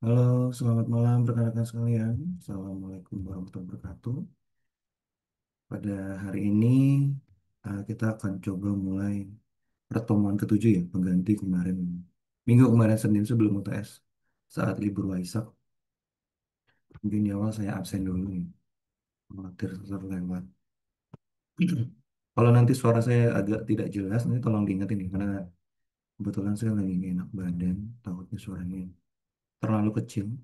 Halo, selamat malam rekan-rekan sekalian. Assalamualaikum warahmatullahi wabarakatuh. Pada hari ini kita akan coba mulai pertemuan ketujuh ya, pengganti kemarin. Minggu kemarin Senin sebelum UTS, saat libur Waisak. Mungkin di awal saya absen dulu nih, khawatir terlewat. Kalau nanti suara saya agak tidak jelas, nanti tolong diingetin nih, karena kebetulan saya lagi nggak enak badan, takutnya suaranya terlalu kecil.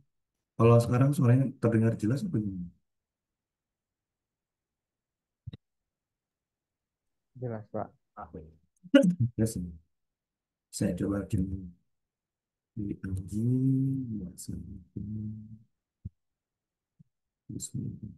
Kalau sekarang suaranya terdengar jelas apa gimana? Jelas, Pak. Jelas ya? Saya coba coba di Anji, Bismillah.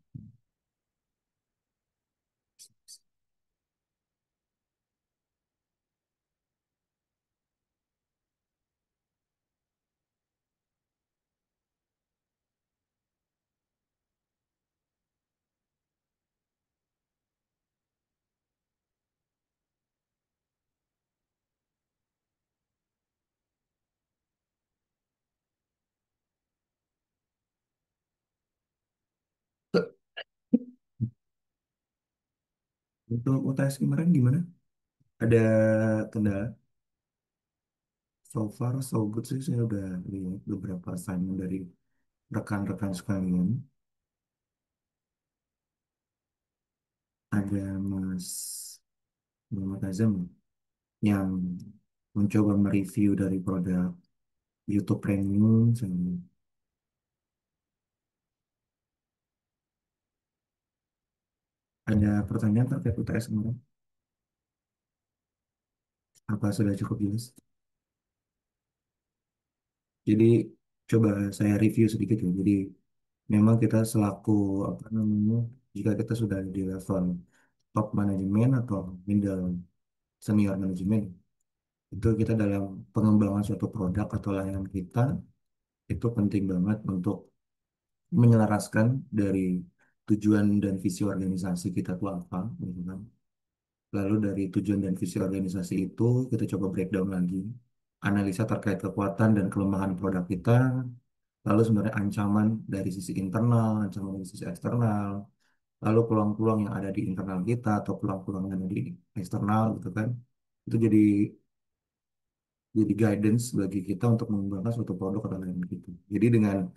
Untuk UTS kemarin gimana? Ada kendala? So far, so good sih. Saya udah lihat beberapa assignment dari rekan-rekan sekalian. Ada Mas Muhammad Azam yang mencoba mereview dari produk YouTube Premium. Ada pertanyaan terkait UTS kemarin. Apa sudah cukup jelas? Jadi coba saya review sedikit ya. Jadi memang kita selaku apa namanya, jika kita sudah di level top manajemen atau middle senior manajemen, itu kita dalam pengembangan suatu produk atau layanan kita itu penting banget untuk menyelaraskan dari tujuan dan visi organisasi kita tuh apa, gitu kan. Lalu dari tujuan dan visi organisasi itu kita coba breakdown lagi, analisa terkait kekuatan dan kelemahan produk kita, lalu sebenarnya ancaman dari sisi internal, ancaman dari sisi eksternal, lalu peluang-peluang yang ada di internal kita atau peluang-peluang yang ada di eksternal gitu kan. Itu jadi guidance bagi kita untuk mengembangkan suatu produk atau layanan gitu. Jadi dengan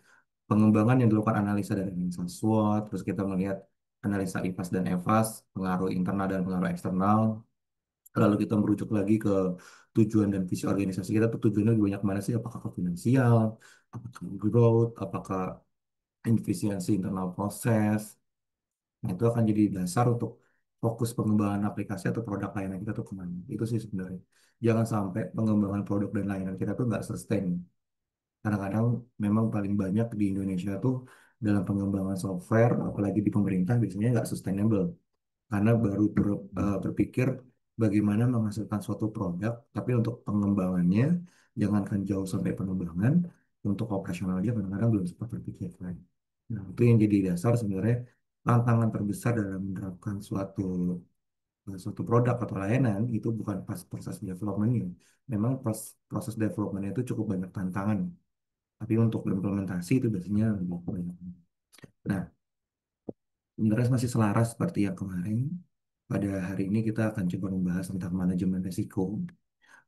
pengembangan yang dilakukan analisa dari analisa SWOT, terus kita melihat analisa IPAS dan EVAS, pengaruh internal dan pengaruh eksternal, lalu kita merujuk lagi ke tujuan dan visi organisasi kita tuh tujuannya lebih banyak mana sih? Apakah ke finansial, apakah growth, apakah efisiensi internal proses. Nah, itu akan jadi dasar untuk fokus pengembangan aplikasi atau produk layanan kita tuh kemana. Itu sih sebenarnya. Jangan sampai pengembangan produk dan layanan kita tuh nggak sustain. Kadang-kadang memang paling banyak di Indonesia tuh dalam pengembangan software, apalagi di pemerintah biasanya nggak sustainable. Karena baru berpikir bagaimana menghasilkan suatu produk, tapi untuk pengembangannya, jangankan jauh sampai pengembangan, untuk operasional aja kadang-kadang belum sempat berpikir kan. Nah, itu yang jadi dasar sebenarnya tantangan terbesar dalam menerapkan suatu produk atau layanan itu bukan pas proses developmentnya. Memang proses developmentnya itu cukup banyak tantangan, tapi untuk implementasi itu biasanya lebih banyak. Nah, sebenarnya masih selaras seperti yang kemarin. Pada hari ini kita akan coba membahas tentang manajemen risiko.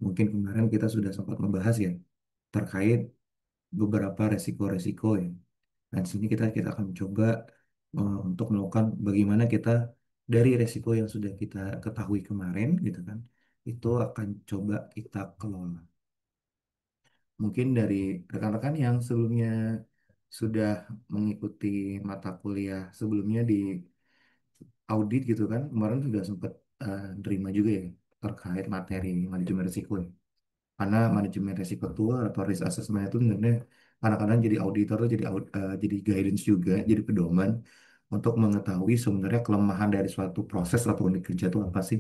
Mungkin kemarin kita sudah sempat membahas ya terkait beberapa resiko-resiko ya. Dan di sini kita akan mencoba untuk melakukan bagaimana kita dari resiko yang sudah kita ketahui kemarin gitu kan, itu akan coba kita kelola. Mungkin dari rekan-rekan yang sebelumnya sudah mengikuti mata kuliah sebelumnya di audit gitu kan, kemarin sudah sempat terima juga ya terkait materi manajemen risiko ya. Karena manajemen risiko itu atau risk assessment itu sebenarnya kadang-kadang jadi auditor tuh jadi guidance juga, jadi pedoman untuk mengetahui sebenarnya kelemahan dari suatu proses atau unit kerja itu apa sih.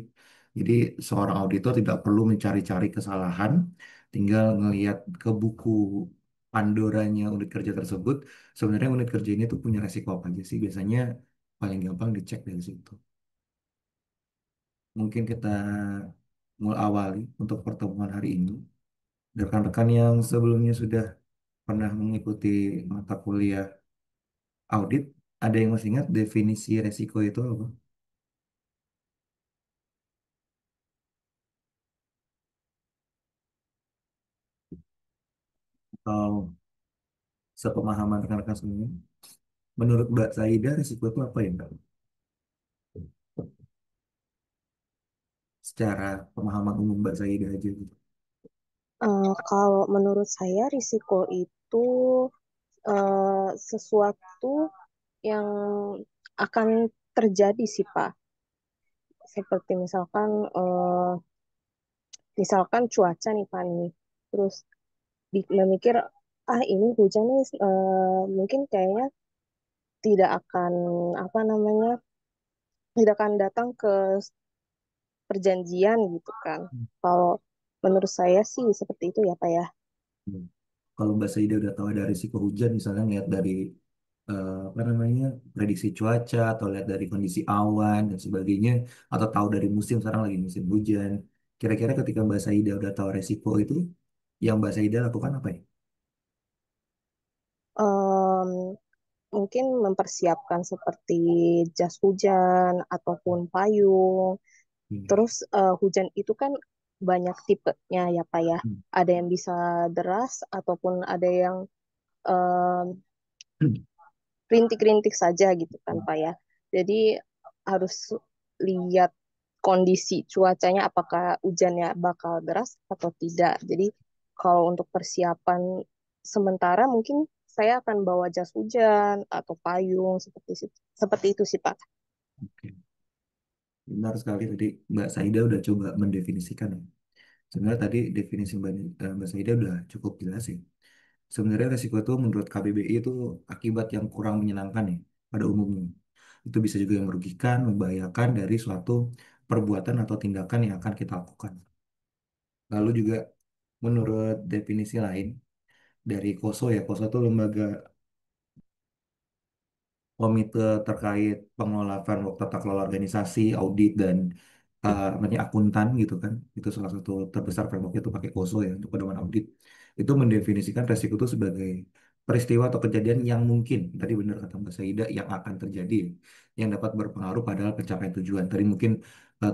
Jadi seorang auditor tidak perlu mencari-cari kesalahan, tinggal ngelihat ke buku Pandoranya unit kerja tersebut, sebenarnya unit kerja ini tuh punya resiko apa aja sih. Biasanya paling gampang dicek dari situ. Mungkin kita mulai awali untuk pertemuan hari ini. Rekan-rekan yang sebelumnya sudah pernah mengikuti mata kuliah audit, ada yang masih ingat definisi resiko itu apa? Atau sepemahaman rekan-rekan semuanya? Menurut Mbak Saida, resiko itu apa ya, Mbak? Secara pemahaman umum Mbak Saida aja gitu. Kalau menurut saya risiko itu sesuatu yang akan terjadi sih Pak. Seperti misalkan cuaca nih Pak nih. Terus memikir ini hujan nih mungkin kayaknya tidak akan apa namanya tidak akan datang ke perjanjian gitu kan. Kalau menurut saya sih seperti itu ya Pak ya. Hmm. Kalau Mbak Saida udah tahu ada risiko hujan, misalnya lihat dari apa namanya prediksi cuaca atau lihat dari kondisi awan dan sebagainya, atau tahu dari musim sekarang lagi musim hujan. Kira-kira ketika Mbak Saida udah tahu resiko itu, yang Mbak Saida lakukan apa ya? Em, Mungkin mempersiapkan seperti jas hujan ataupun payung. Hmm. Terus hujan itu kan banyak tipenya ya Pak ya. Hmm. Ada yang bisa deras ataupun ada yang em, rintik-rintik saja gitu kan Pak ya. Jadi harus lihat kondisi cuacanya apakah hujannya bakal deras atau tidak. Jadi kalau untuk persiapan sementara mungkin saya akan bawa jas hujan atau payung seperti itu sih Pak. Oke. Benar sekali tadi Mbak Saida udah coba mendefinisikan ya. Sebenarnya tadi definisi Mbak Saida udah cukup jelas ya. Sebenarnya resiko itu menurut KBBI itu akibat yang kurang menyenangkan ya pada umumnya. Itu bisa juga yang merugikan, membahayakan dari suatu perbuatan atau tindakan yang akan kita lakukan. Lalu juga menurut definisi lain dari KOSO ya, KOSO itu lembaga komite terkait pengelolaan framework tata kelola organisasi, audit dan namanya akuntan gitu kan. Itu salah satu terbesar framework itu pakai KOSO ya untuk pedoman audit. Itu mendefinisikan resiko itu sebagai peristiwa atau kejadian yang mungkin, tadi benar kata Mbak Saida, yang akan terjadi ya, yang dapat berpengaruh pada pencapaian tujuan. Tadi mungkin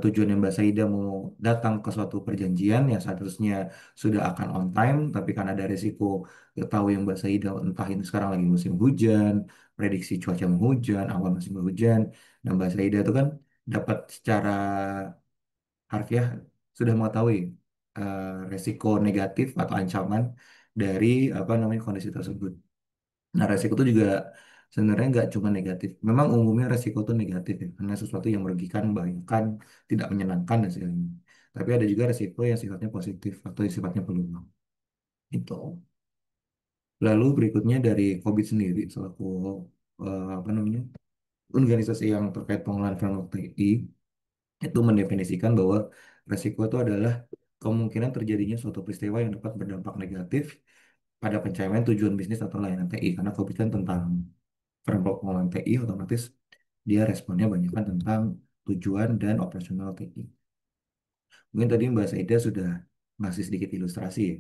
tujuan yang Mbak Saida mau datang ke suatu perjanjian yang seharusnya sudah akan on time, tapi karena ada resiko tahu yang Mbak Saida entah ini sekarang lagi musim hujan, prediksi cuaca hujan, awan masih hujan, dan bahasa Ida itu kan dapat secara harfiah sudah mengetahui resiko negatif atau ancaman dari apa namanya kondisi tersebut. Nah, resiko itu juga sebenarnya nggak cuma negatif. Memang umumnya resiko itu negatif ya, karena sesuatu yang merugikan, membahayakan, tidak menyenangkan dan sebagainya. Tapi ada juga resiko yang sifatnya positif atau yang sifatnya peluang. Itu. Lalu berikutnya dari COVID sendiri selaku apa namanya organisasi yang terkait pengelolaan framework TI itu mendefinisikan bahwa resiko itu adalah kemungkinan terjadinya suatu peristiwa yang dapat berdampak negatif pada pencapaian tujuan bisnis atau layanan TI. Karena COVID kan tentang framework pengelolaan TI, otomatis dia responnya banyak kan tentang tujuan dan operasional TI. Mungkin tadi Mbak Saida sudah ngasih sedikit ilustrasi ya,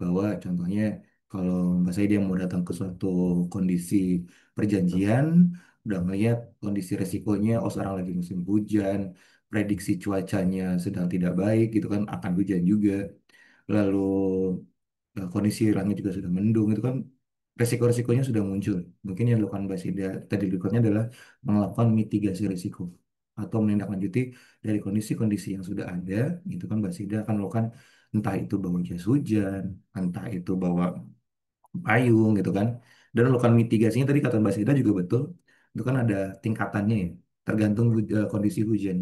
bahwa contohnya kalau Mbak Saida mau datang ke suatu kondisi perjanjian, udah ngeliat kondisi resikonya, oh sekarang lagi musim hujan, prediksi cuacanya sedang tidak baik, gitu kan akan hujan juga. Lalu kondisi langit juga sudah mendung, itu kan resiko-resikonya sudah muncul. Mungkin yang dilakukan Mbak Saida tadi berikutnya adalah melakukan mitigasi risiko atau menindaklanjuti dari kondisi-kondisi yang sudah ada, gitu kan Mbak Sida akan melakukan entah itu bawa jas hujan, entah itu bawa payung gitu kan. Dan melakukan mitigasinya tadi kata Mbak Sida juga betul, itu kan ada tingkatannya ya, tergantung kondisi hujan.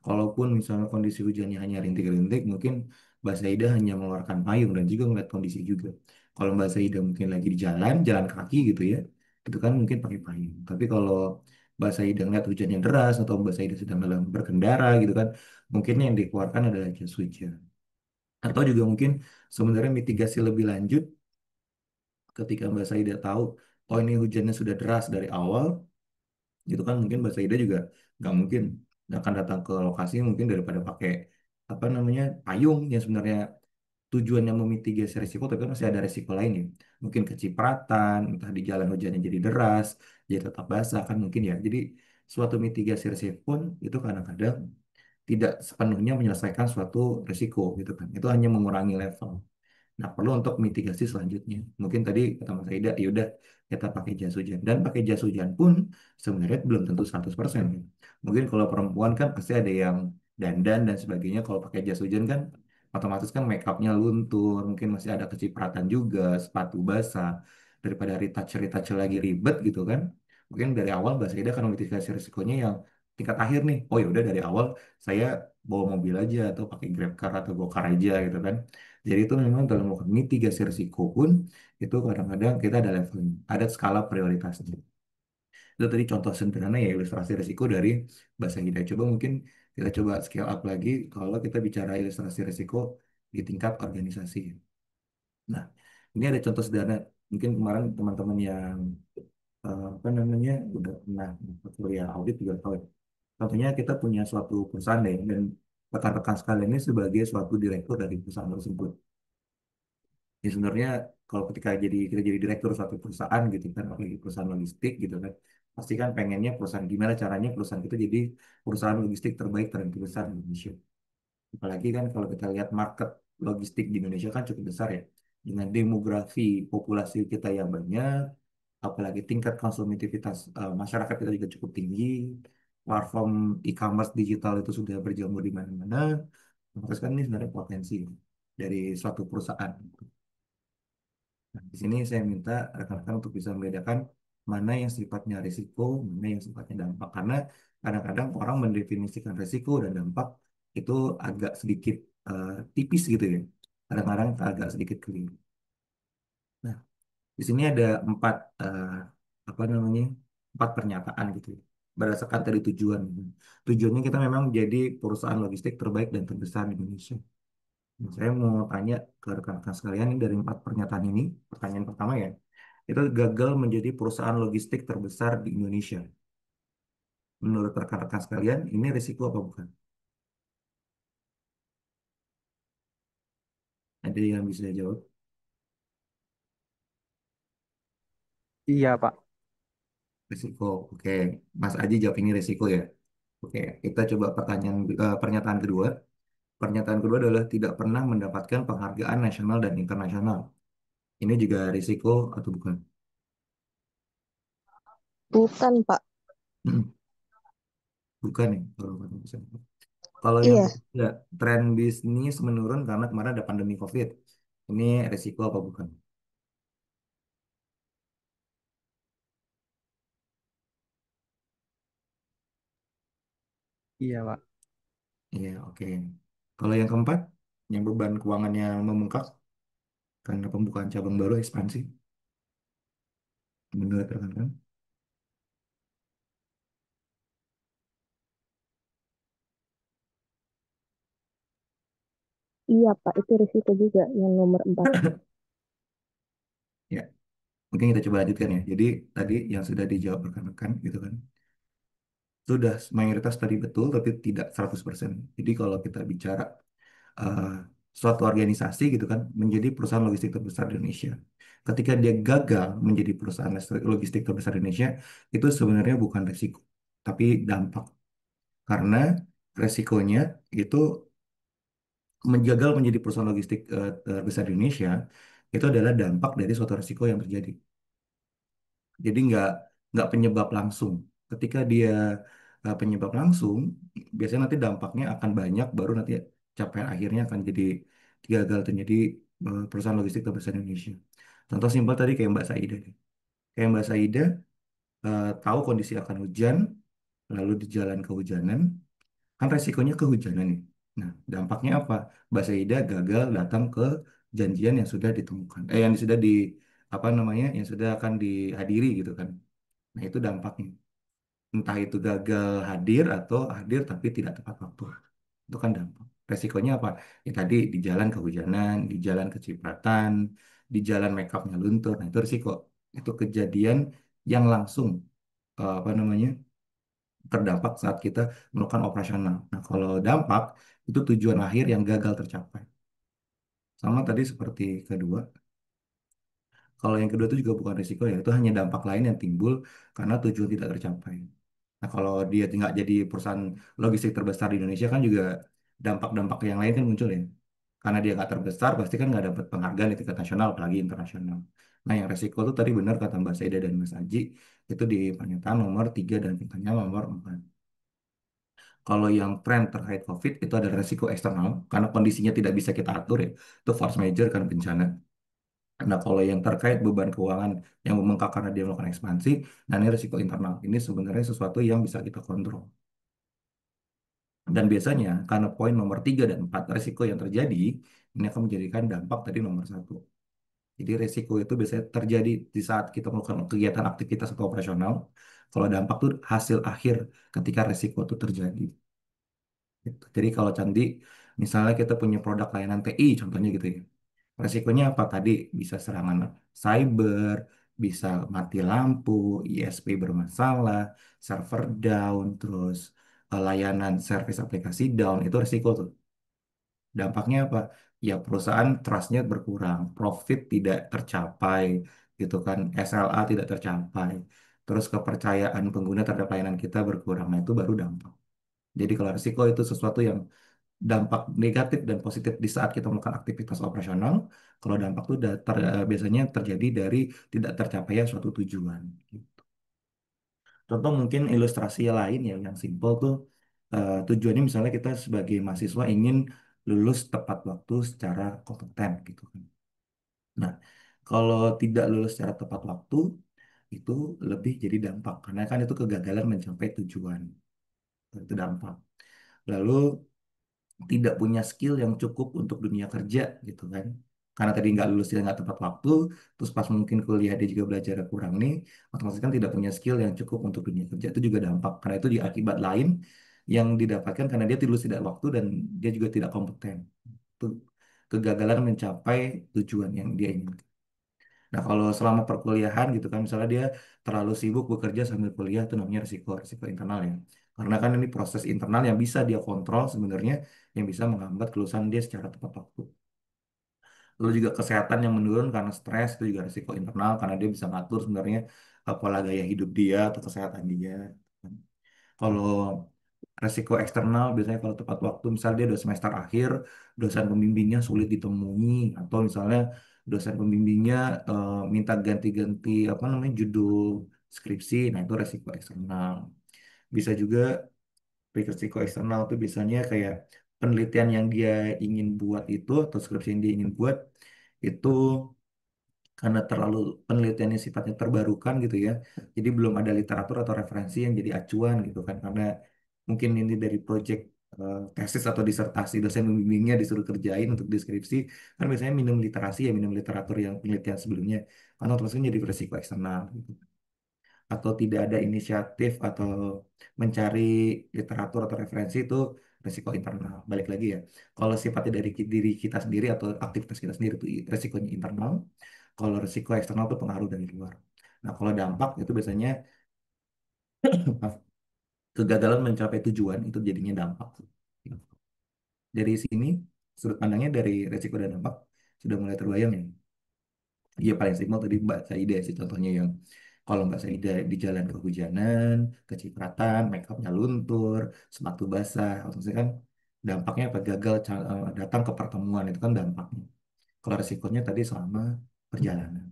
Kalaupun misalnya kondisi hujannya hanya rintik-rintik, mungkin Mbak Saida hanya mengeluarkan payung dan juga melihat kondisi juga. Kalau Mbak Saida mungkin lagi di jalan, jalan kaki gitu ya, itu kan mungkin pakai payung. Tapi kalau Mbak Saida ngeliat hujan yang deras atau Mbak Saida sedang dalam berkendara gitu kan, mungkin yang dikeluarkan adalah jas hujan. Atau juga mungkin sebenarnya mitigasi lebih lanjut ketika Mbak Saida tahu, oh ini hujannya sudah deras dari awal, gitu kan mungkin Mbak Saida juga nggak akan datang ke lokasi mungkin daripada pakai apa namanya payung yang sebenarnya tujuannya memitigasi risiko, tapi kan masih ada risiko lain ya. Mungkin kecipratan, entah di jalan hujannya jadi deras, jadi tetap basah kan mungkin ya. Jadi suatu mitigasi risiko pun itu kadang-kadang tidak sepenuhnya menyelesaikan suatu risiko gitu kan. Itu hanya mengurangi level. Nah, perlu untuk mitigasi selanjutnya. Mungkin tadi kata Mas Aida, ya udah kita pakai jas hujan. Dan pakai jas hujan pun sebenarnya belum tentu 100%. Ya. Mungkin kalau perempuan kan pasti ada yang dandan dan sebagainya. Kalau pakai jas hujan kan otomatis kan make upnya luntur, mungkin masih ada kecipratan juga, sepatu basah. Daripada retouch-retouch lagi ribet gitu kan. Mungkin dari awal Mbak Saida akan mitigasi risikonya yang tingkat akhir nih. Oh ya udah dari awal saya bawa mobil aja atau pakai Grab car atau Gokar aja gitu kan. Jadi itu memang dalam melakukan mitigasi risiko pun itu kadang-kadang kita ada levelnya, ada skala prioritasnya. Itu tadi contoh sederhana ya ilustrasi risiko dari bahasa Hida. Coba mungkin kita coba scale up lagi kalau kita bicara ilustrasi risiko di tingkat organisasi. Nah, ini ada contoh sederhana. Mungkin kemarin teman-teman yang apa namanya udah pernah kuliah audit juga tahu ya. Contohnya kita punya suatu perusahaan deh dan rekan-rekan sekalian ini sebagai suatu direktur dari perusahaan tersebut. Ya sebenarnya kalau ketika kita jadi direktur suatu perusahaan gitu kan, apalagi perusahaan logistik gitu kan, pasti kan pengennya perusahaan gimana caranya perusahaan kita jadi perusahaan logistik terbaik dan terbesar di Indonesia. Apalagi kan kalau kita lihat market logistik di Indonesia kan cukup besar ya, dengan demografi populasi kita yang banyak, apalagi tingkat konsumtivitas masyarakat kita juga cukup tinggi, platform e-commerce digital itu sudah berjamur di mana-mana, terus kan ini sebenarnya potensi dari suatu perusahaan. Nah, di sini saya minta rekan-rekan untuk bisa membedakan mana yang sifatnya risiko, mana yang sifatnya dampak. Karena kadang-kadang orang mendefinisikan risiko dan dampak itu agak sedikit tipis gitu ya. Kadang-kadang agak sedikit keliru. Nah, di sini ada empat apa namanya empat pernyataan gitu ya. Berdasarkan dari tujuan. Tujuannya kita memang menjadi perusahaan logistik terbaik dan terbesar di Indonesia. Nah, saya mau tanya ke rekan-rekan sekalian ini dari empat pernyataan ini. Pertanyaan pertama ya, itu gagal menjadi perusahaan logistik terbesar di Indonesia. Menurut rekan-rekan sekalian, ini risiko apa bukan? Ada yang bisa jawab? Iya, Pak. Risiko. Oke, Mas Aji jawab ini risiko ya. Oke, kita coba pernyataan kedua. Pernyataan kedua adalah tidak pernah mendapatkan penghargaan nasional dan internasional. Ini juga risiko atau bukan? Bukan, Pak. Bukan ya, kalau bukan bisa. Kalau yang Iya, ketiga, tren bisnis menurun karena kemarin ada pandemi COVID. Ini risiko apa bukan? Iya, Pak. Iya, oke. Kalau yang keempat, yang beban keuangannya membengkak karena pembukaan cabang baru ekspansi, menurut rekan-rekan. iya Pak. Itu risiko juga yang nomor 4. Ya, mungkin kita coba lanjutkan ya. Jadi tadi yang sudah dijawab rekan-rekan gitu kan. Sudah mayoritas tadi betul, tapi tidak 100%. Jadi kalau kita bicara eh, suatu organisasi gitu kan, menjadi perusahaan logistik terbesar di Indonesia. Ketika dia gagal menjadi perusahaan logistik terbesar di Indonesia, itu sebenarnya bukan risiko, tapi dampak. Karena resikonya itu gagal menjadi perusahaan logistik terbesar di Indonesia itu adalah dampak dari suatu risiko yang terjadi. Jadi nggak penyebab langsung. Ketika dia penyebab langsung, biasanya nanti dampaknya akan banyak, baru nanti capaian akhirnya akan jadi gagal terjadi perusahaan logistik terbesar di Indonesia. Contoh simpel tadi kayak Mbak Saida. Kayak Mbak Saida tahu kondisi akan hujan, lalu di jalan kehujanan, kan resikonya kehujanan nih. Nah, dampaknya apa? Mbak Saida gagal datang ke janjian yang sudah ditemukan, yang sudah di apa namanya, yang sudah akan dihadiri gitu kan. Nah, itu dampaknya. Entah itu gagal hadir atau hadir tapi tidak tepat waktu. Itu kan dampak. Resikonya apa? Ya tadi di jalan kehujanan, di jalan kecipratan, di jalan make upnya luntur. Nah, itu risiko. Itu kejadian yang langsung apa namanya? Terdampak saat kita melakukan operasional. Nah, kalau dampak itu tujuan akhir yang gagal tercapai. Sama tadi seperti kedua, kalau yang kedua itu juga bukan risiko ya, itu hanya dampak lain yang timbul karena tujuan tidak tercapai. Nah, kalau dia nggak jadi perusahaan logistik terbesar di Indonesia kan juga dampak-dampak yang lain kan muncul ya. Karena dia nggak terbesar, pasti kan nggak dapat penghargaan di tingkat nasional, apalagi internasional. Nah, yang resiko itu tadi benar kata Mbak Saida dan Mas Aji, itu di pernyataan nomor 3 dan pertanyaan nomor 4. Kalau yang tren terkait COVID itu ada resiko eksternal, karena kondisinya tidak bisa kita atur ya. Itu force major kan bencana. Nah, kalau yang terkait beban keuangan yang membengkak karena dia melakukan ekspansi, nah ini risiko internal. Ini sebenarnya sesuatu yang bisa kita kontrol. Dan biasanya karena poin nomor 3 dan 4 risiko yang terjadi, ini akan menjadikan dampak tadi nomor 1. Jadi risiko itu biasanya terjadi di saat kita melakukan kegiatan aktivitas atau operasional. Kalau dampak itu hasil akhir ketika risiko itu terjadi. Gitu. Jadi kalau Candi, misalnya kita punya produk layanan TI contohnya gitu ya. Resikonya apa tadi? Bisa serangan cyber, bisa mati lampu, ISP bermasalah, server down, terus layanan service aplikasi down, itu resiko tuh. Dampaknya apa? Ya perusahaan trustnya berkurang, profit tidak tercapai, gitu kan, SLA tidak tercapai, terus kepercayaan pengguna terhadap layanan kita berkurang. Nah itu baru dampak. Jadi kalau risiko itu sesuatu yang dampak negatif dan positif di saat kita melakukan aktivitas operasional. Kalau dampak itu biasanya terjadi dari tidak tercapainya suatu tujuan. Gitu. Contoh mungkin ilustrasi lain ya yang simpel tuh tujuannya misalnya kita sebagai mahasiswa ingin lulus tepat waktu secara kompeten gitu kan. Nah, kalau tidak lulus secara tepat waktu itu lebih jadi dampak karena kan itu kegagalan mencapai tujuan. Itu dampak. Lalu tidak punya skill yang cukup untuk dunia kerja gitu kan. Karena tadi nggak lulus dia nggak tepat waktu, terus pas mungkin kuliah dia juga belajar kurang nih, otomatis kan tidak punya skill yang cukup untuk dunia kerja itu juga dampak. Karena itu di akibat lain yang didapatkan karena dia lulus tidak waktu dan dia juga tidak kompeten. Itu kegagalan mencapai tujuan yang dia inginkan. Nah, kalau selama perkuliahan gitu kan, misalnya dia terlalu sibuk bekerja sambil kuliah, itu namanya risiko, risiko internal ya. Karena kan ini proses internal yang bisa dia kontrol sebenarnya, yang bisa menghambat kelulusan dia secara tepat waktu. Lalu juga kesehatan yang menurun karena stres, itu juga risiko internal, karena dia bisa ngatur sebenarnya pola gaya hidup dia atau kesehatan dia. Kalau resiko eksternal biasanya kalau tepat waktu misalnya dia udah semester akhir dosen pembimbingnya sulit ditemui atau misalnya dosen pembimbingnya minta ganti-ganti apa namanya judul skripsi, nah itu resiko eksternal. Bisa juga resiko eksternal tuh biasanya kayak penelitian yang dia ingin buat itu atau skripsi yang dia ingin buat itu karena terlalu penelitiannya sifatnya terbarukan gitu ya. Jadi belum ada literatur atau referensi yang jadi acuan gitu kan. Karena mungkin ini dari proyek tesis atau disertasi dosen pembimbingnya disuruh kerjain untuk deskripsi. Kan biasanya minum literasi ya, minum literatur yang penelitian sebelumnya. Karena otomatis kan jadi beresiko eksternal gitu. Atau tidak ada inisiatif atau mencari literatur atau referensi itu resiko internal. Balik lagi ya. Kalau sifatnya dari diri kita sendiri atau aktivitas kita sendiri itu resikonya internal. Kalau risiko eksternal itu pengaruh dari luar. Nah, kalau dampak itu biasanya maaf, kegagalan mencapai tujuan itu jadinya dampak. Dari sini, sudut pandangnya dari risiko dan dampak sudah mulai terbayang ya. Iya paling simpel tadi Mbak Saida sih contohnya yang kalau Mbak Saida di jalan kehujanan, kecipratan, make upnya luntur, sepatu basah, otomatis kan dampaknya apa? Gagal datang ke pertemuan itu kan dampaknya. Kalau risikonya tadi selama perjalanan.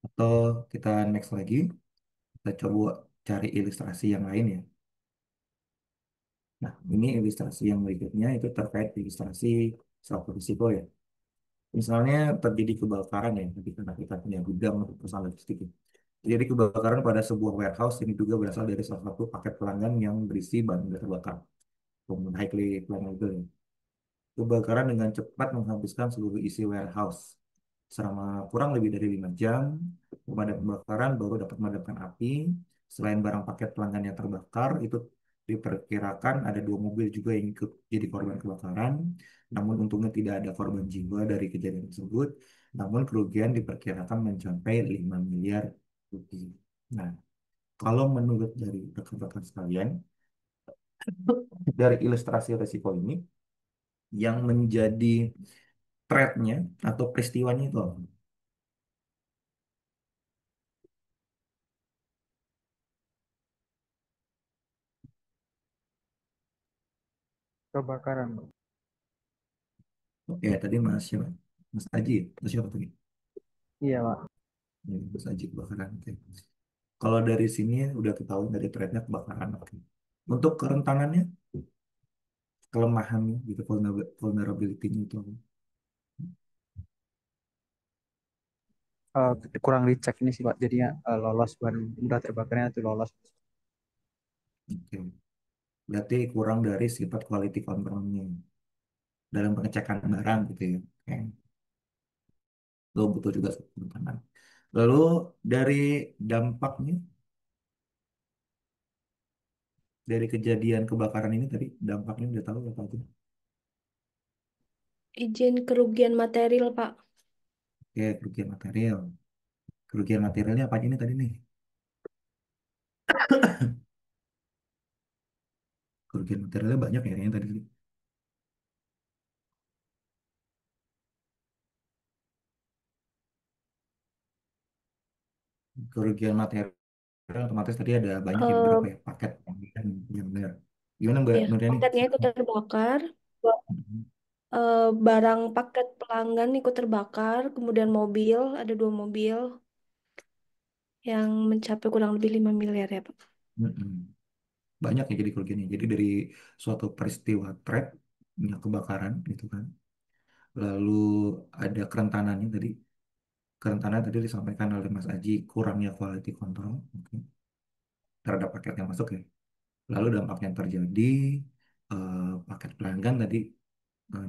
Atau kita next lagi. Kita coba cari ilustrasi yang lain ya. Nah, ini ilustrasi yang berikutnya itu terkait ilustrasi suatu risiko ya. Misalnya terjadi kebakaran ya, ketika kita punya gudang untuk perusahaan logistik ya. Jadi kebakaran pada sebuah warehouse ini juga berasal dari salah satu paket pelanggan yang berisi bahan bakar terbakar. Kemudian highly flammable ya. Kebakaran dengan cepat menghabiskan seluruh isi warehouse. Selama kurang lebih dari 5 jam, pemadam kebakaran baru dapat memadamkan api. Selain barang paket pelanggan yang terbakar, itu diperkirakan ada 2 mobil juga yang ikut jadi korban kebakaran. Namun untungnya tidak ada korban jiwa dari kejadian tersebut. Namun kerugian diperkirakan mencapai 5 miliar rupiah. Nah, kalau menurut dari rekan-rekan sekalian, dari ilustrasi risiko ini, yang menjadi threat-nya atau peristiwanya itu apa? Kebakaran. Oke, tadi Mas siapa? Mas Aji, ya? Atau siapa tadi? Iya, Pak. Ya, Mas Aji kebakaran. Oke. Kalau dari sini udah ketahuan dari threat-nya kebakaran. Oke. Untuk kerentanannya, kelemahannya, gitu, vulnerability-nya itu apa? Eh, kurang dicek ini sih, Pak. Jadinya lolos bahan mudah terbakarnya itu lolos. Oke. Berarti kurang dari sifat quality control-nya dalam pengecekan barang gitu ya. Oke. Lo butuh juga kerentanan. Lalu dari dampaknya, dari kejadian kebakaran ini tadi, dampaknya udah tahu apa aja? Izin kerugian material, Pak. Oke, kerugian material. Kerugian materialnya apa aja nih tadi nih? Kerugian materialnya banyak ya kayaknya tadi. Kerugian material otomatis tadi ada banyak ya beberapa Eh, ya paket yang benar. Gimana Mbak ya, Nuriani? paketnya ikut terbakar. Mhm. Barang paket pelanggan ikut terbakar. Kemudian mobil, ada 2 mobil yang mencapai kurang lebih 5 miliar ya, Pak. Mhm. Banyak ya jadi kerugiannya. Jadi dari suatu peristiwa threat, ya, kebakaran gitu kan. Lalu ada kerentanannya tadi. Kerentanan tadi disampaikan oleh Mas Aji kurangnya quality control, oke, terhadap paket yang masuk ya. Lalu dampak yang terjadi, paket pelanggan tadi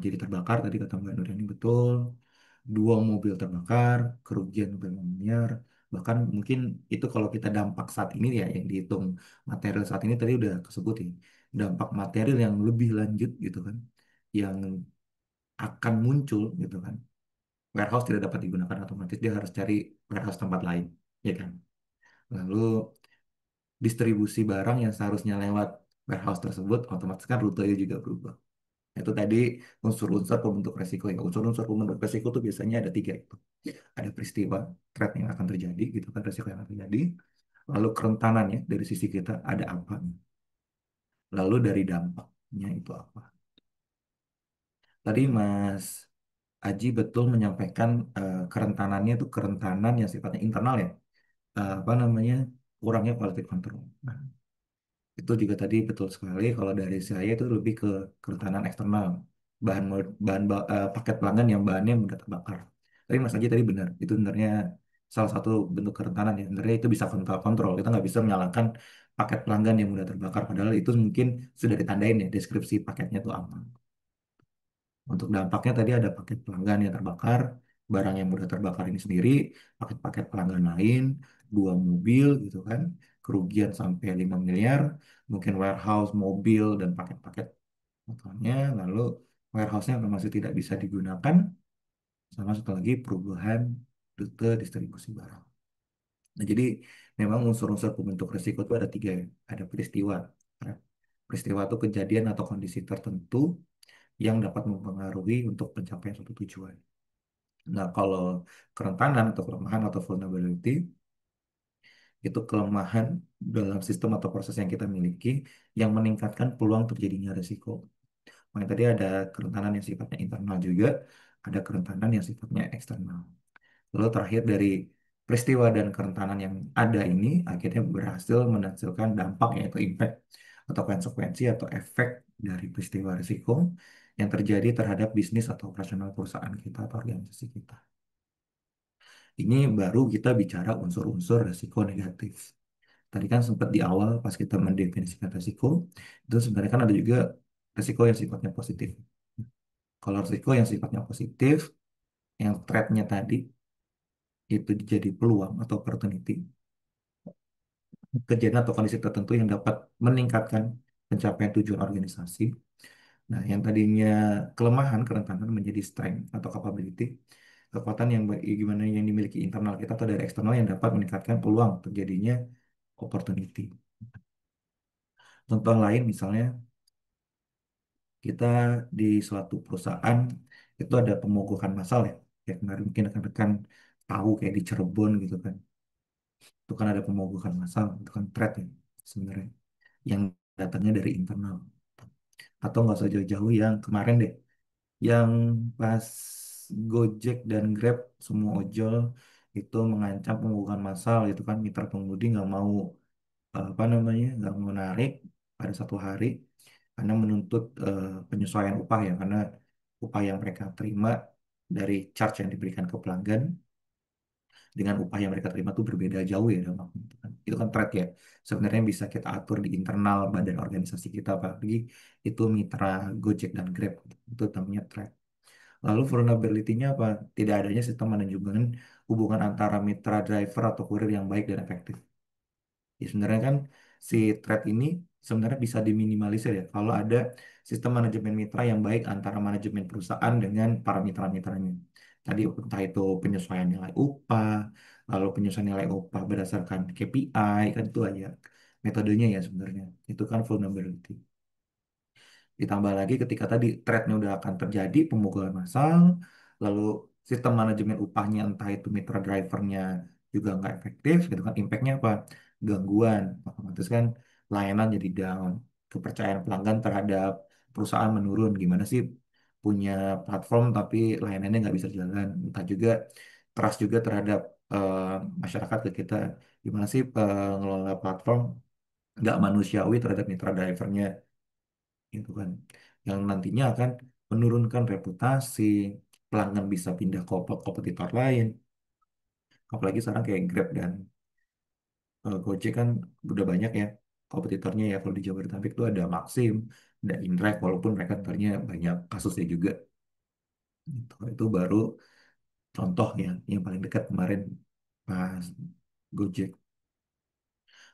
jadi terbakar tadi kata Mbak Nuriani betul. 2 mobil terbakar, kerugian sampai 5 miliar. Bahkan mungkin itu kalau kita dampak saat ini ya yang dihitung material saat ini tadi udah kesebut ya. Dampak material yang lebih lanjut gitu kan. Yang akan muncul gitu kan. Warehouse tidak dapat digunakan otomatis dia harus cari warehouse tempat lain, ya kan. Lalu distribusi barang yang seharusnya lewat warehouse tersebut otomatis kan rutenya juga berubah. Itu tadi unsur-unsur pembentuk resiko ya. Unsur-unsur pembentuk resiko itu biasanya ada 3 itu. Ada peristiwa, threat yang akan terjadi, gitu kan, resiko yang akan terjadi. Lalu kerentanannya dari sisi kita ada apa? Lalu dari dampaknya itu apa? Tadi Mas Aji betul menyampaikan kerentanannya itu kerentanan yang sifatnya internal ya. Apa namanya? Kurangnya quality control. Nah, itu juga tadi betul sekali. Kalau dari saya itu lebih ke kerentanan eksternal, paket pelanggan yang bahannya mudah terbakar. Tapi Mas Aji tadi benar, itu sebenarnya salah satu bentuk kerentanan ya. Sebenarnya itu bisa kontrol kontrol. Kita nggak bisa menyalahkan paket pelanggan yang mudah terbakar. Padahal itu mungkin sudah ditandain ya deskripsi paketnya itu apa. Untuk dampaknya tadi ada paket pelanggan yang terbakar, barang yang mudah terbakar ini sendiri, paket-paket pelanggan lain, 2 mobil gitu kan, kerugian sampai 5 miliar, mungkin warehouse, mobil, dan paket-paket motornya, lalu warehouse-nya masih tidak bisa digunakan, sama satu lagi perubahan rute distribusi barang. Nah, jadi memang unsur-unsur pembentuk risiko itu ada 3 ya. Ada peristiwa. Nah, peristiwa itu kejadian atau kondisi tertentu yang dapat mempengaruhi untuk pencapaian suatu tujuan. Nah, kalau kerentanan atau kelemahan atau vulnerability itu kelemahan dalam sistem atau proses yang kita miliki yang meningkatkan peluang terjadinya risiko. Makanya tadi ada kerentanan yang sifatnya internal juga, ada kerentanan yang sifatnya eksternal. Lalu terakhir dari peristiwa dan kerentanan yang ada ini akhirnya berhasil menghasilkan dampak yaitu impact atau konsekuensi atau efek dari peristiwa risiko yang terjadi terhadap bisnis atau operasional perusahaan kita atau organisasi kita. Ini baru kita bicara unsur-unsur risiko negatif. Tadi kan sempat di awal pas kita mendefinisikan risiko, itu sebenarnya kan ada juga risiko yang sifatnya positif. Kalau risiko yang sifatnya positif, yang threat-nya tadi itu jadi peluang atau opportunity, kejadian atau kondisi tertentu yang dapat meningkatkan pencapaian tujuan organisasi. Nah, yang tadinya kelemahan, kerentanan menjadi strength atau capability, kekuatan yang gimana yang dimiliki internal kita atau dari eksternal yang dapat meningkatkan peluang terjadinya opportunity. Contoh lain misalnya kita di suatu perusahaan itu ada pemogokan massal ya. Kayak kemarin mungkin rekan-rekan tahu kayak di Cirebon gitu kan. Itu kan ada pemogokan massal, itu kan threat ya sebenarnya. Yang datangnya dari internal. Atau nggak usah jauh-jauh yang kemarin deh. Yang pas Gojek dan Grab semua ojol itu mengancam pemogokan massal itu kan mitra pengemudi nggak mau apa namanya nggak mau narik pada satu hari karena menuntut penyesuaian upah ya karena upah yang mereka terima dari charge yang diberikan ke pelanggan dengan upah yang mereka terima tuh berbeda jauh ya dalam waktu itu kan. Itu kan threat ya. Sebenarnya bisa kita atur di internal badan organisasi kita apalagi itu mitra Gojek dan Grab. Itu namanya threat. Lalu vulnerability-nya apa? Tidak adanya sistem manajemen hubungan antara mitra driver atau kurir yang baik dan efektif. Ya, sebenarnya kan si threat ini sebenarnya bisa diminimalisir ya kalau ada sistem manajemen mitra yang baik antara manajemen perusahaan dengan para mitra-mitranya. Tadi entah itu penyesuaian nilai upah, lalu penyesuaian nilai upah berdasarkan KPI, kan itu aja metodenya ya sebenarnya. Itu kan vulnerability. Ditambah lagi ketika tadi threat-nya udah akan terjadi, pemukulan massal, lalu sistem manajemen upahnya entah itu mitra drivernya juga nggak efektif, gitu kan impact-nya apa? Gangguan, otomatis kan layanan jadi down, kepercayaan pelanggan terhadap perusahaan menurun. Gimana sih punya platform tapi layanannya nggak bisa jalan, entah juga trust juga terhadap eh, masyarakat ke kita. Gimana sih ngelola platform nggak manusiawi terhadap mitra drivernya gitu kan yang nantinya akan menurunkan reputasi pelanggan bisa pindah ke kompetitor lain apalagi sekarang kayak Grab dan Gojek kan udah banyak ya kompetitornya ya kalau di Jabodetabek itu ada Maxim ada InDrive walaupun mereka ternyata banyak kasusnya juga gitu. Itu baru contoh ya yang paling dekat kemarin pas Gojek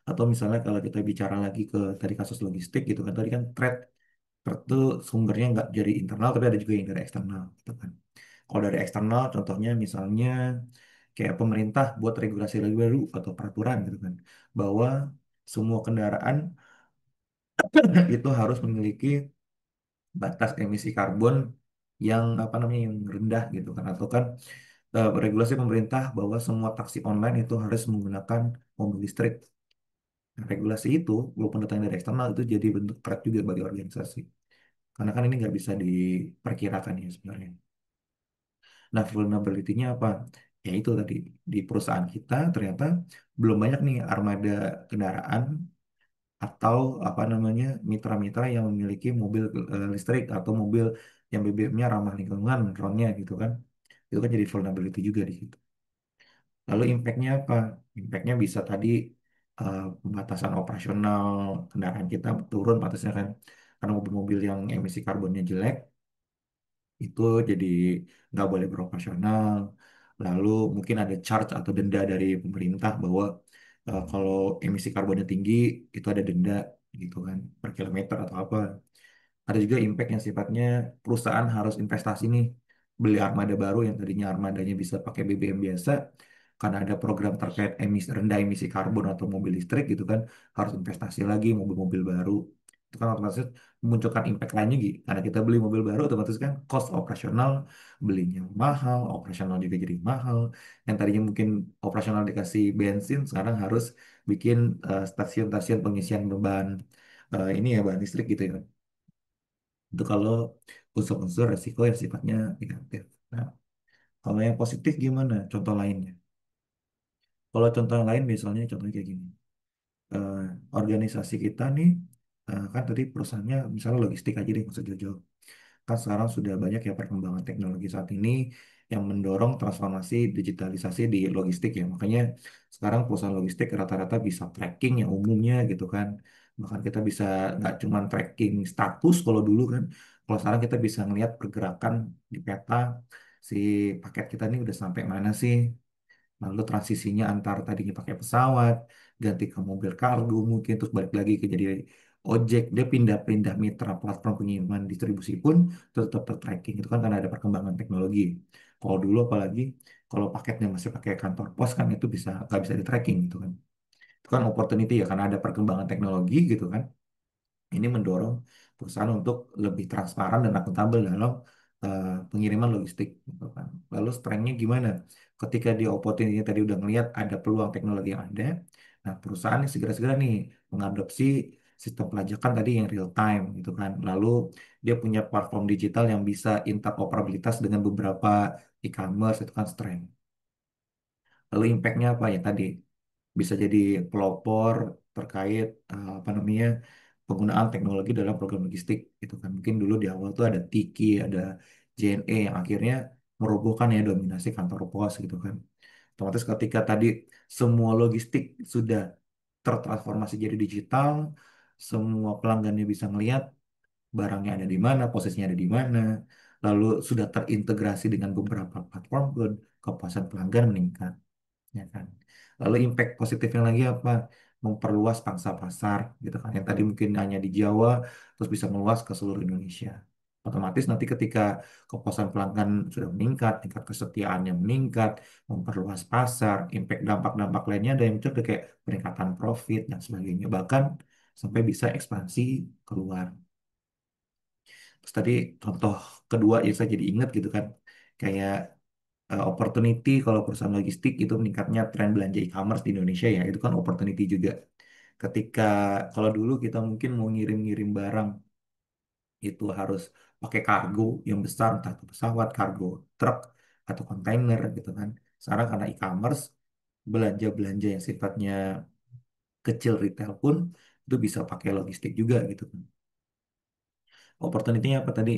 atau misalnya kalau kita bicara lagi ke tadi kasus logistik gitu kan tadi kan threat itu sumbernya nggak dari internal tapi ada juga yang dari eksternal gitu kan. Kalau dari eksternal, contohnya misalnya kayak pemerintah buat regulasi lagi baru atau peraturan gitu kan, bahwa semua kendaraan itu harus memiliki batas emisi karbon yang apa namanya yang rendah gitu kan, atau kan regulasi pemerintah bahwa semua taksi online itu harus menggunakan mobil listrik. Nah, regulasi itu walaupun datang dari eksternal itu jadi bentuk threat juga bagi organisasi, karena kan ini nggak bisa diperkirakan ya sebenarnya. Nah, vulnerability-nya apa? Ya itu tadi, di perusahaan kita ternyata belum banyak nih armada kendaraan atau apa namanya mitra-mitra yang memiliki mobil listrik atau mobil yang BBM-nya ramah lingkungan, RON-nya gitu kan. Itu kan jadi vulnerability juga di situ. Lalu impact-nya apa? Impact-nya bisa tadi pembatasan operasional kendaraan kita turun batasnya kan. Karena mobil-mobil yang emisi karbonnya jelek itu jadi nggak boleh beroperasional. Lalu mungkin ada charge atau denda dari pemerintah bahwa kalau emisi karbonnya tinggi itu ada denda gitu kan per kilometer atau apa. Ada juga impact yang sifatnya perusahaan harus investasi nih beli armada baru yang tadinya armadanya bisa pakai BBM biasa karena ada program terkait emisi rendah emisi karbon atau mobil listrik gitu kan harus investasi lagi mobil-mobil baru itu kan otomatis memunculkan impact lainnya gitu karena kita beli mobil baru otomatis kan cost operasional belinya mahal operasional juga jadi mahal yang tadinya mungkin operasional dikasih bensin sekarang harus bikin stasiun-stasiun pengisian beban ini ya bahan listrik gitu ya itu kalau unsur-unsur resiko yang sifatnya negatif. Nah, kalau yang positif gimana? Contoh lainnya. Kalau contoh yang lain misalnya contohnya kayak gini. Eh, Organisasi kita nih, kan tadi perusahaannya misalnya logistik aja deh, nggak usah jauh-jauh. Kan sekarang sudah banyak ya perkembangan teknologi saat ini yang mendorong transformasi digitalisasi di logistik ya. Makanya sekarang perusahaan logistik rata-rata bisa tracking yang umumnya gitu kan. Bahkan kita bisa nggak cuma tracking status kalau dulu kan. Kalau sekarang kita bisa ngelihat pergerakan di peta si paket kita ini udah sampai mana sih. Lalu transisinya antar tadinya pakai pesawat, ganti ke mobil kargo mungkin, terus balik lagi ke jadi ojek. Dia pindah-pindah mitra platform pengiriman distribusi pun tetap ter-tracking. Itu kan karena ada perkembangan teknologi. Kalau dulu apalagi, kalau paketnya masih pakai kantor pos kan itu bisa nggak bisa di-tracking gitu kan. Itu kan opportunity ya, karena ada perkembangan teknologi gitu kan. Ini mendorong perusahaan untuk lebih transparan dan akuntabel dalam pengiriman logistik, gitu kan. Lalu strengthnya gimana? Ketika di opportunity tadi udah ngelihat ada peluang teknologi yang ada, nah perusahaan ini segera-segera nih mengadopsi sistem pelacakan tadi yang real time, gitu kan. Lalu dia punya platform digital yang bisa interoperabilitas dengan beberapa e-commerce, itu kan strength. Lalu impactnya apa ya tadi? Bisa jadi pelopor terkait apa namanya penggunaan teknologi dalam program logistik itu kan mungkin dulu di awal tuh ada Tiki, ada JNE yang akhirnya merobohkan ya dominasi kantor pos gitu kan. Otomatis ketika tadi semua logistik sudah tertransformasi jadi digital, semua pelanggannya bisa ngelihat barangnya ada di mana, posisinya ada di mana, lalu sudah terintegrasi dengan beberapa platform, kepuasan pelanggan meningkat ya kan. Lalu impact positifnya lagi apa? Memperluas pangsa pasar gitu kan. Yang tadi mungkin hanya di Jawa, terus bisa meluas ke seluruh Indonesia. Otomatis nanti ketika kepuasan pelanggan sudah meningkat, tingkat kesetiaannya meningkat, memperluas pasar, impact dampak-dampak lainnya ada yang muncul tuh kayak peningkatan profit dan sebagainya. Bahkan sampai bisa ekspansi keluar. Terus tadi contoh kedua yang saya jadi ingat gitu kan, kayak opportunity kalau perusahaan logistik itu meningkatnya tren belanja e-commerce di Indonesia ya itu kan opportunity juga ketika kalau dulu kita mungkin mau ngirim-ngirim barang itu harus pakai kargo yang besar entah itu pesawat kargo truk atau kontainer gitu kan sekarang karena e-commerce belanja-belanja yang sifatnya kecil retail pun itu bisa pakai logistik juga gitu kan. Opportunity-nya apa tadi?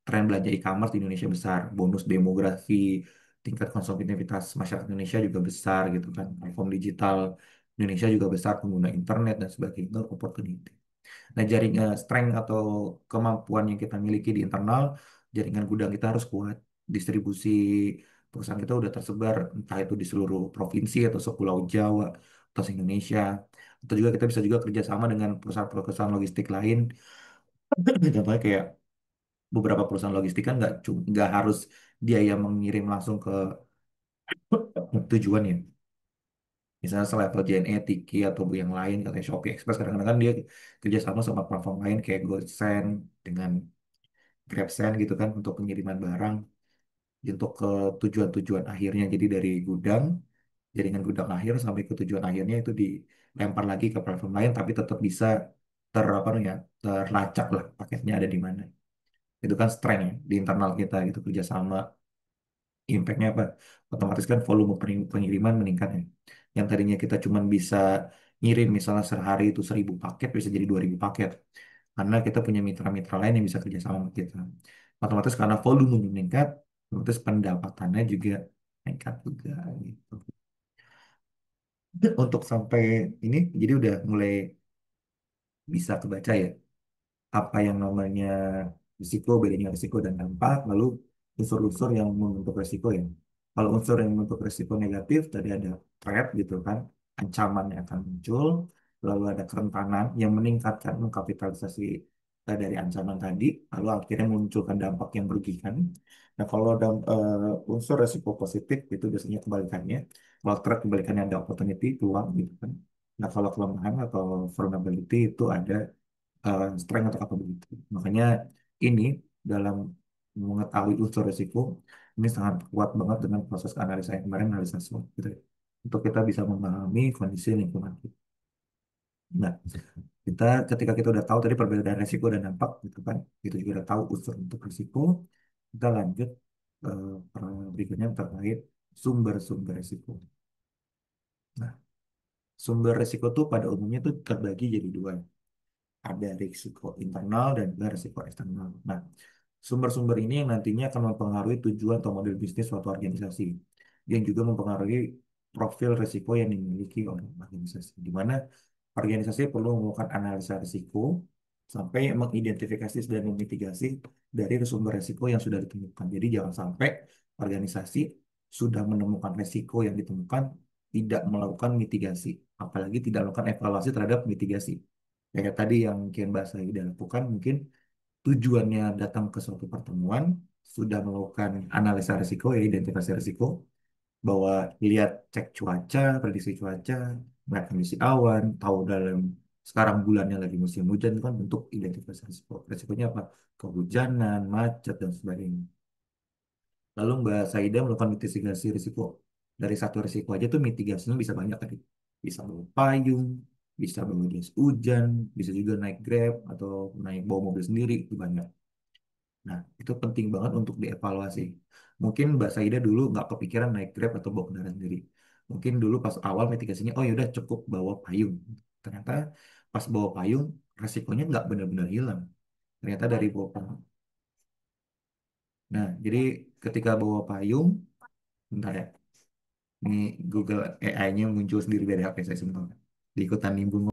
Tren belanja e-commerce di Indonesia besar, bonus demografi, tingkat konsumtivitas masyarakat Indonesia juga besar gitu kan. Platform digital Indonesia juga besar, pengguna internet dan sebagainya, itu opportunity. Nah, jaringan strength atau kemampuan yang kita miliki di internal, jaringan gudang kita harus kuat. Distribusi perusahaan kita udah tersebar, entah itu di seluruh provinsi atau sepulau Jawa atau se-Indonesia. Atau juga kita bisa juga kerjasama dengan perusahaan-perusahaan logistik lain. Contohnya kayak beberapa perusahaan logistik kan nggak harus dia yang mengirim langsung ke tujuan ya. Misalnya selevel JNE, Tiki atau yang lain kayak Shopee Express kadang-kadang kan dia kerjasama sama platform lain kayak GoSend dengan GrabSend gitu kan untuk pengiriman barang untuk ke tujuan-tujuan akhirnya. Jadi dari gudang, jaringan gudang akhir sampai ke tujuan akhirnya itu dilempar lagi ke platform lain tapi tetap bisa apa namanya terlacak lah paketnya ada di mana. Itu kan strength ya di internal kita gitu kerjasama. Impactnya apa? Otomatis kan volume pengiriman meningkat ya. Yang tadinya kita cuma bisa ngirim misalnya sehari itu 1.000 paket bisa jadi 2.000 paket. Karena kita punya mitra-mitra lain yang bisa kerja sama sama kita. Otomatis karena volume meningkat, otomatis pendapatannya juga meningkat juga gitu. Untuk sampai ini jadi udah mulai bisa kebaca ya apa yang namanya risiko, bedanya risiko dan dampak, lalu unsur-unsur yang membentuk risiko ya. Kalau unsur yang membentuk risiko negatif, tadi ada threat gitu kan, ancaman yang akan muncul, lalu ada kerentanan yang meningkatkan mengkapitalisasi dari ancaman tadi, lalu akhirnya munculkan dampak yang merugikan. Nah, kalau unsur risiko positif itu biasanya kebalikannya. Kalau threat kebalikannya ada opportunity, peluang gitu kan. Nah, kalau kelemahan atau vulnerability itu ada strength atau capability. Makanya ini dalam mengetahui unsur risiko ini sangat kuat banget dengan proses analisa yang kemarin analisa SWOT gitu ya. Untuk kita bisa memahami kondisi lingkungan kita. Nah, kita ketika kita udah tahu tadi perbedaan risiko dan dampak gitu kan, itu juga udah tahu unsur untuk risiko, kita lanjut berikutnya terkait sumber-sumber risiko. Nah, sumber risiko tuh pada umumnya tuh terbagi jadi dua. Ada risiko internal dan juga risiko eksternal. Nah, sumber-sumber ini yang nantinya akan mempengaruhi tujuan atau model bisnis suatu organisasi, yang juga mempengaruhi profil risiko yang dimiliki oleh organisasi. Di mana organisasi perlu melakukan analisa risiko sampai mengidentifikasi dan memitigasi dari sumber risiko yang sudah ditemukan. Jadi jangan sampai organisasi sudah menemukan risiko yang ditemukan tidak melakukan mitigasi, apalagi tidak melakukan evaluasi terhadap mitigasi. Kayak tadi yang mungkin Mbak Saida lakukan, mungkin tujuannya datang ke suatu pertemuan, sudah melakukan analisa risiko, ya identifikasi risiko, bahwa lihat cek cuaca, prediksi cuaca, melihat kondisi awan, tahu dalam sekarang bulannya lagi musim hujan itu kan bentuk identifikasi risiko. Risikonya apa? Kehujanan, macet dan sebagainya. Lalu Mbak Saida melakukan mitigasi risiko. Dari satu risiko aja tuh mitigasinya bisa banyak tadi. Bisa bawa payung, bisa bawa jas hujan, bisa juga naik Grab atau naik bawa mobil sendiri, itu banyak. Nah, itu penting banget untuk dievaluasi. Mungkin Mbak Saida dulu nggak kepikiran naik Grab atau bawa kendaraan sendiri. Mungkin dulu pas awal mitigasinya, oh yaudah cukup bawa payung. Ternyata pas bawa payung, resikonya nggak benar-benar hilang. Ternyata dari bawa payung. Nah, jadi ketika bawa payung, bentar ya, ini Google AI-nya muncul sendiri dari HP saya sebentar. Diikutan nimbung,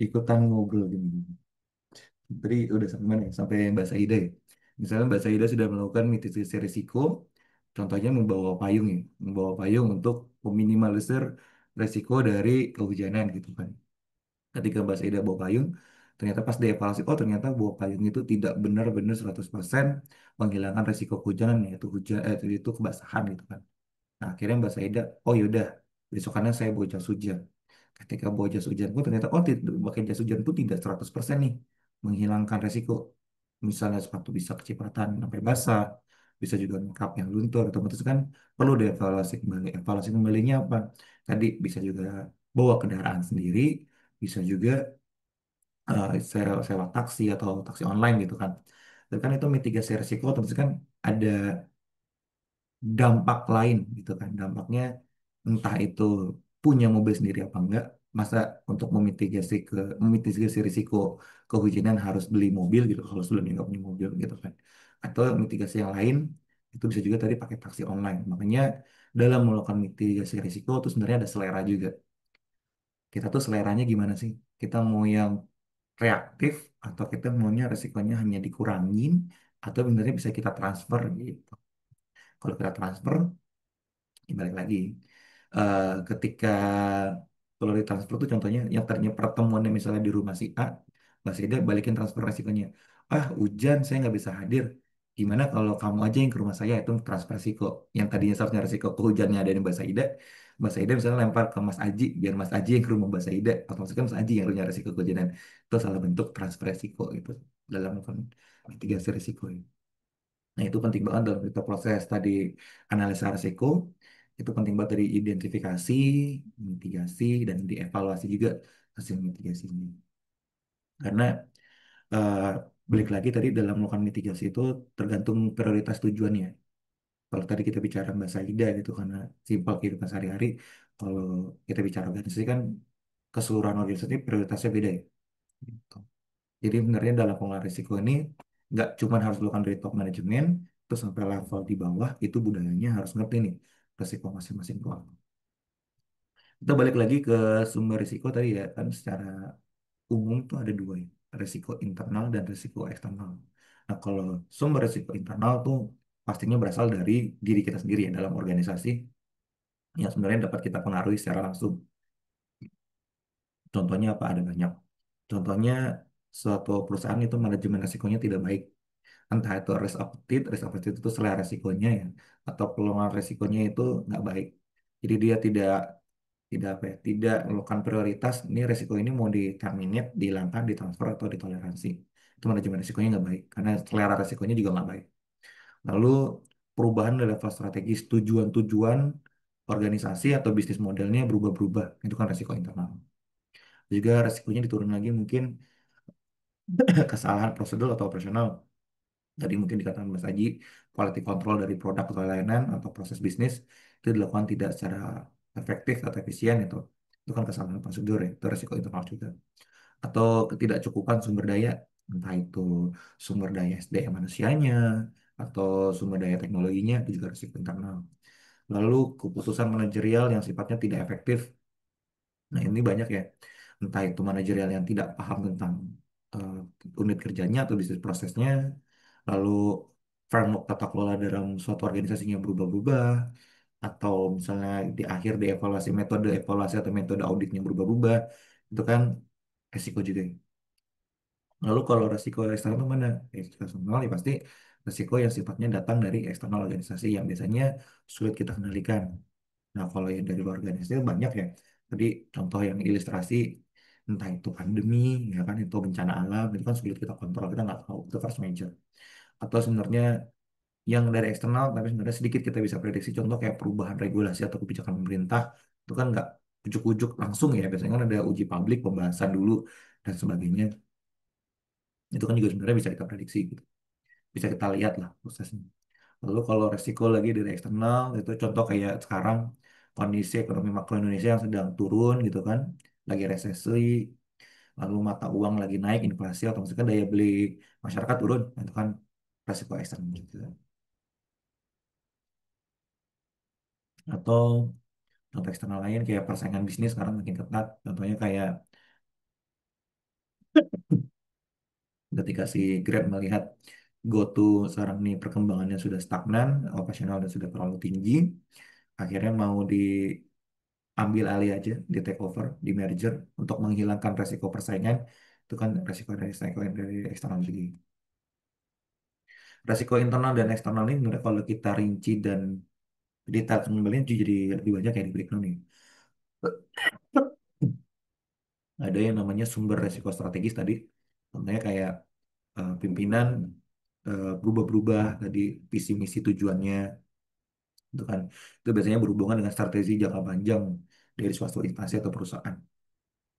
ikutan ngobrol gini. Tadi udah sampai mana ya? Sampai Mbak Saida ya. Misalnya Mbak Saida sudah melakukan mitigasi risiko, contohnya membawa payung ya, membawa payung untuk meminimalisir risiko dari kehujanan gitu kan. Ketika Mbak Saida bawa payung, ternyata pas dievaluasi, oh ternyata bawa payung itu tidak benar-benar 100% menghilangkan risiko kehujanan yaitu hujan, itu kebasahan gitu kan. Nah, akhirnya Mbak Saida, oh yaudah, besokannya saya bawa jas hujan. Ketika bawa jas hujan pun ternyata, oh pakai jas hujan pun tidak 100% nih menghilangkan resiko. Misalnya sepatu bisa kecipratan sampai basah, bisa juga makeup yang luntur, otomatis kan perlu dievaluasi kembali. Evaluasi kembalinya apa? Tadi bisa juga bawa kendaraan sendiri, bisa juga sewa taksi atau taksi online gitu kan. Dan kan itu mitigasi resiko, otomatis kan ada dampak lain gitu kan, dampaknya entah itu punya mobil sendiri apa enggak, masa untuk memitigasi risiko kehujanan harus beli mobil gitu kalau sebelumnya nggak punya mobil gitu kan, atau mitigasi yang lain itu bisa juga tadi pakai taksi online. Makanya dalam melakukan mitigasi risiko itu sebenarnya ada selera juga. Kita tuh seleranya gimana sih? Kita mau yang reaktif atau kita maunya resikonya hanya dikurangin atau sebenarnya bisa kita transfer gitu. Kalau kita transfer, ya balik lagi. Ketika kalau ditransfer tuh contohnya yang tadinya pertemuannya misalnya di rumah si A, Mbak Seda balikin transfer resikonya. Ah, hujan saya nggak bisa hadir. Gimana kalau kamu aja yang ke rumah saya, itu transfer resiko. Yang tadinya seharusnya resiko kehujannya ada di Mbak Saida misalnya lempar ke Mas Aji, biar Mas Aji yang ke rumah Mbak Saida. Otomatis kan Mas Aji yang punya resiko kehujanan. Itu salah bentuk transfer resiko gitu dalam mitigasi resiko. Nah, itu penting banget dalam kita proses tadi analisa risiko. Itu penting banget dari identifikasi, mitigasi, dan dievaluasi juga hasil mitigasinya. Karena eh, balik lagi tadi dalam melakukan mitigasi itu tergantung prioritas tujuannya. Kalau tadi kita bicara Mbak Saida gitu karena simpel kehidupan sehari-hari, kalau kita bicara organisasi kan keseluruhan organisasi prioritasnya beda ya. Gitu. Jadi sebenarnya dalam pengelolaan risiko ini nggak cuma harus dilakukan dari top manajemen, terus sampai level di bawah itu budayanya harus ngerti nih risiko masing-masing kelompok. Kita balik lagi ke sumber risiko tadi ya kan secara umum tuh ada dua ya, risiko internal dan risiko eksternal. Nah kalau sumber risiko internal tuh pastinya berasal dari diri kita sendiri ya dalam organisasi yang sebenarnya dapat kita pengaruhi secara langsung. Contohnya apa? Ada banyak. Contohnya suatu perusahaan itu manajemen risikonya tidak baik, entah itu risk appetite itu selera resikonya ya, atau peluang resikonya itu nggak baik. Jadi dia tidak apa ya, tidak melakukan prioritas. Ini resiko ini mau di-terminate, dihilangkan, ditransfer atau ditoleransi. Itu manajemen resikonya nggak baik, karena selera resikonya juga nggak baik. Lalu perubahan dari level strategis, tujuan-tujuan organisasi atau bisnis modelnya berubah-berubah. Itu kan resiko internal. Juga resikonya diturun lagi mungkin kesalahan prosedur atau operasional. Tadi mungkin dikatakan Mas Aji, quality control dari produk atau layanan atau proses bisnis itu dilakukan tidak secara efektif atau efisien itu kan kesalahan prosedur ya, itu resiko internal juga. Atau ketidakcukupan sumber daya, entah itu sumber daya SDM manusianya atau sumber daya teknologinya, itu juga resiko internal. Lalu keputusan manajerial yang sifatnya tidak efektif. Nah, ini banyak ya. Entah itu manajerial yang tidak paham tentang eh, unit kerjanya atau bisnis prosesnya, lalu framework tata kelola dalam suatu organisasinya berubah-ubah, atau misalnya di akhir metode evaluasi atau metode auditnya berubah-ubah, itu kan resiko juga. Lalu kalau resiko eksternal mana? Resiko eksternal ya pasti resiko yang sifatnya datang dari eksternal organisasi yang biasanya sulit kita kendalikan. Nah, kalau yang dari luar organisasi banyak ya. Tadi contoh yang ilustrasi, entah itu pandemi, ya kan, itu bencana alam, itu kan sulit kita kontrol, kita nggak tahu, itu force major. Atau sebenarnya yang dari eksternal, tapi sebenarnya sedikit kita bisa prediksi, contoh kayak perubahan regulasi atau kebijakan pemerintah, itu kan nggak ujuk-ujuk langsung ya, biasanya kan ada uji publik, pembahasan dulu, dan sebagainya. Itu kan juga sebenarnya bisa kita prediksi, gitu. Bisa kita lihat lah prosesnya. Lalu kalau resiko lagi dari eksternal, itu contoh kayak sekarang kondisi ekonomi makro Indonesia yang sedang turun gitu kan, lagi resesi, lalu mata uang lagi naik, inflasi, atau misalkan daya beli masyarakat turun, nah, itu kan resiko eksternal juga. Atau contoh eksternal lain kayak persaingan bisnis sekarang makin ketat, contohnya kayak ketika si Grab melihat GoTo sekarang nih perkembangannya sudah stagnan, operasionalnya sudah terlalu tinggi, akhirnya mau diambil alih aja, di take over, di merger untuk menghilangkan resiko persaingan. Itu kan resiko dari eksternal juga. Resiko internal dan eksternal ini sebenarnya kalau kita rinci dan detail kembali jadi lebih banyak kayak di breakdown nih. Ada yang namanya sumber resiko strategis tadi, contohnya kayak pimpinan berubah-berubah tadi, visi misi tujuannya, itu kan itu biasanya berhubungan dengan strategi jangka panjang dari suatu instansi atau perusahaan.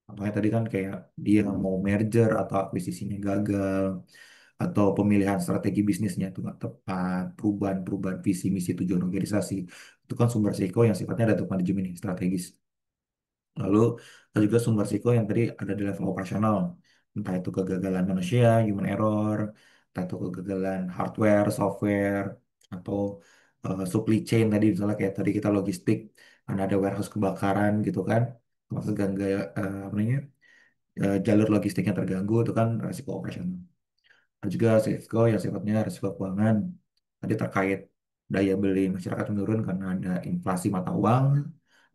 Contohnya tadi kan kayak dia mau merger atau akuisisinya gagal, atau pemilihan strategi bisnisnya itu nggak tepat, perubahan-perubahan visi misi tujuan organisasi, itu kan sumber risiko yang sifatnya ada untuk manajemen yang strategis. Lalu ada juga sumber risiko yang tadi ada di level operasional, entah itu kegagalan manusia, human error, entah itu kegagalan hardware, software, atau supply chain tadi, misalnya kayak tadi kita logistik, karena ada warehouse kebakaran gitu kan, maksud gangga apa namanya, jalur logistiknya terganggu, itu kan resiko operasional. Ada juga risiko yang sifatnya risiko keuangan, tadi terkait daya beli masyarakat menurun karena ada inflasi mata uang,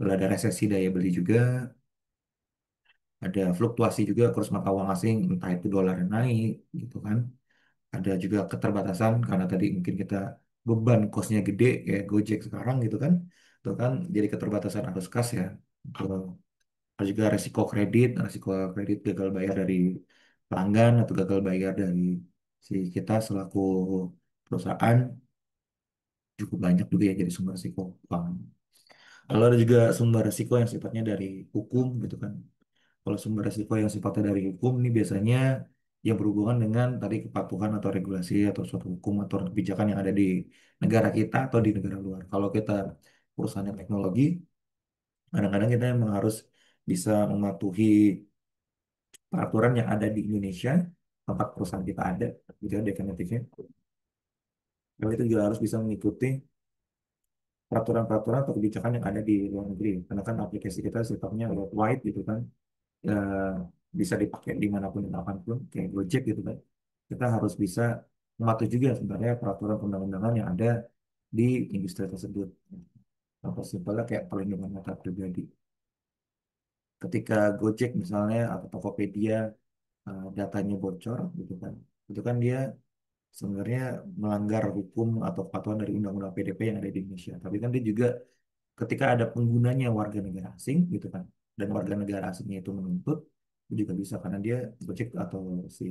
lalu ada resesi daya beli juga, ada fluktuasi juga kurs mata uang asing, entah itu dolar yang naik gitu kan. Ada juga keterbatasan karena tadi mungkin kita beban kosnya gede kayak Gojek sekarang gitu kan. Itu kan jadi keterbatasan arus kas ya. Gitu. Ada juga resiko kredit gagal bayar dari pelanggan atau gagal bayar dari si kita selaku perusahaan, cukup banyak juga ya jadi sumber risiko keuangan. Lalu ada juga sumber risiko yang sifatnya dari hukum gitu kan. Kalau sumber resiko yang sifatnya dari hukum ini biasanya yang berhubungan dengan tadi kepatuhan atau regulasi atau suatu hukum atau kebijakan yang ada di negara kita atau di negara luar. Kalau kita perusahaan teknologi, kadang-kadang kita memang harus bisa mematuhi peraturan yang ada di Indonesia, tempat perusahaan kita ada, gitu ya definitifnya. Lalu itu juga harus bisa mengikuti peraturan-peraturan atau kebijakan yang ada di luar negeri. Karena kan aplikasi kita sifatnya worldwide gitu kan, ya, bisa dipakai dimanapun dan kapanpun kayak Gojek gitu kan, kita harus bisa mematuhi juga sebenarnya peraturan perundang-undangan yang ada di industri tersebut. Contoh simpelnya kayak perlindungan data pribadi, ketika Gojek misalnya atau Tokopedia datanya bocor gitu kan, itu kan dia sebenarnya melanggar hukum atau kepatuhan dari undang-undang PDP yang ada di Indonesia, tapi kan dia juga ketika ada penggunanya warga negara asing gitu kan, dan warga negara asingnya itu menuntut, itu juga bisa karena dia Gojek atau si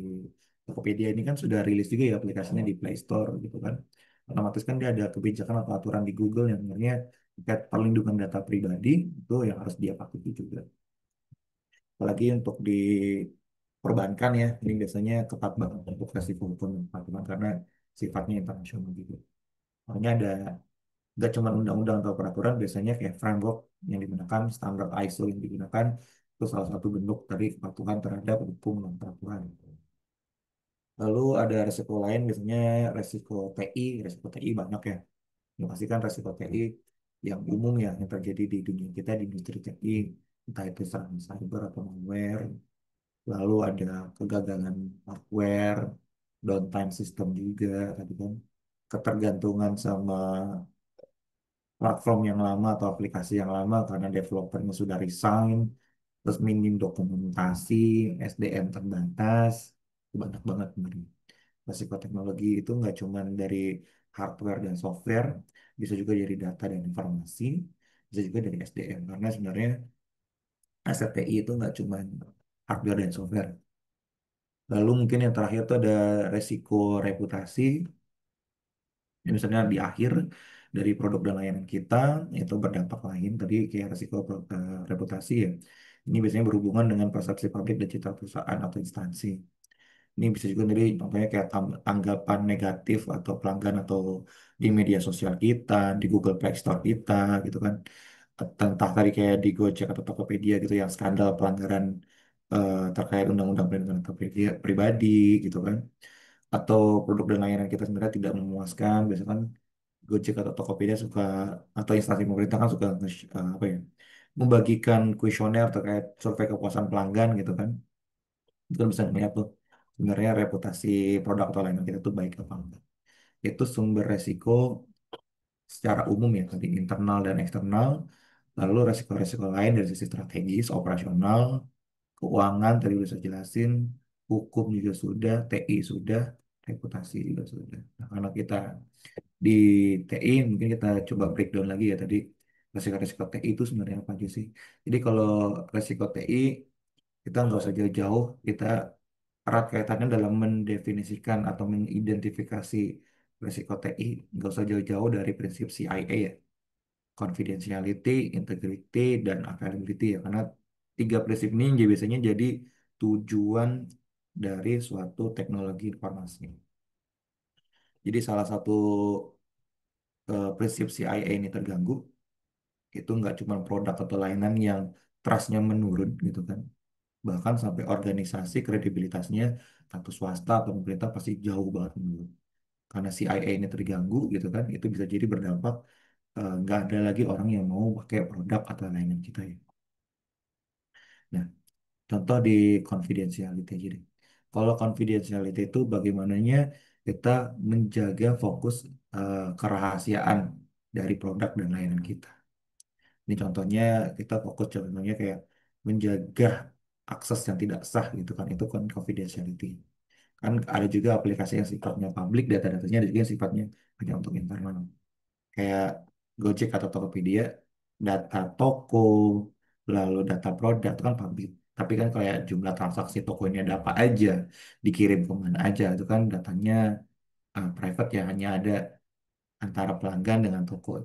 Tokopedia ini kan sudah rilis juga ya aplikasinya di Play Store gitu kan, otomatis kan dia ada kebijakan atau aturan di Google yang sebenarnya terkait perlindungan data pribadi, itu yang harus dia patuhi juga. Apalagi untuk di perbankan ya, ini biasanya ketat banget untuk resiko hukum dan peraturan karena sifatnya internasional juga. Makanya ada nggak cuma undang-undang atau peraturan, biasanya kayak framework yang digunakan, standar ISO yang digunakan, itu salah satu bentuk dari kepatuhan terhadap hukum dan peraturan. Lalu ada resiko lain, biasanya resiko TI. Resiko TI banyak ya. Yang pasti kan resiko TI yang umum ya, yang terjadi di dunia kita, di industri TI. Entah itu serangan cyber atau malware. Lalu ada kegagalan hardware, downtime system juga, tadi kan ketergantungan sama platform yang lama atau aplikasi yang lama karena developernya sudah resign, terus minim dokumentasi, SDM terbatas, itu banyak banget sebenarnya. Resiko teknologi itu nggak cuma dari hardware dan software, bisa juga dari data dan informasi, bisa juga dari SDM. Karena sebenarnya aset TI itu nggak cuma hardware dan software. Lalu mungkin yang terakhir itu ada resiko reputasi. Ya, misalnya di akhir dari produk dan layanan kita itu berdampak lain. Tadi kayak resiko reputasi ya. Ini biasanya berhubungan dengan persepsi publik dan citra perusahaan atau instansi. Ini bisa juga dari contohnya kayak tanggapan negatif atau pelanggan atau di media sosial kita, di Google Play Store kita gitu kan. Entah tadi kayak di Gojek atau Tokopedia gitu yang skandal pelanggaran terkait undang-undang perlindungan data pribadi gitu kan. Atau produk dan layanan kita sebenarnya tidak memuaskan. Biasanya kan Gojek atau Tokopedia suka atau instansi pemerintah kan suka apa ya membagikan kuesioner terkait survei kepuasan pelanggan gitu kan. Itu kan bisa melihat tuh sebenarnya reputasi produk atau layanan kita tuh baik apa enggak. Itu sumber resiko secara umum ya, tadi internal dan eksternal. Lalu resiko-resiko lain dari sisi strategis, operasional, keuangan tadi udah saya jelasin, hukum juga sudah, TI sudah, reputasi juga sudah. Nah, karena kita di TI mungkin kita coba breakdown lagi ya tadi resiko-resiko TI itu sebenarnya apa aja sih? Jadi kalau resiko TI kita nggak usah jauh-jauh, kita erat kaitannya dalam mendefinisikan atau mengidentifikasi resiko TI, nggak usah jauh-jauh dari prinsip CIA ya, confidentiality, integrity, dan availability ya, karena tiga prinsip ini yang biasanya jadi tujuan dari suatu teknologi informasi. Jadi salah satu prinsip CIA ini terganggu, itu nggak cuma produk atau layanan yang trustnya menurun gitu kan, bahkan sampai organisasi kredibilitasnya atau swasta atau pemerintah pasti jauh banget menurun. Karena CIA ini terganggu gitu kan, itu bisa jadi berdampak nggak ada lagi orang yang mau pakai produk atau layanan kita ya. Nah, contoh di confidentiality aja deh. Kalau confidentiality itu bagaimananya kita menjaga fokus kerahasiaan dari produk dan layanan kita. Ini contohnya kita fokus contohnya kayak menjaga akses yang tidak sah gitu kan, itu kan confidentiality. Kan ada juga aplikasi yang sifatnya publik, data-datanya ada juga yang sifatnya hanya untuk internal. Kayak Gojek atau Tokopedia, data toko, lalu data produk itu kan publik. Tapi kan kayak jumlah transaksi toko ini ada apa aja, dikirim kemana aja, itu kan datanya private ya, hanya ada antara pelanggan dengan toko.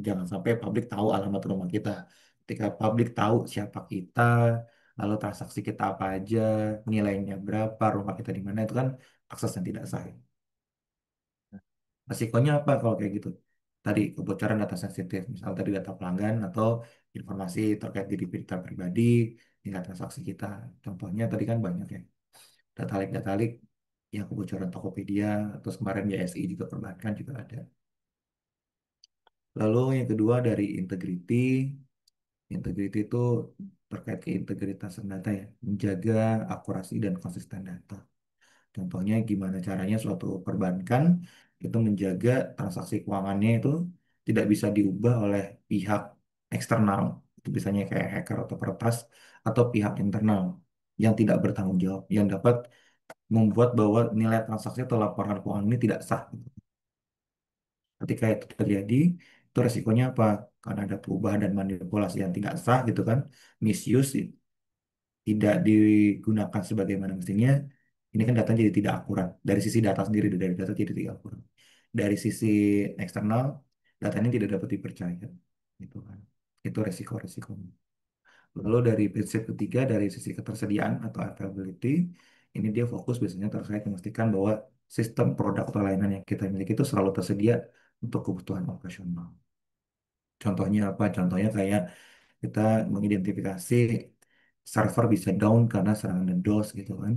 Jangan sampai publik tahu alamat rumah kita. Ketika publik tahu siapa kita, lalu transaksi kita apa aja, nilainya berapa, rumah kita di mana, itu kan akses yang tidak sah. Resikonya apa kalau kayak gitu? Tadi kebocoran data sensitif, misal tadi data pelanggan atau informasi terkait diri kita pribadi, nilai transaksi kita. Contohnya tadi kan banyak ya. Data leak yang kebocoran Tokopedia, terus kemarin YSI juga perbankan juga ada. Lalu yang kedua dari integrity. Integrity itu terkait keintegritasan data ya, menjaga akurasi dan konsisten data. Contohnya gimana caranya suatu perbankan itu menjaga transaksi keuangannya itu tidak bisa diubah oleh pihak eksternal. Itu biasanya kayak hacker atau peretas atau pihak internal yang tidak bertanggung jawab, yang dapat membuat bahwa nilai transaksi atau laporan keuangan ini tidak sah. Ketika itu terjadi, itu resikonya apa? Karena ada perubahan dan manipulasi yang tidak sah gitu kan, misuse, tidak digunakan sebagaimana mestinya, ini kan data jadi tidak akurat. Dari sisi data sendiri, dari data jadi tidak akurat. Dari sisi eksternal, data ini tidak dapat dipercaya. Gitu kan. Itu resiko-resiko. Lalu dari prinsip ketiga, dari sisi ketersediaan atau availability, ini dia fokus biasanya terkait memastikan bahwa sistem produk atau layanan yang kita miliki itu selalu tersedia untuk kebutuhan operasional. Contohnya apa? Contohnya kayak kita mengidentifikasi server bisa down karena serangan DDoS gitu kan.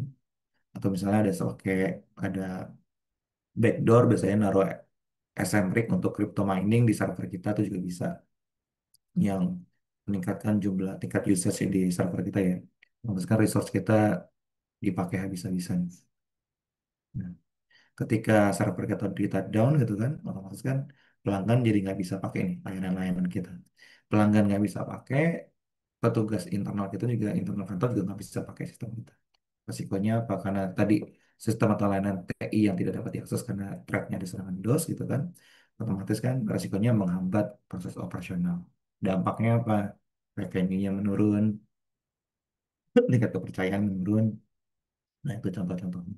Atau misalnya ada kayak ada backdoor biasanya naruh SMRIG untuk crypto mining di server kita itu juga bisa, yang meningkatkan jumlah tingkat usage di server kita ya. Memastikan resource kita dipakai habis-habisan. Nah, ketika server kita down gitu kan, otomatis kan pelanggan jadi nggak bisa pakai nih layanan-layanan kita. Pelanggan nggak bisa pakai, petugas internal kita juga internal kantor juga nggak bisa pakai sistem kita. Resikonya apa? Karena tadi sistem atau layanan TI yang tidak dapat diakses karena threat-nya ada serangan DOS gitu kan, otomatis kan resikonya menghambat proses operasional. Dampaknya apa? Revenue-nya menurun, tingkat kepercayaan menurun. Nah, itu contoh-contohnya.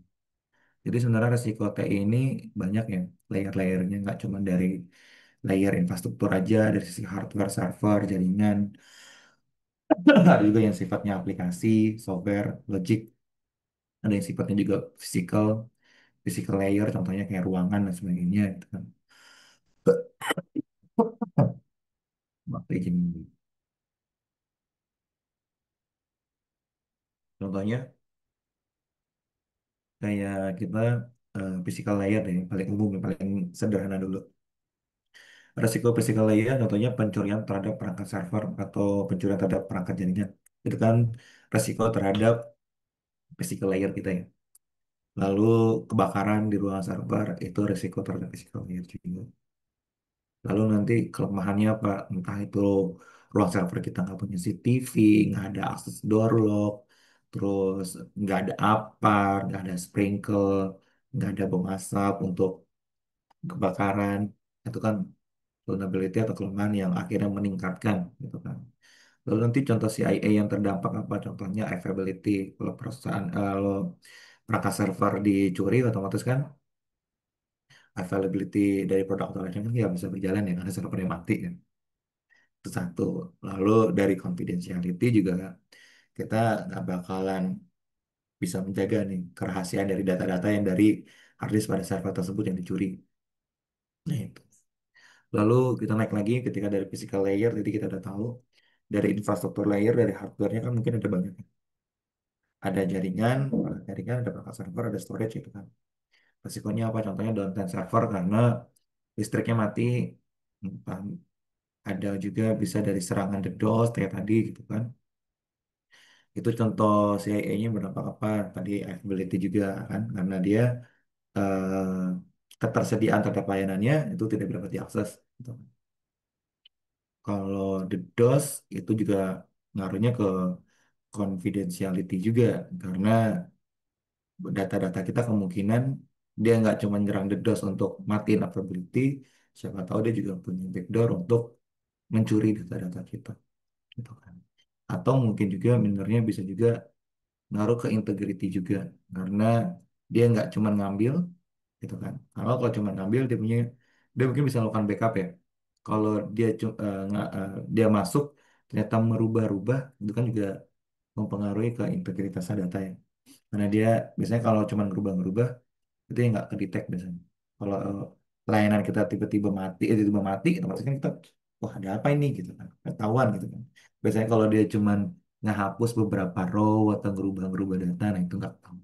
Jadi sebenarnya resiko TI ini banyak ya layer-layernya, nggak cuma dari layer infrastruktur aja, dari sisi hardware, server, jaringan, ada juga yang sifatnya aplikasi, software, logic, ada yang sifatnya juga physical, physical layer, contohnya kayak ruangan dan sebagainya gitu kan. Maaf, izin dulu. Contohnya kayak kita physical layer deh, yang paling umum, yang paling sederhana dulu. Resiko physical layer contohnya pencurian terhadap perangkat server atau pencurian terhadap perangkat jaringan. Itu kan resiko terhadap physical layer kita ya. Lalu kebakaran di ruang server itu resiko terhadap physical layer juga. Lalu nanti kelemahannya apa? Entah itu ruang server kita nggak punya CCTV, nggak ada akses door lock, terus nggak ada APAR, nggak ada sprinkle, nggak ada bom asap untuk kebakaran. Itu kan vulnerability atau kelemahan yang akhirnya meningkatkan gitu kan. Lalu nanti contoh CIA yang terdampak apa? Contohnya availability. Kalau perusahaan, kalau perangkat server dicuri, otomatis kan availability dari produk atau lainnya kan nggak bisa berjalan ya karena servernya mati kan. Itu satu. Lalu dari confidentiality juga kita nggak bakalan bisa menjaga nih kerahasiaan dari data-data yang dari harddisk pada server tersebut yang dicuri. Nah, itu. Lalu kita naik lagi ketika dari physical layer, jadi kita udah tahu dari infrastruktur layer, dari hardware-nya kan mungkin ada banyak. Ada jaringan, ada perangkat server, ada storage gitu kan. Resikonya apa? Contohnya downtime server karena listriknya mati. Entah, ada juga bisa dari serangan DDoS kayak tadi gitu kan. Itu contoh CIA-nya berdampak apa? Tadi availability juga kan, karena dia ketersediaan terhadap layanannya itu tidak dapat diakses. Gitu. Kalau DDoS itu juga ngaruhnya ke confidentiality juga, karena data-data kita kemungkinan dia nggak cuma nyerang DDoS untuk matiin availability, siapa tahu dia juga punya backdoor untuk mencuri data-data kita, gitu kan. Atau mungkin juga minernya bisa juga ngaruh ke integrity juga, karena dia nggak cuma ngambil, gitu kan. Kalau cuma ngambil dia mungkin bisa melakukan backup ya. Kalau dia masuk ternyata merubah-rubah, itu kan juga mempengaruhi ke integritas data ya. Karena dia biasanya kalau cuma ngerubah-ngerubah itu yang nggak kedetek biasanya. Kalau layanan kita tiba-tiba mati, otomatis kan kita, wah ada apa ini gitu kan, ketahuan gitu kan. Biasanya kalau dia cuma ngehapus beberapa row atau ngerubah-ngerubah data, nah itu nggak tahu.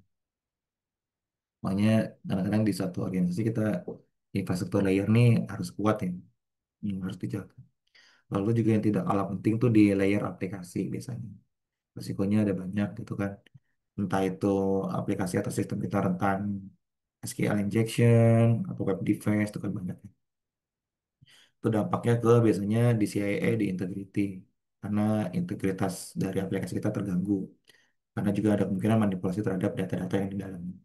Makanya kadang-kadang di satu organisasi kita infrastruktur layer nih harus kuat ya, harus dijaga. Lalu juga yang tidak kalah penting tuh di layer aplikasi biasanya. Resikonya ada banyak gitu kan. Entah itu aplikasi atau sistem kita rentan SQL injection atau web device itu kan banyak ya. Itu dampaknya ke biasanya di CIA di integrity karena integritas dari aplikasi kita terganggu. Karena juga ada kemungkinan manipulasi terhadap data-data yang di dalamnya.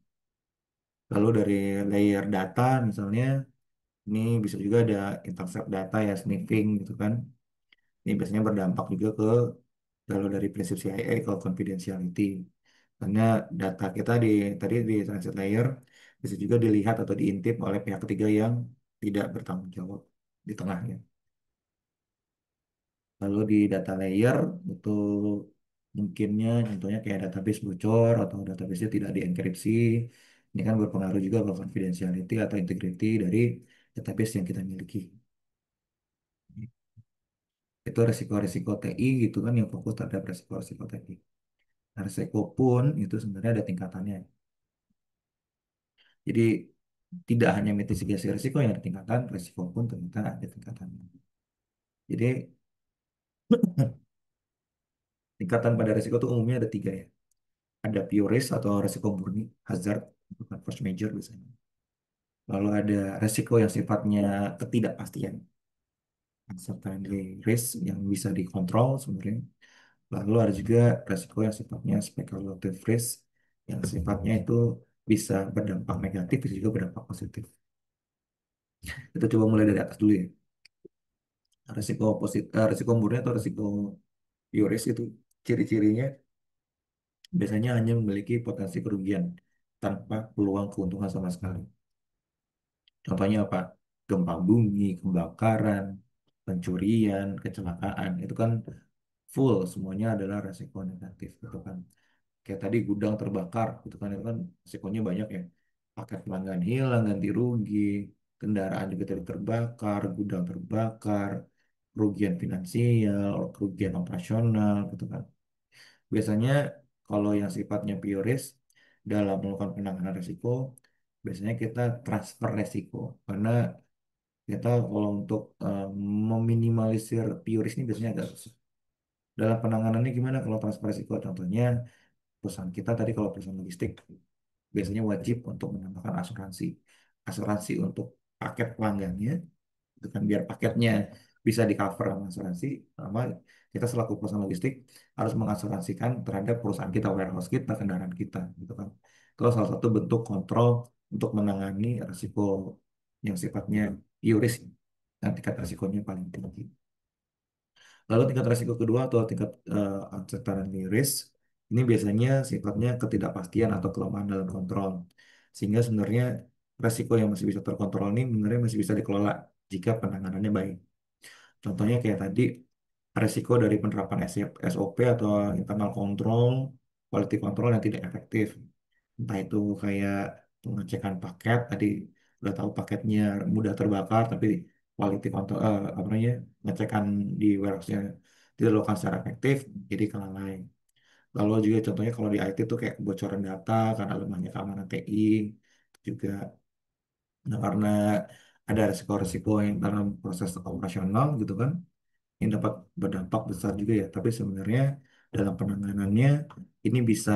Lalu dari layer data misalnya ini bisa juga ada intercept data ya sniffing gitu kan. Ini biasanya berdampak juga ke kalau dari prinsip CIA ke confidentiality. Karena data kita tadi di transit layer bisa juga dilihat atau diintip oleh pihak ketiga yang tidak bertanggung jawab di tengahnya. Lalu di data layer itu mungkinnya contohnya kayak database bocor atau database-nya tidak dienkripsi. Ini kan berpengaruh juga ke confidentiality atau integrity dari database yang kita miliki. Itu resiko-resiko TI gitu kan yang fokus terhadap resiko-resiko TI. Nah, resiko pun itu sebenarnya ada tingkatannya. Jadi tidak hanya mitigasi resiko yang ada tingkatan, resiko pun ternyata ada tingkatannya. Jadi tingkatan pada resiko itu umumnya ada tiga ya. Ada pure risk atau resiko murni, hazard, itu kan force major biasanya. Lalu ada resiko yang sifatnya ketidakpastian, uncertainty risk yang bisa dikontrol sebenarnya. Lalu ada juga resiko yang sifatnya speculative risk, yang sifatnya itu bisa berdampak negatif, bisa juga berdampak positif. Kita coba mulai dari atas dulu ya. Risiko murni atau risiko pure itu ciri-cirinya biasanya hanya memiliki potensi kerugian tanpa peluang keuntungan sama sekali. Contohnya apa? Gempa bumi, kebakaran, pencurian, kecelakaan. Itu kan full semuanya adalah resiko negatif gitu kan. Kayak tadi gudang terbakar gitu kan, itu kan resikonya banyak ya. Paket pelanggan hilang, ganti rugi, kendaraan juga tadi terbakar, gudang terbakar, kerugian finansial, kerugian operasional gitu kan. Biasanya kalau yang sifatnya pure dalam melakukan penanganan risiko, biasanya kita transfer resiko karena kita kalau untuk meminimalisir pure ini biasanya agak susah. Dalam penanganannya gimana kalau transfer resiko? Contohnya perusahaan kita tadi kalau perusahaan logistik biasanya wajib untuk menambahkan asuransi. Asuransi untuk paket pelanggannya, itu kan biar paketnya bisa di cover sama asuransi, sama kita selaku perusahaan logistik harus mengasuransikan terhadap perusahaan kita, warehouse kita, kendaraan kita, gitu kan. Itu salah satu bentuk kontrol untuk menangani risiko yang sifatnya iuris, yang tingkat risikonya paling tinggi. Lalu tingkat risiko kedua atau tingkat uncertainty risk ini biasanya sifatnya ketidakpastian atau kelemahan dalam kontrol. Sehingga sebenarnya risiko yang masih bisa terkontrol ini sebenarnya masih bisa dikelola jika penanganannya baik. Contohnya kayak tadi risiko dari penerapan SOP atau internal control, quality control yang tidak efektif. Entah itu kayak pengecekan paket, tadi udah tahu paketnya mudah terbakar, tapi quality control, apa namanya, ngecekan di warehouse-nya tidak dilakukan secara efektif, jadi kelalaian. Lalu juga contohnya kalau di IT itu kayak kebocoran data karena lemahnya keamanan TI, juga nah, karena ada resiko-resiko yang dalam proses operasional gitu kan, yang dapat berdampak besar juga ya. Tapi sebenarnya dalam penanganannya ini bisa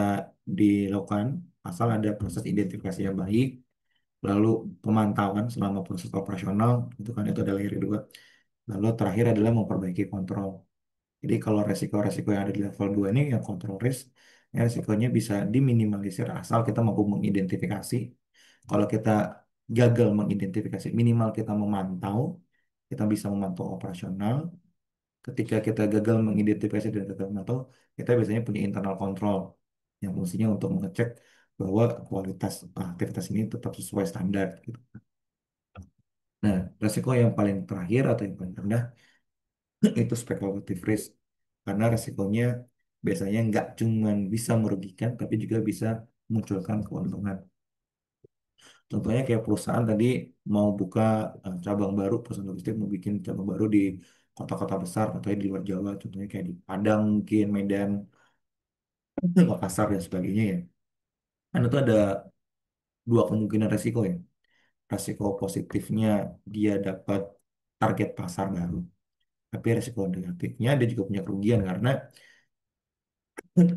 dilakukan asal ada proses identifikasi yang baik, lalu pemantauan selama proses operasional, itu kan itu adalah layer kedua. Lalu terakhir adalah memperbaiki kontrol. Jadi kalau resiko-resiko yang ada di level 2 ini yang control risk, ya resikonya bisa diminimalisir asal kita mampu mengidentifikasi. Kalau kita gagal mengidentifikasi, minimal kita memantau, kita bisa memantau operasional. Ketika kita gagal mengidentifikasi dan gagal memantau, kita biasanya punya internal control yang fungsinya untuk mengecek bahwa kualitas aktivitas ini tetap sesuai standar gitu. Nah, resiko yang paling terakhir atau yang paling rendah itu speculative risk karena resikonya biasanya nggak cuma bisa merugikan tapi juga bisa munculkan keuntungan. Contohnya kayak perusahaan tadi mau buka cabang baru, perusahaan logistik mau bikin cabang baru di kota-kota besar, contohnya di luar Jawa, contohnya kayak di Padang mungkin, Medan, Makassar dan sebagainya ya. Kan itu ada dua kemungkinan resiko ya. Resiko positifnya dia dapat target pasar baru. Tapi resiko negatifnya dia juga punya kerugian karena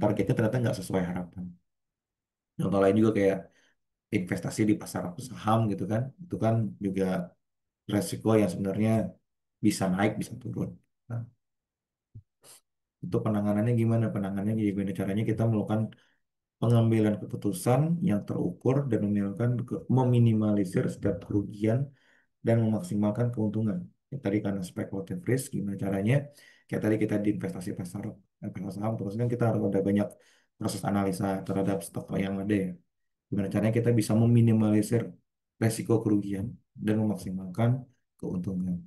targetnya ternyata nggak sesuai harapan. Contoh lain juga kayak investasi di pasar saham gitu kan, itu kan juga resiko yang sebenarnya bisa naik, bisa turun. Nah, untuk penanganannya gimana? Penanganannya gimana caranya kita melakukan pengambilan keputusan yang terukur dan meminimalisir setiap kerugian dan memaksimalkan keuntungan. Ya, tadi karena speculative risk, gimana caranya? Kayak tadi kita di investasi pasar saham, terus kan kita harus ada banyak proses analisa terhadap stok yang ada ya. Gimana caranya kita bisa meminimalisir resiko kerugian dan memaksimalkan keuntungan.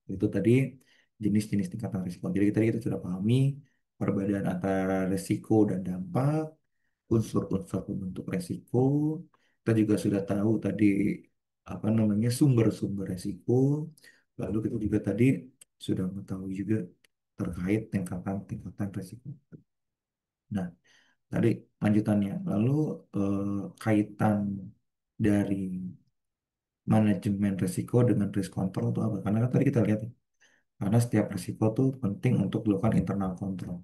Itu tadi jenis-jenis tingkatan risiko. Jadi tadi kita sudah pahami perbedaan antara risiko dan dampak, unsur-unsur pembentuk resiko. Kita juga sudah tahu tadi apa namanya sumber-sumber resiko. Lalu kita juga tadi sudah mengetahui juga terkait tingkatan-tingkatan resiko. Nah, tadi lanjutannya. Lalu eh, kaitan dari manajemen risiko dengan risk control itu apa? Karena kan tadi kita lihat, karena setiap risiko tuh penting untuk dilakukan internal control.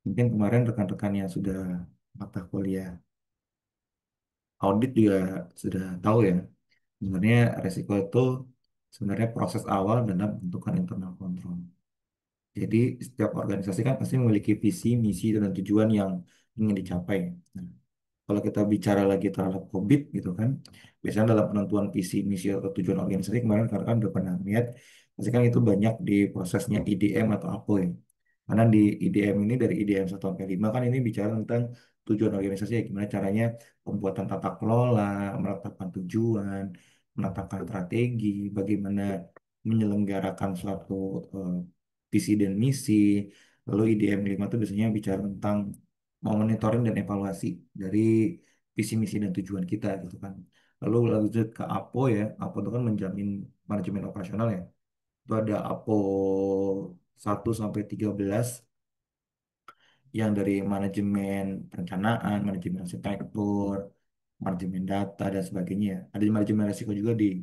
Mungkin kemarin rekan-rekan yang sudah mata kuliah audit juga sudah tahu ya, sebenarnya risiko itu sebenarnya proses awal dalam pembentukan internal control. Jadi setiap organisasi kan pasti memiliki visi, misi, dan tujuan yang ingin dicapai. Nah, Kalau kita bicara lagi terhadap COVID gitu kan, biasanya dalam penentuan visi, misi atau tujuan organisasi kemarin karena kan udah pernah lihat, pasti kan itu banyak di prosesnya IDM atau APO ya. Karena di IDM ini dari IDM 1 sampai 5 kan ini bicara tentang tujuan organisasi ya, gimana caranya pembuatan tata kelola, menetapkan tujuan, menetapkan strategi, bagaimana menyelenggarakan suatu eh, visi dan misi. Lalu IDM 5 itu biasanya bicara tentang monitoring dan evaluasi dari visi misi dan tujuan kita gitu kan. Lalu lanjut ke APO ya. APO itu kan menjamin manajemen operasional ya. Itu ada APO 1 sampai 13 yang dari manajemen perencanaan, manajemen arsitektur, manajemen data dan sebagainya. Ada manajemen risiko juga di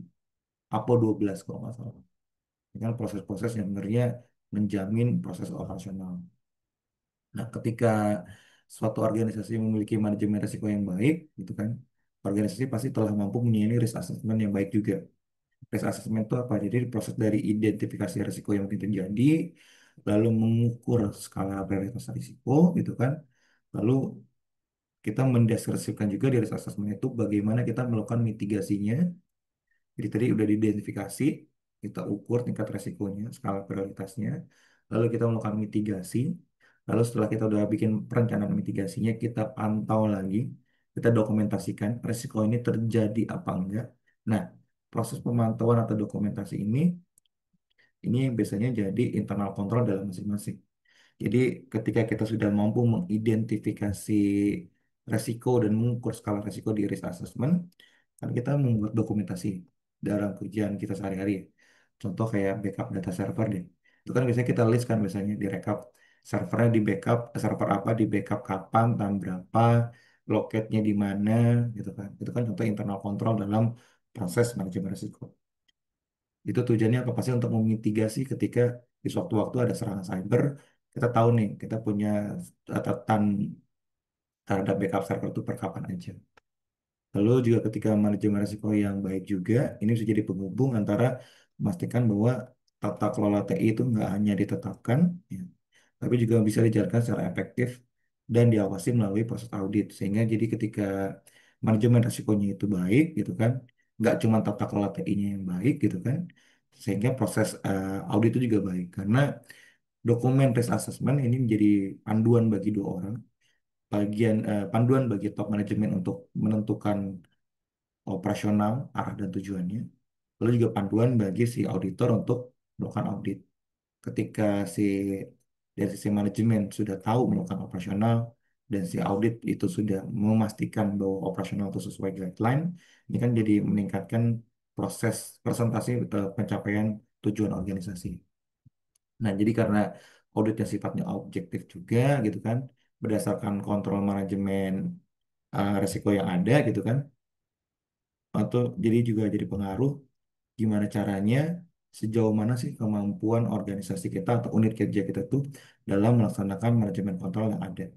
APO 12 kalau nggak salah. Ini kan proses-proses yang sebenarnya menjamin proses operasional. Nah, ketika suatu organisasi memiliki manajemen risiko yang baik, gitu kan, organisasi pasti telah mampu menilai risk assessment yang baik juga. Risk assessment itu apa? Jadi proses dari identifikasi risiko yang mungkin terjadi, lalu mengukur skala prioritas risiko, gitu kan, lalu kita mendeskripsikan juga di risk assessment itu bagaimana kita melakukan mitigasinya. Jadi tadi udah diidentifikasi, kita ukur tingkat resikonya, skala prioritasnya, lalu kita melakukan mitigasi, lalu setelah kita udah bikin perencanaan mitigasinya, kita pantau lagi, kita dokumentasikan resiko ini terjadi apa enggak. Nah, proses pemantauan atau dokumentasi ini biasanya jadi internal kontrol dalam masing-masing. Jadi ketika kita sudah mampu mengidentifikasi resiko dan mengukur skala resiko di risk assessment, kan kita membuat dokumentasi dalam kerjaan kita sehari-hari. Contoh kayak backup data server deh. Itu kan biasanya kita list kan biasanya di rekap servernya di backup, server apa di backup kapan, tahun berapa, loketnya di mana gitu kan. Itu kan contoh internal control dalam proses manajemen risiko. Itu tujuannya apa? Pasti untuk memitigasi ketika di suatu waktu ada serangan cyber, kita tahu nih, kita punya catatan terhadap backup server itu per kapan aja. Lalu juga ketika manajemen risiko yang baik juga, ini bisa jadi penghubung antara memastikan bahwa tata kelola TI itu nggak hanya ditetapkan, ya, tapi juga bisa dijalankan secara efektif dan diawasi melalui proses audit. Sehingga jadi ketika manajemen risikonya itu baik, gitu kan, nggak cuma tata kelola TI-nya yang baik, gitu kan, sehingga proses audit itu juga baik. Karena dokumen risk assessment ini menjadi panduan bagi dua orang, panduan bagi top manajemen untuk menentukan operasional, arah dan tujuannya. Lalu juga panduan bagi si auditor untuk melakukan audit. Ketika si dari sisi manajemen sudah tahu melakukan operasional dan si audit itu sudah memastikan bahwa operasional itu sesuai guideline, ini kan jadi meningkatkan proses presentasi pencapaian tujuan organisasi. Nah, jadi karena auditnya sifatnya objektif juga gitu kan, berdasarkan kontrol manajemen risiko yang ada gitu kan, atau jadi juga jadi pengaruh gimana caranya sejauh mana sih kemampuan organisasi kita atau unit kerja kita tuh dalam melaksanakan manajemen kontrol yang ada.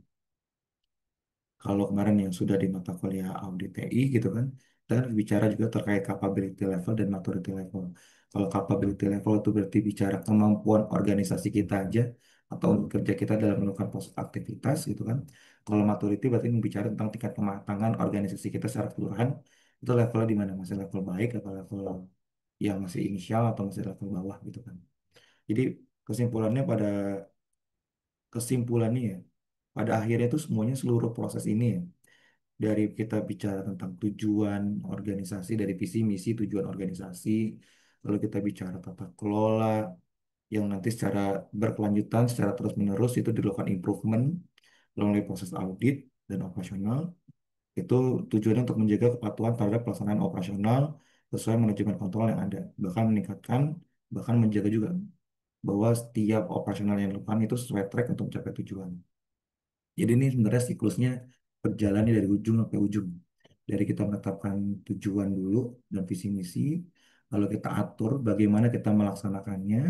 Kalau kemarin yang sudah di mata kuliah audit TI gitu kan, kita kan bicara juga terkait capability level dan maturity level. Kalau capability level itu berarti bicara kemampuan organisasi kita aja atau unit kerja kita dalam melakukan proses aktivitas gitu kan. Kalau maturity berarti bicara tentang tingkat kematangan organisasi kita secara keseluruhan. Itu levelnya di mana? Masih level baik atau level yang masih inisial atau masih level bawah gitu kan. Jadi kesimpulannya kesimpulannya ya, pada akhirnya itu semuanya seluruh proses ini ya, dari kita bicara tentang tujuan organisasi, dari visi misi tujuan organisasi, lalu kita bicara tata kelola yang nanti secara berkelanjutan, secara terus-menerus itu dilakukan improvement melalui proses audit dan operasional. Itu tujuannya untuk menjaga kepatuhan terhadap pelaksanaan operasional sesuai manajemen kontrol yang ada, bahkan meningkatkan, bahkan menjaga juga bahwa setiap operasional yang dilakukan itu sesuai track untuk mencapai tujuan. Jadi ini sebenarnya siklusnya berjalan dari ujung sampai ujung. Dari kita menetapkan tujuan dulu dan visi misi, lalu kita atur bagaimana kita melaksanakannya,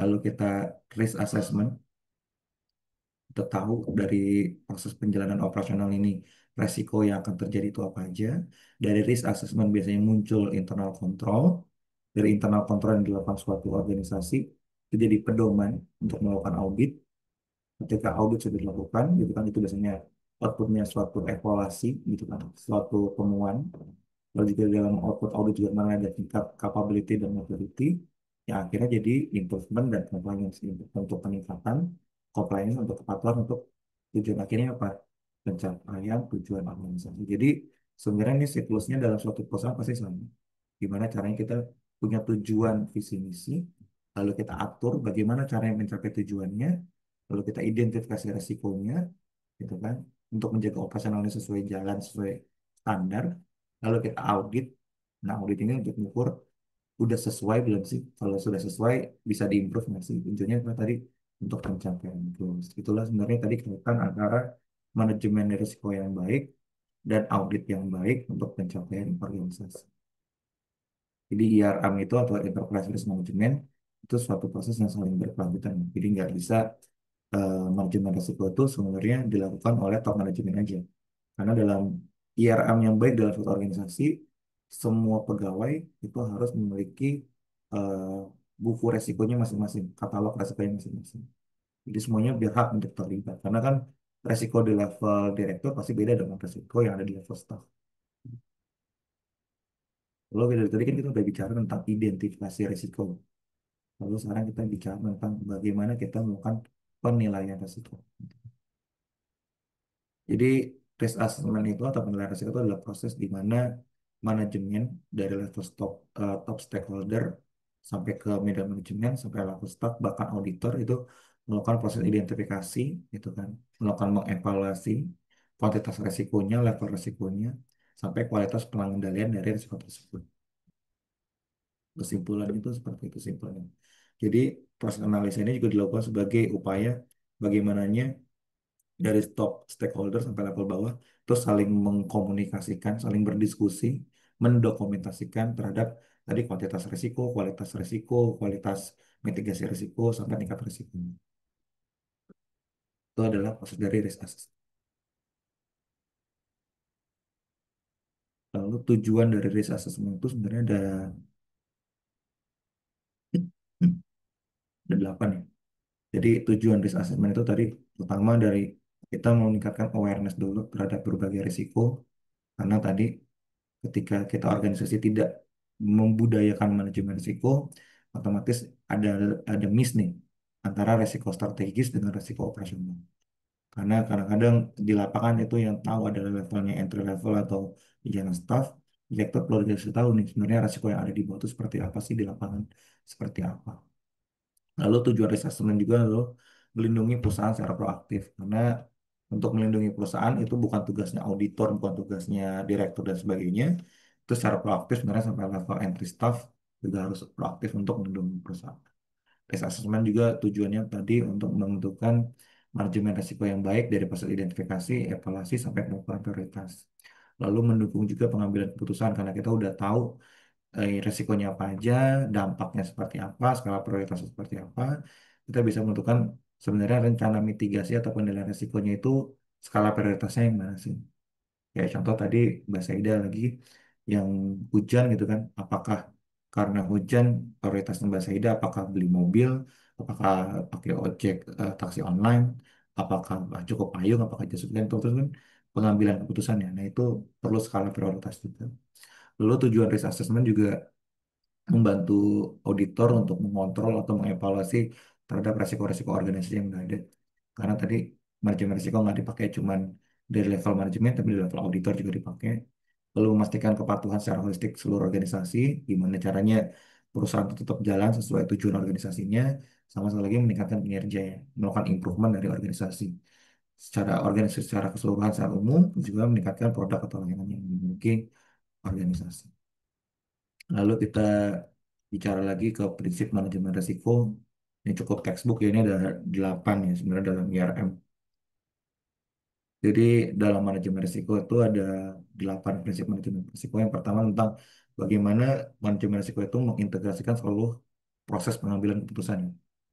lalu kita risk assessment, kita tahu dari proses penjalanan operasional ini resiko yang akan terjadi itu apa aja. Dari risk assessment biasanya muncul internal control. Dari internal control yang dilakukan suatu organisasi itu jadi pedoman untuk melakukan audit. Ketika audit sudah dilakukan, gitu kan itu biasanya outputnya suatu evaluasi gitu kan, suatu temuan. Lalu juga dalam output audit juga mana ada tingkat capability dan maturity yang akhirnya jadi improvement dan compliance untuk peningkatan compliance untuk kepatuhan untuk tujuan akhirnya apa? Pencapaian tujuan organisasi. Jadi sebenarnya ini siklusnya dalam suatu perusahaan pasti sama. Gimana caranya kita punya tujuan visi misi, lalu kita atur bagaimana caranya mencapai tujuannya, lalu kita identifikasi resikonya, gitu kan, untuk menjaga operasionalnya sesuai jalan, sesuai standar, lalu kita audit. Nah, audit ini untuk mengukur udah sesuai belum sih? Kalau sudah sesuai, bisa diimprove nggak sih? Tujuannya apa tadi? Untuk pencapaian goals. Itulah sebenarnya tadi kaitan antara manajemen risiko yang baik dan audit yang baik untuk pencapaian organisasi. Jadi IRM itu atau Enterprise Risk Management itu suatu proses yang saling berkelanjutan. Jadi nggak bisa manajemen risiko itu sebenarnya dilakukan oleh top manajemen aja. Karena dalam IRM yang baik dalam suatu organisasi, semua pegawai itu harus memiliki eh, buku resikonya masing-masing, katalog resikonya masing-masing. Jadi semuanya berhak untuk terlibat. Karena kan resiko di level direktur pasti beda dengan resiko yang ada di level staff. Lalu dari tadi kan kita udah bicara tentang identifikasi resiko. Lalu sekarang kita bicara tentang bagaimana kita melakukan penilaian resiko. Jadi risk assessment itu atau penilaian risiko itu adalah proses di mana manajemen dari level top stakeholder sampai ke middle manajemen sampai level staff bahkan auditor itu melakukan proses identifikasi itu kan, melakukan mengevaluasi kuantitas resikonya, level resikonya sampai kualitas pengendalian dari risiko tersebut. Kesimpulan itu seperti itu simpelnya. Jadi proses analisa ini juga dilakukan sebagai upaya bagaimananya dari top stakeholder sampai level bawah terus saling mengkomunikasikan, saling berdiskusi, mendokumentasikan terhadap tadi kualitas risiko, kualitas mitigasi risiko sampai tingkat risiko. Itu adalah proses dari risk assessment. Lalu tujuan dari risk assessment itu sebenarnya ada 8 ya. Jadi tujuan risk assessment itu tadi pertama dari kita meningkatkan awareness dulu terhadap berbagai risiko karena tadi ketika kita organisasi tidak membudayakan manajemen risiko, otomatis ada ada miss nih antara risiko strategis dengan risiko operasional. Karena kadang-kadang di lapangan itu yang tahu adalah levelnya entry level atau jajaran staff, direktur perlu dikasih tahu nih sebenarnya risiko yang ada di bawah itu seperti apa sih di lapangan, seperti apa. Lalu tujuan risk assessment juga lalu melindungi perusahaan secara proaktif karena untuk melindungi perusahaan itu bukan tugasnya auditor, bukan tugasnya direktur dan sebagainya. Itu secara proaktif sebenarnya sampai level entry staff juga harus proaktif untuk melindungi perusahaan. Risk assessment juga tujuannya tadi untuk menentukan manajemen risiko yang baik dari proses identifikasi, evaluasi sampai penentuan prioritas. Lalu mendukung juga pengambilan keputusan karena kita udah tahu resikonya apa aja, dampaknya seperti apa, skala prioritasnya seperti apa, kita bisa menentukan sebenarnya rencana mitigasi atau penilaian resikonya itu skala prioritasnya yang mana sih. Kayak contoh tadi Mbak Saida lagi yang hujan gitu kan, apakah karena hujan prioritasnya Mbak Saida apakah beli mobil, apakah pakai ojek taksi online, apakah cukup payung, apakah jas hujan, itu terus kan pengambilan keputusannya. Nah itu perlu skala prioritas juga. Lalu tujuan risk assessment juga membantu auditor untuk mengontrol atau mengevaluasi terhadap resiko-resiko organisasi yang ada. Karena tadi manajemen risiko nggak dipakai cuman dari level manajemen, tapi di level auditor juga dipakai. Lalu memastikan kepatuhan secara holistik seluruh organisasi, gimana caranya perusahaan itu tetap jalan sesuai tujuan organisasinya, sama sekali lagi meningkatkan kinerja ya, melakukan improvement dari organisasi. Secara organisasi secara keseluruhan, secara umum, juga meningkatkan produk atau layanan yang dimiliki organisasi. Lalu kita bicara lagi ke prinsip manajemen risiko. Ini cukup textbook ya, ini ada 8 ya sebenarnya dalam IRM. Jadi dalam manajemen risiko itu ada 8 prinsip manajemen risiko. Yang pertama tentang bagaimana manajemen risiko itu mengintegrasikan seluruh proses pengambilan keputusan.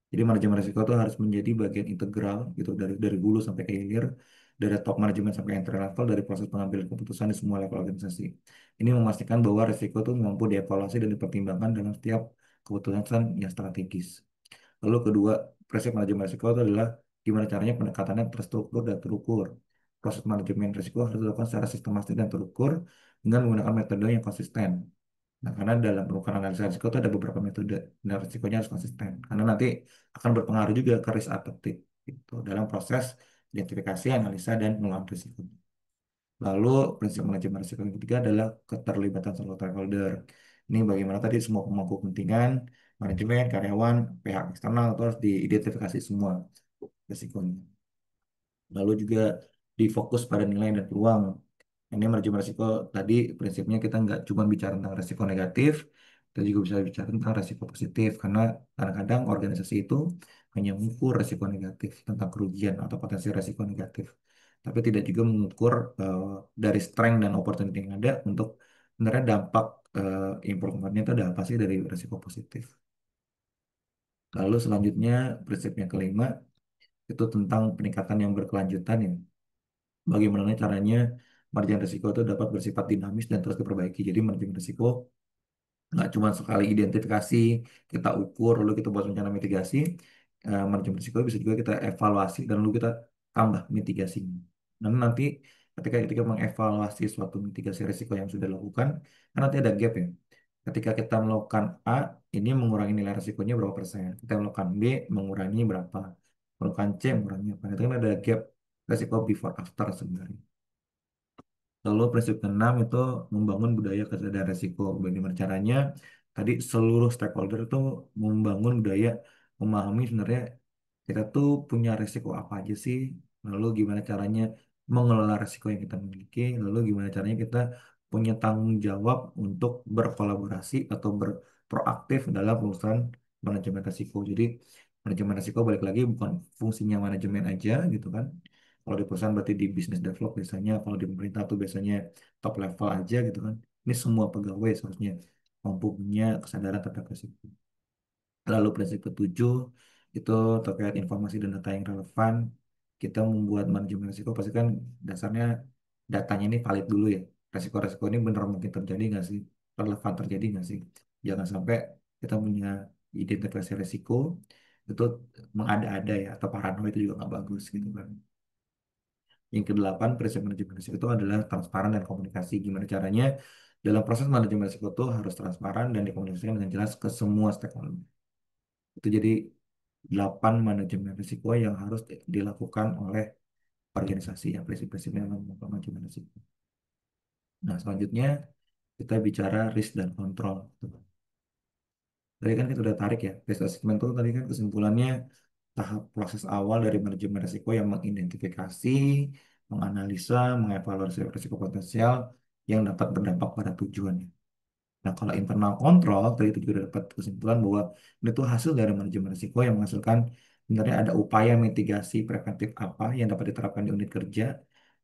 Jadi manajemen risiko itu harus menjadi bagian integral gitu dari hulu sampai ke hilir, dari top manajemen sampai entry level dari proses pengambilan keputusan di semua level organisasi. Ini memastikan bahwa risiko itu mampu dievaluasi dan dipertimbangkan dalam setiap keputusan yang strategis. Lalu kedua, prinsip manajemen risiko itu adalah gimana caranya pendekatannya terstruktur dan terukur. proses manajemen risiko harus dilakukan secara sistematis dan terukur dengan menggunakan metode yang konsisten. Nah, karena dalam melakukan analisa risiko itu ada beberapa metode dan risikonya harus konsisten. Karena nanti akan berpengaruh juga ke risk appetite gitu, dalam proses identifikasi, analisa, dan pengelolaan risiko. Lalu prinsip manajemen risiko yang ketiga adalah keterlibatan seluruh stakeholder. Ini bagaimana tadi semua pemangku kepentingan, manajemen, karyawan, pihak eksternal itu harus diidentifikasi semua risikonya. Lalu juga difokus pada nilai dan peluang. Ini manajemen risiko tadi prinsipnya kita nggak cuma bicara tentang risiko negatif, kita juga bisa bicara tentang risiko positif karena kadang-kadang organisasi itu hanya mengukur risiko negatif tentang kerugian atau potensi risiko negatif, tapi tidak juga mengukur dari strength dan opportunity yang ada untuk sebenarnya dampak improvementnya itu ada apa sih dari risiko positif. Lalu selanjutnya prinsip yang kelima itu tentang peningkatan yang berkelanjutan ya. Bagaimana caranya manajemen risiko itu dapat bersifat dinamis dan terus diperbaiki. Jadi manajemen risiko nggak cuma sekali identifikasi, kita ukur, lalu kita buat rencana mitigasi. Manajemen risiko bisa juga kita evaluasi dan lalu kita tambah mitigasinya. Dan nanti ketika ketika mengevaluasi suatu mitigasi risiko yang sudah dilakukan, kan nanti ada gap ya. Ketika kita melakukan A, ini mengurangi nilai risikonya berapa persen. Kita melakukan B, mengurangi berapa. Melakukan C, mengurangi apa. Itu kan ada gap risiko before after sebenarnya. Lalu prinsip keenam itu membangun budaya kesadaran risiko. Bagaimana caranya? Tadi seluruh stakeholder itu membangun budaya memahami sebenarnya kita tuh punya risiko apa aja sih. Lalu gimana caranya mengelola risiko yang kita miliki. Lalu gimana caranya kita punya tanggung jawab untuk berkolaborasi atau berproaktif dalam urusan manajemen risiko. Jadi manajemen risiko balik lagi bukan fungsinya manajemen aja gitu kan. Kalau di perusahaan berarti di business develop biasanya, kalau di pemerintah tuh biasanya top level aja gitu kan. Ini semua pegawai seharusnya mampu punya kesadaran terhadap risiko. Lalu prinsip ketujuh itu terkait informasi dan data yang relevan. Kita membuat manajemen risiko pasti kan dasarnya datanya ini valid dulu ya. Resiko-resiko ini benar mungkin terjadi nggak sih? Relevan terjadi nggak sih? Jangan sampai kita punya identifikasi risiko itu mengada-ada ya atau paranoid itu juga nggak bagus gitu kan. Yang kedelapan, prinsip manajemen risiko itu adalah transparan dan komunikasi. Gimana caranya dalam proses manajemen risiko itu harus transparan dan dikomunikasikan dengan jelas ke semua stakeholder. Itu jadi 8 manajemen risiko yang harus dilakukan oleh organisasi yang prinsip-prinsipnya dalam manajemen risiko. Nah, selanjutnya kita bicara risk dan kontrol. Tadi kan kita udah tarik ya, risk assessment itu tadi kan kesimpulannya tahap proses awal dari manajemen risiko yang mengidentifikasi, menganalisa, mengevaluasi risiko potensial yang dapat berdampak pada tujuannya. Nah, kalau internal control, tadi itu juga dapat kesimpulan bahwa ini tuh hasil dari manajemen risiko yang menghasilkan sebenarnya ada upaya mitigasi preventif apa yang dapat diterapkan di unit kerja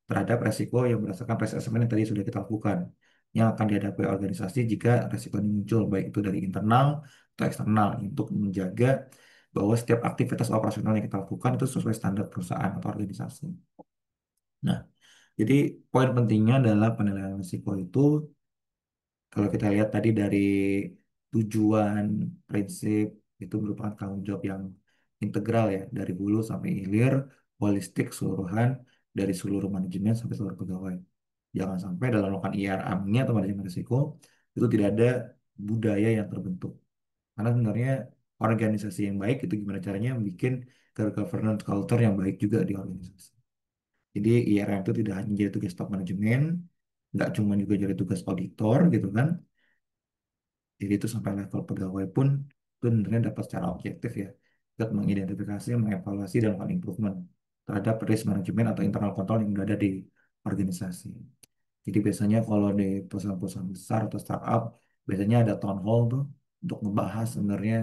terhadap resiko yang berdasarkan risk assessment yang tadi sudah kita lakukan, yang akan dihadapi organisasi jika resiko ini muncul, baik itu dari internal atau eksternal, untuk menjaga bahwa setiap aktivitas operasional yang kita lakukan itu sesuai standar perusahaan atau organisasi. Nah, jadi poin pentingnya adalah penilaian risiko itu kalau kita lihat tadi dari tujuan, prinsip, itu merupakan tanggung jawab yang integral ya, dari hulu sampai hilir, holistik, keseluruhan, dari seluruh manajemen sampai seluruh pegawai. Jangan sampai dalam melakukan IRA-nya atau manajemen risiko, itu tidak ada budaya yang terbentuk. Karena sebenarnya organisasi yang baik itu gimana caranya bikin governance culture yang baik juga di organisasi. Jadi IRM itu tidak hanya jadi tugas top manajemen, nggak cuma juga jadi tugas auditor gitu kan, jadi itu sampai level pegawai pun itu sebenarnya dapat secara objektif ya. Dapat mengidentifikasi, mengevaluasi, dan melakukan improvement terhadap risk management atau internal control yang berada di organisasi. Jadi biasanya kalau di perusahaan-perusahaan besar atau startup, biasanya ada town hall tuh untuk ngebahas sebenarnya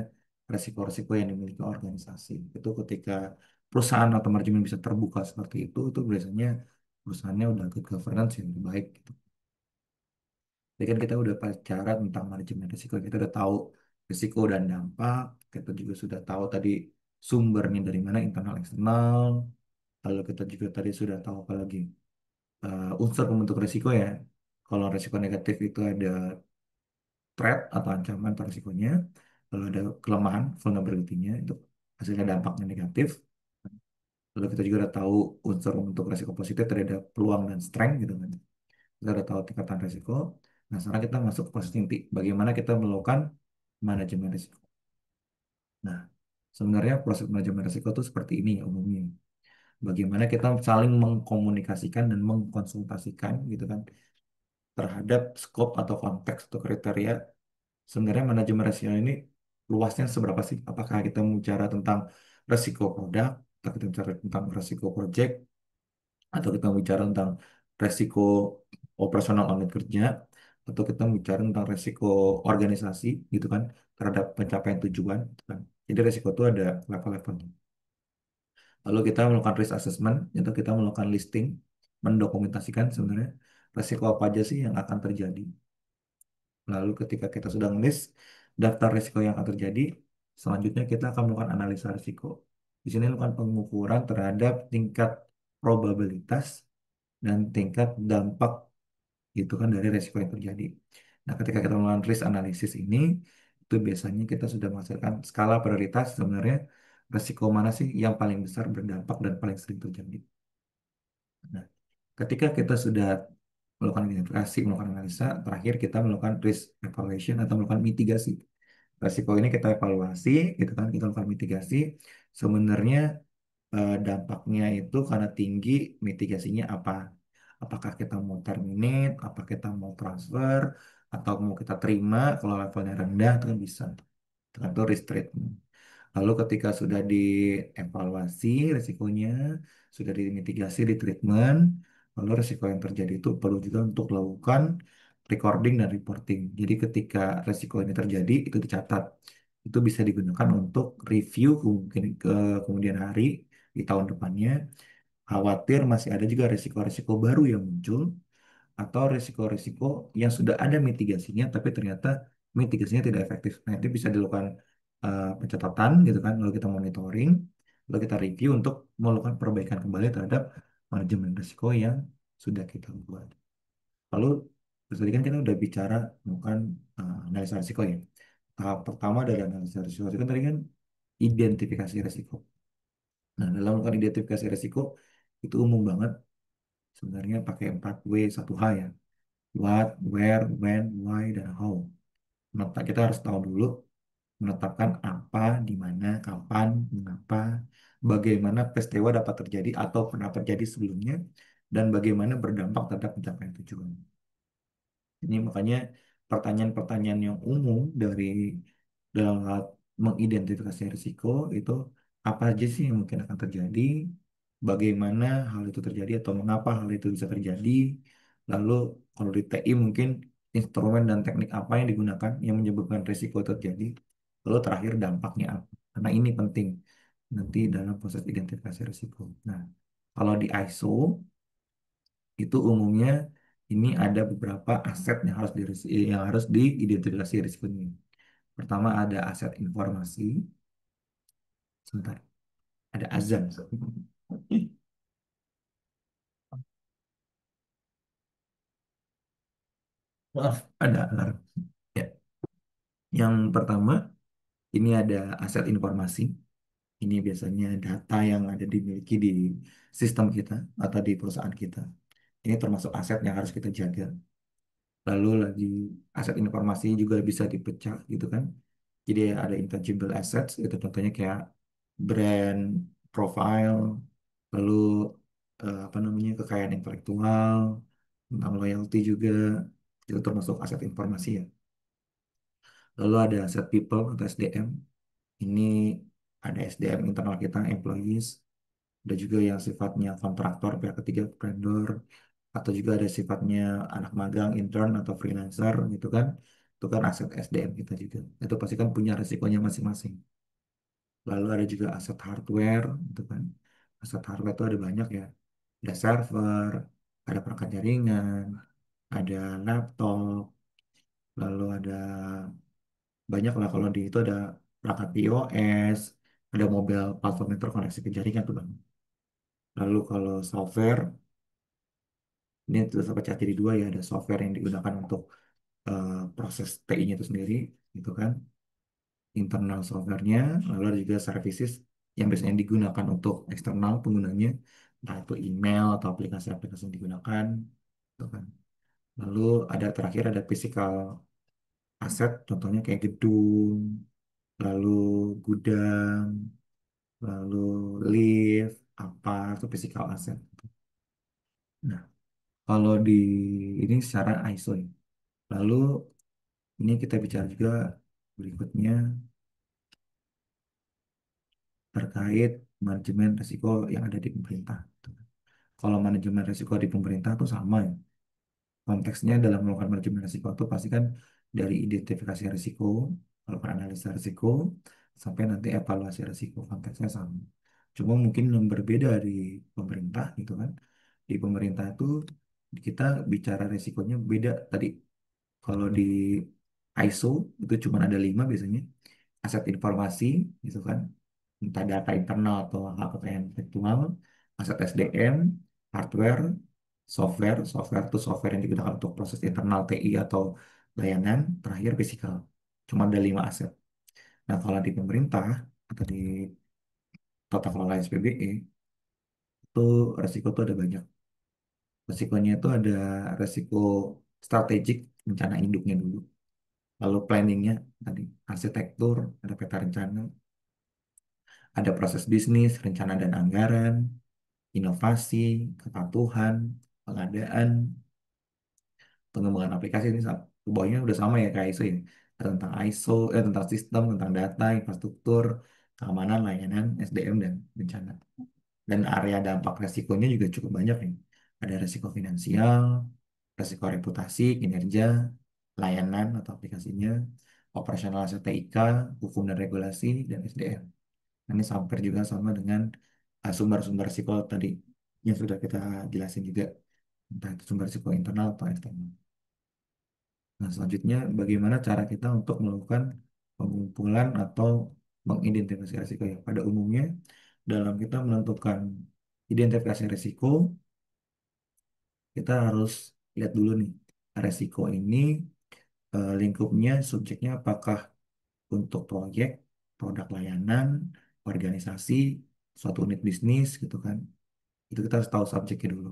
resiko-resiko yang dimiliki organisasi. Itu ketika perusahaan atau manajemen bisa terbuka seperti itu biasanya perusahaannya udah good governance yang lebih baik gitu. Jadi kan kita udah bicara tentang manajemen risiko, kita udah tahu risiko dan dampak, kita juga sudah tahu tadi sumbernya dari mana internal eksternal, lalu kita juga tadi sudah tahu apa lagi unsur pembentuk risiko ya. Kalau risiko negatif itu ada threat atau ancaman atau risikonya, lalu ada kelemahan vulnerability-nya itu hasilnya dampaknya negatif. Lalu kita juga udah tahu unsur untuk resiko positif terhadap peluang dan strength gitu kan. Kita udah tahu tingkatan resiko. Nah, sekarang kita masuk ke proses inti. Bagaimana kita melakukan manajemen resiko. Nah, sebenarnya proses manajemen resiko itu seperti ini ya umumnya. Bagaimana kita saling mengkomunikasikan dan mengkonsultasikan gitu kan terhadap scope atau konteks atau kriteria. Sebenarnya manajemen resiko ini luasnya seberapa sih? Apakah kita bicara tentang resiko produk, atau kita bicara tentang resiko project, atau kita bicara tentang resiko operasional unit kerja, atau kita bicara tentang resiko organisasi gitu kan terhadap pencapaian tujuan gitu kan. Jadi resiko itu ada level-levelnya. Lalu kita melakukan risk assessment, itu kita melakukan listing, mendokumentasikan sebenarnya resiko apa aja sih yang akan terjadi. Lalu ketika kita sudah ngelis daftar risiko yang akan terjadi, selanjutnya kita akan melakukan analisa risiko. Di sini melakukan pengukuran terhadap tingkat probabilitas dan tingkat dampak gitu kan dari risiko yang terjadi. Nah, ketika kita melakukan risk analysis ini, itu biasanya kita sudah menghasilkan skala prioritas sebenarnya risiko mana sih yang paling besar berdampak dan paling sering terjadi. Nah, ketika kita sudah melakukan identifikasi, melakukan analisa, terakhir kita melakukan risk evaluation atau melakukan mitigasi. Risiko ini kita evaluasi, gitu kan, kita melakukan mitigasi. Sebenarnya dampaknya itu karena tinggi, mitigasinya apa? Apakah kita mau terminate, apa kita mau transfer, atau mau kita terima kalau levelnya rendah, itu kan bisa. Itu kan tuh risk treatment. Lalu ketika sudah dievaluasi risikonya, sudah dimitigasi di treatment, lalu risiko yang terjadi itu perlu juga untuk lakukan recording dan reporting. Jadi ketika risiko ini terjadi, itu dicatat. Itu bisa digunakan untuk review mungkin ke kemudian hari di tahun depannya. Khawatir masih ada juga risiko-risiko baru yang muncul atau risiko-risiko yang sudah ada mitigasinya tapi ternyata mitigasinya tidak efektif. Nah, itu bisa dilakukan pencatatan gitu kan, lalu kita monitoring, lalu kita review untuk melakukan perbaikan kembali terhadap manajemen risiko yang sudah kita buat. Lalu terus tadi kan kita udah bicara melakukan analisa risiko ya. Tahap pertama dari analisa risiko itu kan tadi kan identifikasi risiko. Nah, dalam melakukan identifikasi risiko itu umum banget sebenarnya pakai 4W 1H ya. What, where, when, why, dan how. Kita harus tahu dulu menetapkan apa, di mana, kapan, mengapa, bagaimana peristiwa dapat terjadi atau pernah terjadi sebelumnya, dan bagaimana berdampak terhadap pencapaian tujuan. Ini makanya pertanyaan-pertanyaan yang umum dari dalam hal mengidentifikasi risiko itu apa aja sih yang mungkin akan terjadi, bagaimana hal itu terjadi atau mengapa hal itu bisa terjadi, lalu kalau di TI mungkin instrumen dan teknik apa yang digunakan yang menyebabkan risiko terjadi, lalu terakhir dampaknya apa. Karena ini penting nanti dalam proses identifikasi risiko. Nah, kalau di ISO itu umumnya ini ada beberapa aset yang harus diidentifikasi risikonya. Pertama ada aset informasi. Sebentar, ada azan. Maaf, ada alarm. Ya. Yang pertama ini ada aset informasi. Ini biasanya data yang ada dimiliki di sistem kita atau di perusahaan kita. Ini termasuk aset yang harus kita jaga. Lalu lagi aset informasi juga bisa dipecah gitu kan. Jadi ada intangible assets, itu contohnya kayak brand, profile, lalu apa namanya kekayaan intelektual, tentang loyalty juga, itu termasuk aset informasi ya. Lalu ada aset people atau SDM, ini ada SDM internal kita, employees, ada juga yang sifatnya kontraktor, pihak ketiga, vendor, atau juga ada sifatnya anak magang, intern, atau freelancer gitu kan. Itu kan aset SDM kita juga. Itu pasti kan punya resikonya masing-masing. Lalu ada juga aset hardware, gitu kan. Aset hardware itu ada banyak ya. Ada server, ada perangkat jaringan, ada laptop, lalu ada banyak lah kalau di itu ada perangkat iOS, ada mobile platform yang terkoneksi ke jaringan tuh bang. Lalu kalau software, ini terus pecah jadi dua ya, ada software yang digunakan untuk proses TI-nya itu sendiri, gitu kan, internal software-nya, lalu ada juga services yang biasanya digunakan untuk eksternal penggunanya, entah itu email atau aplikasi-aplikasi yang digunakan, gitu kan. Lalu ada terakhir ada physical aset, contohnya kayak gedung, lalu gudang, lalu lift, apa itu physical asset. Nah, kalau di ini secara ISO ya. Lalu ini kita bicara juga berikutnya terkait manajemen risiko yang ada di pemerintah. Kalau manajemen risiko di pemerintah tuh sama ya. Konteksnya dalam melakukan manajemen risiko itu pasti kan dari identifikasi risiko, melakukan analisa risiko, sampai nanti evaluasi risiko. Konteksnya sama. Cuma mungkin yang berbeda di pemerintah gitu kan. Di pemerintah itu kita bicara risikonya beda tadi. Kalau di ISO itu cuma ada 5 biasanya. Aset informasi gitu kan. Entah data internal atau hak kekayaan intelektual, aset SDM, hardware, software itu software yang digunakan untuk proses internal TI atau layanan, terakhir fisikal. Cuma ada 5 aset. Nah, kalau di pemerintah atau di tata kelola SPBE itu resiko itu ada banyak. Resikonya itu ada resiko strategik, rencana induknya dulu. Lalu planningnya tadi, arsitektur, ada peta rencana, ada proses bisnis, rencana dan anggaran, inovasi, kepatuhan, pengadaan, pengembangan aplikasi ini bawahnya udah sama ya kayak ISO ya. Ada tentang ISO, tentang sistem, tentang data, infrastruktur, keamanan, layanan, SDM, dan bencana. Dan area dampak resikonya juga cukup banyak nih. Ada resiko finansial, resiko reputasi, kinerja, layanan atau aplikasinya, operasional aset TIK, hukum dan regulasi, dan SDM. Ini hampir juga sama dengan sumber-sumber risiko tadi yang sudah kita jelasin juga, entah itu sumber risiko internal atau eksternal. Nah, selanjutnya bagaimana cara kita untuk melakukan pengumpulan atau mengidentifikasi risiko ya. Pada umumnya, dalam kita menentukan identifikasi risiko, kita harus lihat dulu nih, risiko ini lingkupnya, subjeknya apakah untuk proyek, produk layanan, organisasi, suatu unit bisnis gitu kan. Itu kita harus tahu subjeknya dulu.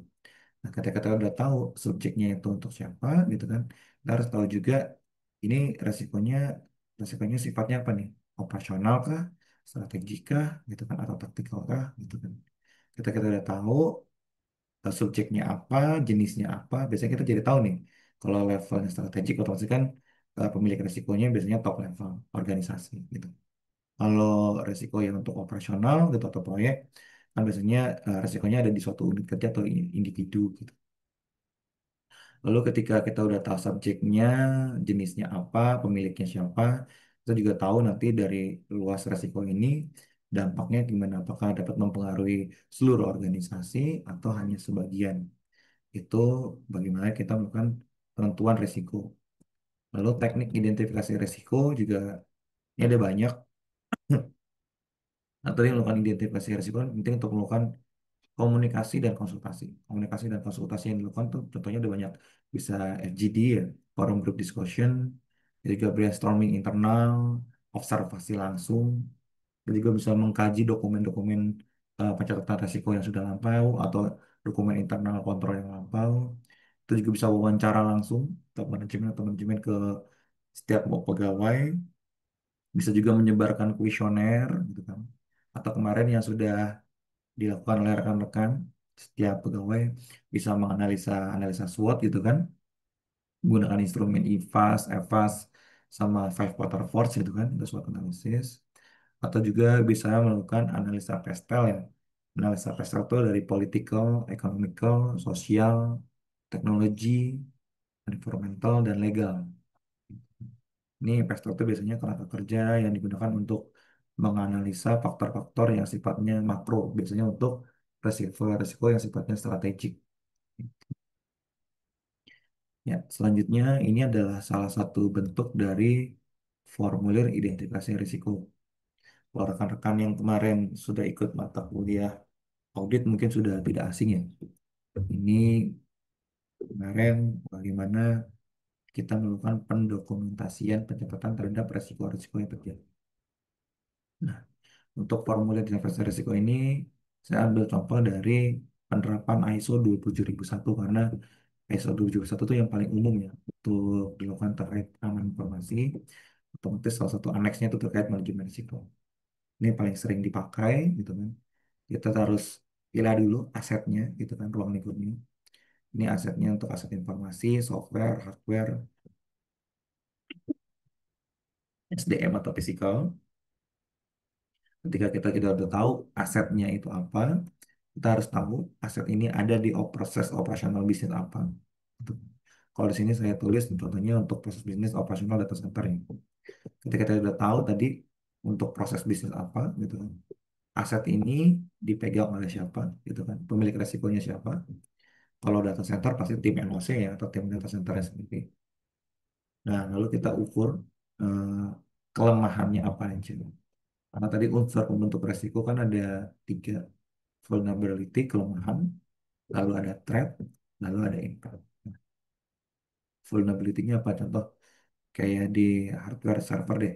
Nah, ketika kita udah tahu subjeknya itu untuk siapa gitu kan, kita harus tahu juga ini resikonya resikonya sifatnya apa nih? Operasional kah, strategik kah, gitu kan, atau taktikal kah, gitu kan. Ketika kita udah tahu subjeknya apa, jenisnya apa, biasanya kita jadi tahu nih. Kalau levelnya strategik, otomatis kan pemilik resikonya biasanya top level organisasi gitu. Kalau resiko yang untuk operasional gitu atau proyek, kan biasanya resikonya ada di suatu unit kerja atau individu gitu. Lalu ketika kita udah tahu subjeknya, jenisnya apa, pemiliknya siapa, kita juga tahu nanti dari luas resiko ini dampaknya gimana, apakah dapat mempengaruhi seluruh organisasi atau hanya sebagian. Itu bagaimana kita melakukan penentuan resiko. Lalu teknik identifikasi resiko juga ini ada banyak. Atau yang melakukan identifikasi resiko penting untuk melakukan komunikasi dan konsultasi. Komunikasi dan konsultasi yang dilakukan tuh contohnya ada banyak. Bisa FGD ya, forum group discussion, juga brainstorming internal, observasi langsung, dan juga bisa mengkaji dokumen-dokumen pencatatan risiko yang sudah lampau atau dokumen internal kontrol yang lampau. Itu juga bisa wawancara langsung atau manajemen ke setiap pegawai. Bisa juga menyebarkan kuesioner gitu kan. Atau kemarin yang sudah dilakukan oleh rekan-rekan setiap pegawai bisa menganalisa analisa SWOT gitu kan, menggunakan instrumen IFAS, EFAS, sama Five Quarter Force gitu kan, itu SWOT analisis. Atau juga bisa melakukan analisa PESTEL ya. Analisa PESTEL itu dari political, economical, sosial, teknologi, environmental, dan legal. Ini PESTEL itu biasanya kerangka kerja yang digunakan untuk menganalisa faktor-faktor yang sifatnya makro, biasanya untuk resiko-resiko yang sifatnya strategik. Ya, selanjutnya ini adalah salah satu bentuk dari formulir identifikasi risiko. Kalau rekan-rekan yang kemarin sudah ikut mata kuliah audit mungkin sudah tidak asing ya. Ini kemarin bagaimana kita melakukan pendokumentasian pencatatan terhadap resiko-resiko yang terjadi. Nah, untuk formulir investasi risiko ini saya ambil contoh dari penerapan ISO 27001 karena ISO 27001 itu yang paling umum ya untuk dilakukan terkait aman informasi. Otomatis salah satu aneksnya itu terkait manajemen risiko. Ini paling sering dipakai gitu kan. Kita harus pilih dulu asetnya gitu kan, ruang lingkupnya. Ini asetnya untuk aset informasi, software, hardware, SDM atau physical. Ketika kita tidak udah tahu asetnya itu apa, kita harus tahu aset ini ada di proses operasional bisnis apa. Gitu. Kalau di sini saya tulis contohnya untuk proses bisnis operasional data center ya. Ketika kita sudah tahu tadi untuk proses bisnis apa gitu kan. Aset ini dipegang oleh siapa gitu kan. Pemilik resikonya siapa. Kalau data center pasti tim NOC ya atau tim data center sendiri. Nah, lalu kita ukur eh, kelemahannya apa aja. Karena tadi unsur pembentuk resiko kan ada tiga, vulnerability, kelemahan, lalu ada threat, lalu ada impact. Vulnerability-nya apa? Contoh kayak di hardware server deh,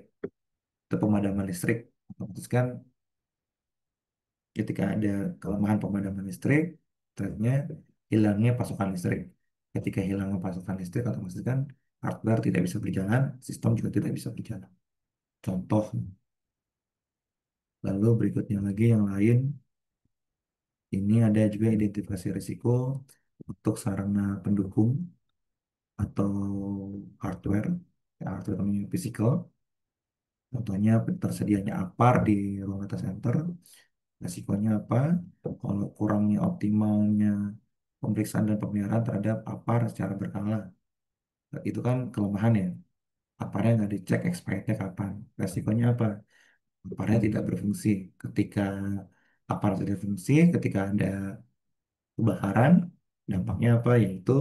itu pemadaman listrik. Otomatis kan ketika ada kelemahan pemadaman listrik, threat-nya hilangnya pasokan listrik. Ketika hilangnya pasokan listrik, otomatis kan hardware tidak bisa berjalan, sistem juga tidak bisa berjalan. Contoh, lalu berikutnya lagi yang lain, ini ada juga identifikasi risiko untuk sarana pendukung atau hardware, ya, hardware namanya physical. Contohnya tersedianya APAR di ruang data center, resikonya apa? Kalau kurangnya optimalnya pemeriksaan dan pemeliharaan terhadap APAR secara berkala, itu kan kelemahan ya. APARnya nggak dicek expirednya kapan. Resikonya apa? APARnya tidak berfungsi. Ketika APAR tidak berfungsi, ketika ada kebakaran, dampaknya apa? Yaitu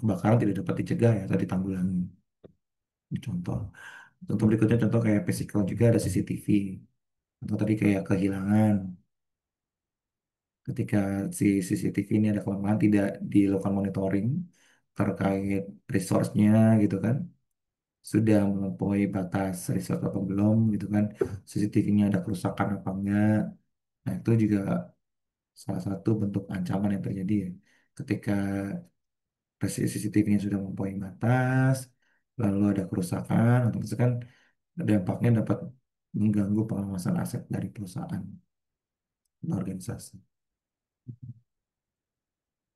kebakaran tidak dapat dicegah ya atau ditanggulangi. Ini contoh. Contoh berikutnya contoh kayak physical juga ada CCTV. Atau tadi kayak kehilangan. Ketika si CCTV ini ada kelemahan tidak dilakukan monitoring terkait resource-nya gitu kan. Sudah melampaui batas resource atau belum gitu kan. CCTV-nya ada kerusakan apa enggak. Nah, itu juga salah satu bentuk ancaman yang terjadi ya. Ketika CCTV-nya sudah melampaui batas, lalu ada kerusakan, otomatis kan dampaknya dapat mengganggu pengawasan aset dari perusahaan dan organisasi.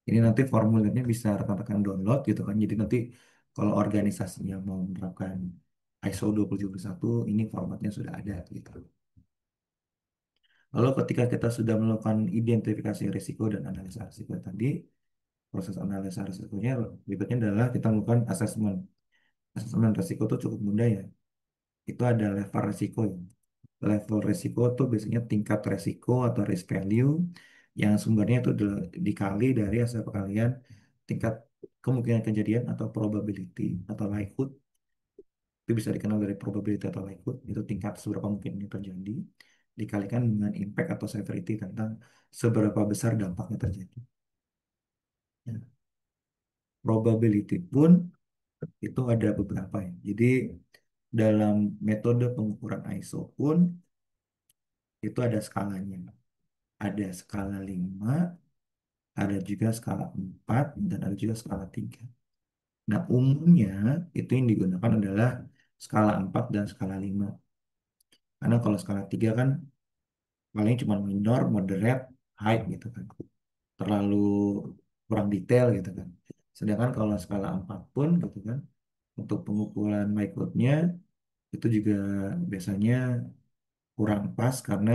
Ini nanti formulirnya bisa rekan-rekan download gitu kan. Jadi nanti kalau organisasinya mau menerapkan ISO 20001, ini formatnya sudah ada gitu. Lalu ketika kita sudah melakukan identifikasi risiko dan analisa risiko tadi, proses analisa risikonya berikutnya adalah kita melakukan asesmen. Asesmen risiko itu cukup mudah ya. Itu ada level risiko ya. Level risiko itu biasanya tingkat risiko atau risk value yang sumbernya itu dikali dari hasil perkalian tingkat kemungkinan kejadian atau probability atau likelihood. Itu bisa dikenal dari probability atau likelihood, itu tingkat seberapa mungkin ini terjadi dikalikan dengan impact atau severity tentang seberapa besar dampaknya terjadi. Ya. Probability pun itu ada beberapa ya. Jadi dalam metode pengukuran ISO pun itu ada skalanya. Ada skala 5, ada juga skala 4, dan ada juga skala 3. Nah, umumnya itu yang digunakan adalah skala 4 dan skala 5. Karena kalau skala 3 kan paling cuma minor, moderate, high gitu kan. Terlalu kurang detail gitu kan. Sedangkan kalau skala 4 pun gitu kan, untuk pengukuran microbnya itu juga biasanya kurang pas karena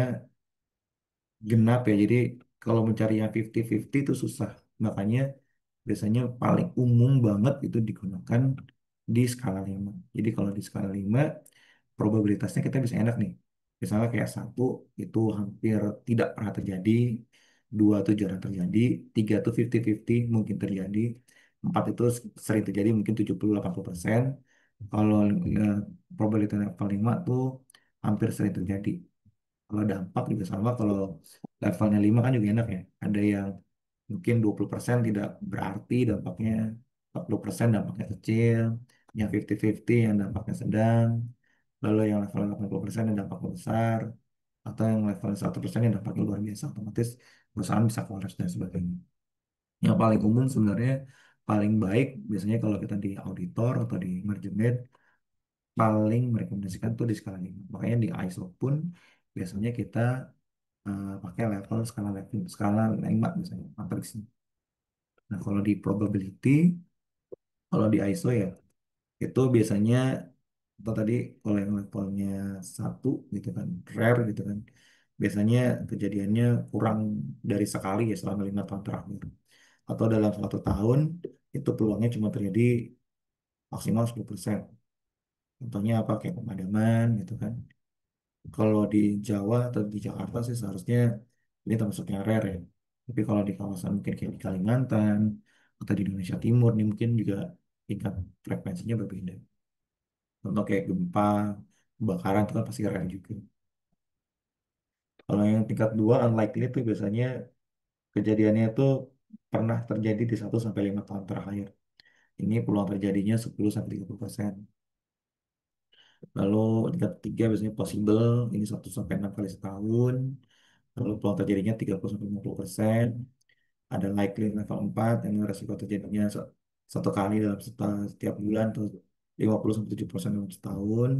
genap ya. Jadi kalau mencari yang 50-50 itu susah. Makanya biasanya paling umum banget itu digunakan di skala 5. Jadi kalau di skala 5 probabilitasnya kita bisa enak nih. Misalnya kayak satu itu hampir tidak pernah terjadi, dua itu jarang terjadi, tiga itu 50-50 mungkin terjadi, empat itu sering terjadi mungkin 70-80%. Kalau probabilitas level 5 tuh hampir sering terjadi. Kalau dampak juga sama, kalau levelnya 5 kan juga enak ya. Ada yang mungkin 20% tidak berarti dampaknya, 40% dampaknya kecil, yang 50-50 yang dampaknya sedang, lalu yang level 80% yang dampaknya besar. atau yang level 1% yang dampaknya luar biasa, otomatis perusahaan bisa kolaps dan sebagainya. Yang paling umum sebenarnya paling baik biasanya kalau kita di auditor atau di manajemen paling merekomendasikan tuh di skala 5. Makanya di ISO pun biasanya kita pakai level skala 5 misalnya matriksnya. Nah, kalau di probability, kalau di ISO ya itu biasanya atau tadi kalau yang levelnya 1 gitu kan, rare gitu kan. Biasanya kejadiannya kurang dari sekali ya selama 5 tahun terakhir. Atau dalam 1 tahun itu peluangnya cuma terjadi maksimal 10%. Contohnya apa kayak pemadaman gitu kan. Kalau di Jawa atau di Jakarta sih seharusnya ini termasuk yang rare ya. Tapi kalau di kawasan mungkin kayak di Kalimantan atau di Indonesia Timur nih mungkin juga tingkat frekuensinya berbeda. Contoh kayak gempa, kebakaran itu kan pasti rare juga. Kalau yang tingkat 2 unlikely itu biasanya kejadiannya itu pernah terjadi di 1 sampai 5 tahun terakhir. Ini peluang terjadinya 10 sampai 30%. Lalu tingkat 3 biasanya possible, ini 1 sampai 6 kali setahun. Lalu peluang terjadinya 30 sampai 50%. Ada likely level 4 yang resiko terjadinya 1 kali dalam setiap bulan atau 50 sampai 70% dalam setahun.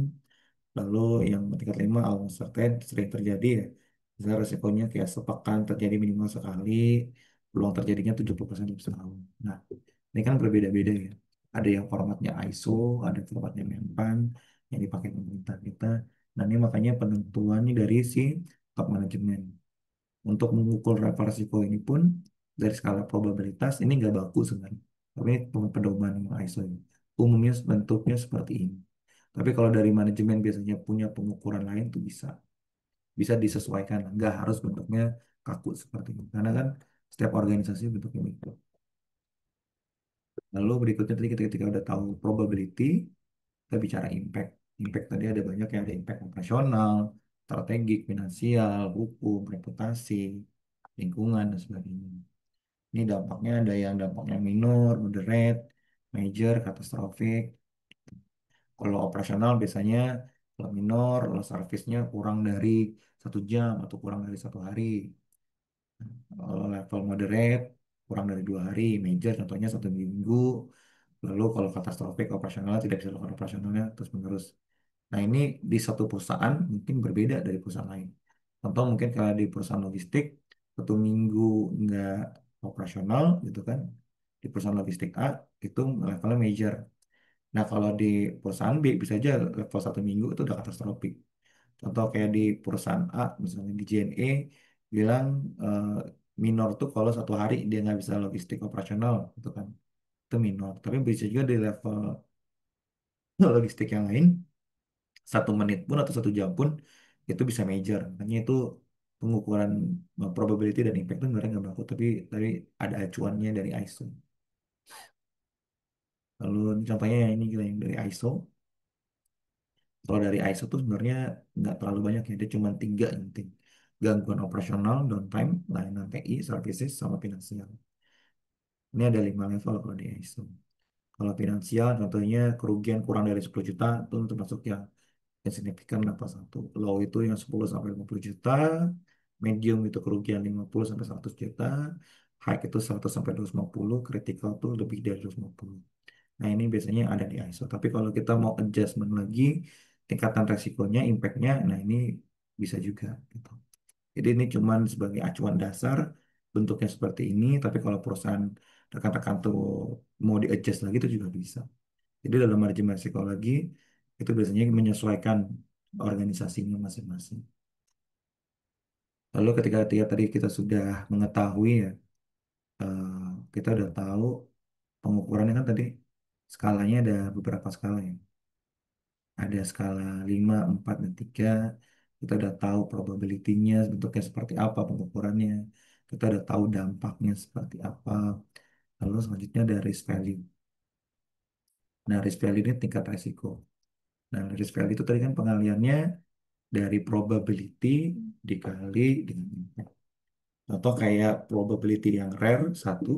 Lalu yang tingkat 5 almost certain sering terjadi ya. Misalnya resikonya kayak sepekan terjadi minimal sekali, peluang terjadinya 70% dalam setahun. Nah, ini kan berbeda-beda ya. Ada yang formatnya ISO, ada formatnya Menpan yang dipakai pemerintah kita. Nah, ini makanya penentuannya dari si top manajemen. Untuk mengukur level resiko ini pun dari skala probabilitas ini nggak baku sebenarnya. Tapi ini pedoman yang ISO ini. Umumnya bentuknya seperti ini. Tapi kalau dari manajemen biasanya punya pengukuran lain tuh bisa disesuaikan, nggak harus bentuknya kaku seperti ini. Karena kan setiap organisasi bentuknya beda. Lalu berikutnya tadi ketika udah tahu probability, kita bicara impact. Impact tadi ada banyak yang ada impact operasional, strategik, finansial, hukum, reputasi, lingkungan dan sebagainya. Ini dampaknya ada yang dampaknya minor, moderate, major, catastrophic. Kalau operasional biasanya kalau minor, kalau servisnya kurang dari 1 jam atau kurang dari 1 hari. Kalau level moderate kurang dari 2 hari, major contohnya 1 minggu. Lalu kalau katastropik operasional tidak bisa dilakukan operasionalnya terus menerus. Nah ini di satu perusahaan mungkin berbeda dari perusahaan lain. Contoh mungkin kalau di perusahaan logistik 1 minggu nggak operasional gitu kan. Di perusahaan logistik A itu levelnya major. Nah, kalau di perusahaan B bisa aja level 1 minggu itu udah katastrofik. Contoh kayak di perusahaan A, misalnya di JNE bilang eh, minor tuh kalau 1 hari dia nggak bisa logistik operasional, gitu kan. Itu minor. Tapi bisa juga di level logistik yang lain, 1 menit pun atau 1 jam pun itu bisa major. Makanya itu pengukuran probability dan impact itu sebenarnya nggak baku, tapi ada acuannya dari ISO. Lalu contohnya yang ini juga yang dari ISO. Kalau dari ISO tuh sebenarnya nggak terlalu banyak ya, dia cuma 3 yang penting. Gangguan operasional, downtime, layanan TI, services, sama finansial. Ini ada 5 level kalau di ISO. Kalau finansial, contohnya kerugian kurang dari 10 juta, itu termasuk yang signifikan level 1. Low itu yang 10 sampai 50 juta, medium itu kerugian 50 sampai 100 juta, high itu 100 sampai 250, critical tuh lebih dari 250. Nah, ini biasanya ada di ISO. Tapi kalau kita mau adjustment lagi, tingkatan resikonya, impact-nya, nah ini bisa juga gitu. Jadi ini cuman sebagai acuan dasar, bentuknya seperti ini, tapi kalau perusahaan rekan-rekan tuh mau di-adjust lagi itu juga bisa. Jadi dalam manajemen resiko lagi, itu biasanya menyesuaikan organisasinya masing-masing. Lalu ketika tadi kita sudah mengetahui ya, eh, kita udah tahu pengukurannya kan tadi skalanya ada beberapa skala ya. Ada skala 5, 4, dan 3. Kita udah tahu probability-nya, bentuknya seperti apa pengukurannya. Kita udah tahu dampaknya seperti apa. Lalu selanjutnya ada risk value. Nah, risk value ini tingkat resiko. Nah, risk value itu tadi kan pengaliannya dari probability dikali dengan impact. Contoh kayak probability yang rare, 1,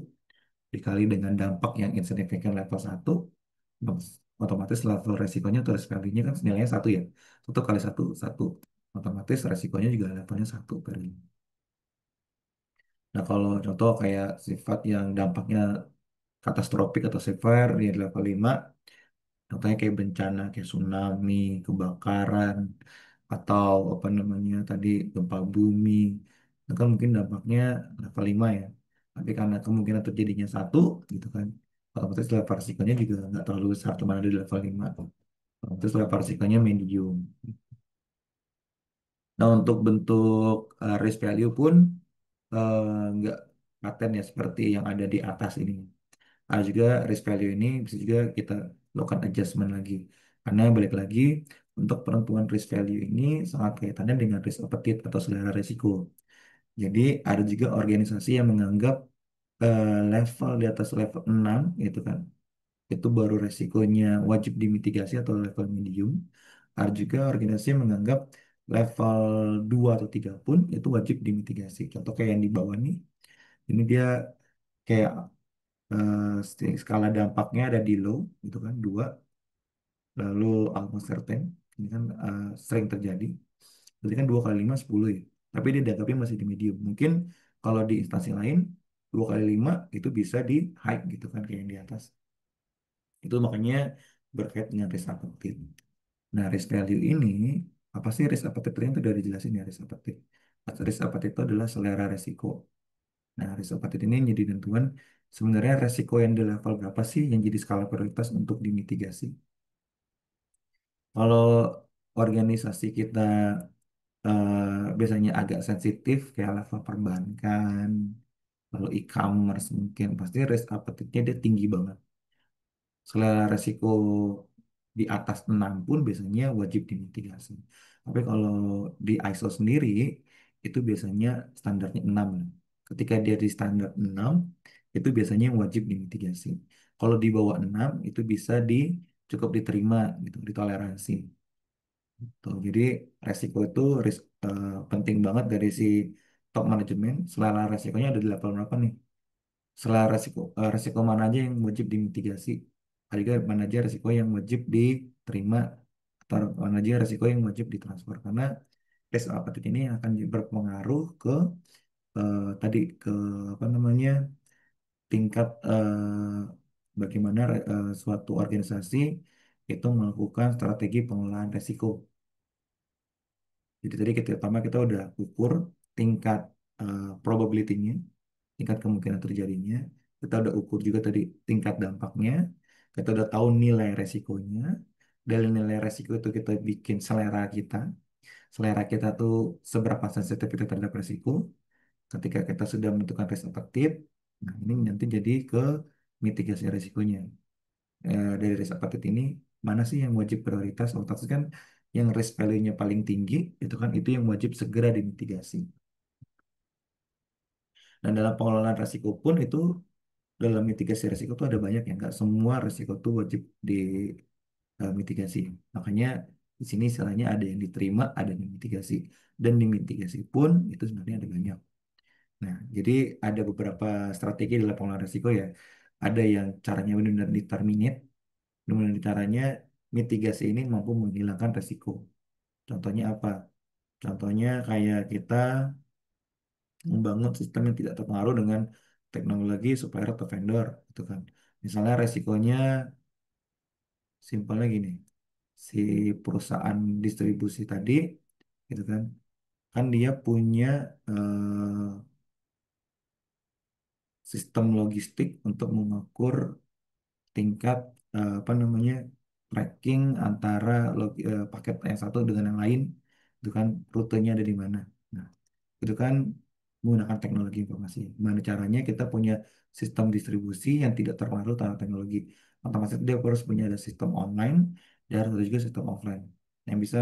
dikali dengan dampak yang insignificant level 1, otomatis level resikonya atau risk value-nya kan nilainya 1 ya. 1 kali 1, 1. otomatis resikonya juga levelnya 1/5. Nah, kalau contoh kayak sifat yang dampaknya katastrofik atau severe di level 5, contohnya kayak bencana, kayak tsunami, kebakaran, atau apa namanya tadi gempa bumi, itu kan mungkin dampaknya level 5 ya. Tapi karena kemungkinan terjadinya 1 gitu kan, otomatis level risikonya juga nggak terlalu besar, cuma ada di level 5. Otomatis level risikonya medium. Nah, untuk bentuk risk value pun eh, nggak paten ya seperti yang ada di atas ini. Ada juga risk value ini bisa juga kita lakukan adjustment lagi. Karena balik lagi, untuk penentuan risk value ini sangat kaitannya dengan risk appetite atau selera risiko. Jadi ada juga organisasi yang menganggap level di atas level 6 gitu kan, itu baru resikonya wajib dimitigasi atau level medium. Ada juga organisasi yang menganggap level 2 atau 3 pun itu wajib dimitigasi. Contoh kayak yang di bawah nih, ini dia kayak skala dampaknya ada di low gitu kan 2, lalu almost certain ini kan sering terjadi. Berarti kan 2 kali 5 10 ya. Tapi dia dianggapnya masih di medium. Mungkin kalau di instansi lain 2 kali 5 itu bisa di high gitu kan kayak yang di atas. Itu makanya berkait dengan risk appetite. Nah, risk value ini, apa sih risk appetite? Tadi yang sudah dijelasin ya risk appetite. Risk appetite itu adalah selera resiko. Nah, risk appetite ini yang jadi tentuan sebenarnya resiko yang di level berapa sih yang jadi skala prioritas untuk dimitigasi. Kalau organisasi kita biasanya agak sensitif kayak level perbankan, lalu e-commerce mungkin, pasti risk appetite-nya dia tinggi banget. Selera resiko di atas 6 pun biasanya wajib dimitigasi. Tapi kalau di ISO sendiri, itu biasanya standarnya 6 lah. Ketika dia di standar 6, itu biasanya yang wajib dimitigasi. Kalau di bawah 6, itu bisa cukup diterima, gitu, ditoleransi. Tuh, jadi resiko itu penting banget dari si top manajemen. Selera resikonya ada di level berapa nih? Selera resiko mana aja yang wajib dimitigasi, ada juga mana aja resiko yang wajib diterima, atau mana aja resiko yang wajib ditransfer, karena risk appetite ini akan berpengaruh ke tadi ke apa namanya tingkat bagaimana suatu organisasi itu melakukan strategi pengelolaan resiko. Jadi tadi kita pertama kita udah ukur tingkat probability-nya, tingkat kemungkinan terjadinya. Kita udah ukur juga tadi tingkat dampaknya. Kita udah tahu nilai resikonya. Dari nilai resiko itu kita bikin selera kita. Selera kita tuh seberapa sensitif kita terhadap resiko. Ketika kita sudah menentukan risk appetite, nah ini nanti jadi ke mitigasi resikonya. Dari risk appetite ini mana sih yang wajib prioritas? Otomatis kan yang risk value-nya paling tinggi itu kan itu yang wajib segera dimitigasi. Dan dalam pengelolaan resiko pun itu dalam mitigasi resiko tuh ada banyak ya, nggak semua resiko tuh wajib dimitigasi. Makanya di sini istilahnya ada yang diterima, ada yang dimitigasi, dan dimitigasi pun itu sebenarnya ada banyak. Nah, jadi ada beberapa strategi dalam pengelolaan resiko ya. Ada yang caranya benar-benar determinate, benar-benar caranya mitigasi ini mampu menghilangkan resiko. Contohnya apa? Contohnya kayak kita membangun sistem yang tidak terpengaruh dengan teknologi supplier atau vendor, gitu kan. Misalnya resikonya simpelnya gini, si perusahaan distribusi tadi, gitu kan, kan dia punya eh, sistem logistik untuk mengukur tingkat apa namanya tracking antara paket yang satu dengan yang lain, itu kan rutenya ada di mana. Nah, itu kan menggunakan teknologi informasi. Gimana caranya kita punya sistem distribusi yang tidak terpengaruh terhadap teknologi. Otomatis dia harus punya ada sistem online dan harus ada juga sistem offline yang bisa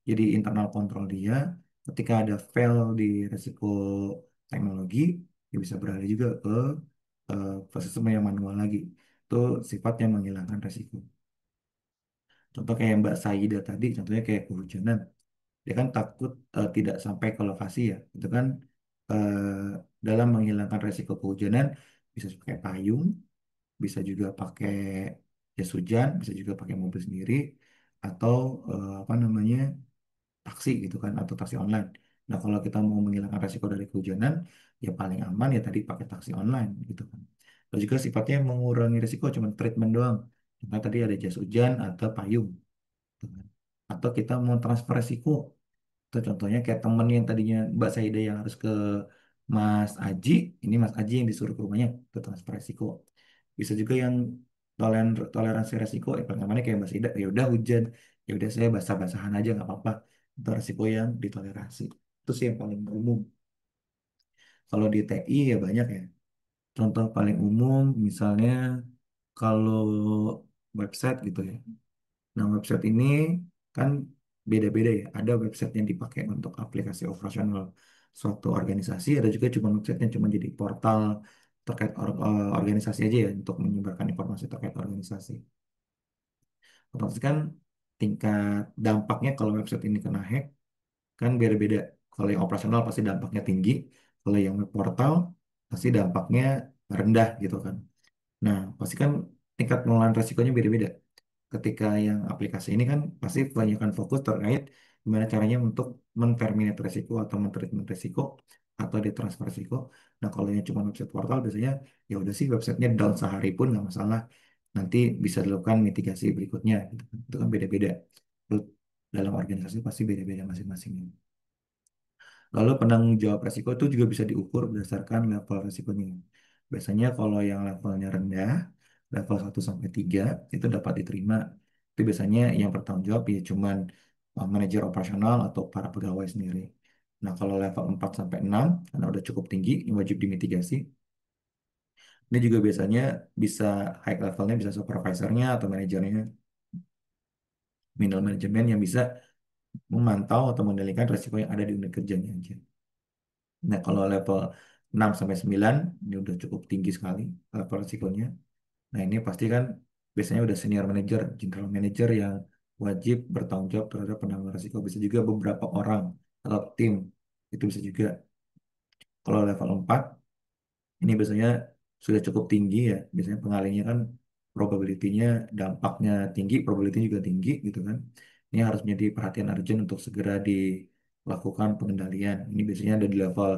jadi internal kontrol dia. Ketika ada fail di resiko teknologi, dia bisa beralih juga ke sistem yang manual lagi. Itu sifatnya menghilangkan resiko. Contoh kayak Mbak Saida tadi, contohnya kayak kehujanan. Dia kan takut tidak sampai ke lokasi ya. Itu kan eh, dalam menghilangkan resiko kehujanan bisa pakai payung, bisa juga pakai jas hujan, bisa juga pakai mobil sendiri, atau apa namanya taksi gitu kan atau taksi online. Nah, kalau kita mau menghilangkan resiko dari kehujanan, ya paling aman ya tadi pakai taksi online gitu kan. Lalu juga sifatnya mengurangi resiko cuma treatment doang. Contohnya tadi ada jas hujan atau payung, gitu kan. Atau kita mau transfer resiko. Itu contohnya kayak temen yang tadinya Mbak Saida yang harus ke Mas Aji, ini Mas Aji yang disuruh ke rumahnya ke transfer resiko. Bisa juga yang toleransi resiko, paling amannya kayak Mbak Saida, ya udah hujan, ya udah saya basah-basahan aja nggak apa-apa. Itu resiko yang ditoleransi. Itu sih yang paling umum. Kalau di TI ya banyak ya. Contoh paling umum misalnya kalau website gitu ya. Nah, website ini kan beda-beda ya. Ada website yang dipakai untuk aplikasi operasional suatu organisasi, ada juga cuma website yang cuma jadi portal terkait organisasi aja ya untuk menyebarkan informasi terkait organisasi. Otomatis kan tingkat dampaknya kalau website ini kena hack kan beda-beda. Kalau yang operasional pasti dampaknya tinggi, kalau yang web portal pasti dampaknya rendah gitu kan. Nah, pasti kan tingkat pengelolaan resikonya beda-beda. Ketika yang aplikasi ini kan pasti kebanyakan fokus terkait gimana caranya untuk men-terminate resiko atau men-treatment resiko atau ditransfer resiko. Nah, kalau yang cuma website portal biasanya ya udah sih websitenya down sehari pun nggak masalah. Nanti bisa dilakukan mitigasi berikutnya. Gitu kan. Itu kan beda-beda. Itu dalam organisasi pasti beda-beda masing-masing. Lalu penanggung jawab resiko itu juga bisa diukur berdasarkan level resikonya. Biasanya kalau yang levelnya rendah, level 1 sampai 3 itu dapat diterima. Itu biasanya yang bertanggung jawab ya cuman manajer operasional atau para pegawai sendiri. Nah, kalau level 4 sampai 6 karena udah cukup tinggi, yang wajib dimitigasi. Ini juga biasanya bisa high levelnya bisa supervisornya atau manajernya, middle management yang bisa memantau atau mengendalikan resiko yang ada di unit kerjanya aja. Nah, kalau level 6 sampai 9 ini udah cukup tinggi sekali level risikonya. Nah, ini pasti kan biasanya udah senior manager, general manager yang wajib bertanggung jawab terhadap penanggulangan risiko. Bisa juga beberapa orang atau tim. Itu bisa juga. Kalau level 4 ini biasanya sudah cukup tinggi ya. Biasanya pengalinya kan probability-nya dampaknya tinggi, probability juga tinggi gitu kan. Ini harus menjadi perhatian urgent untuk segera dilakukan pengendalian. Ini biasanya ada di level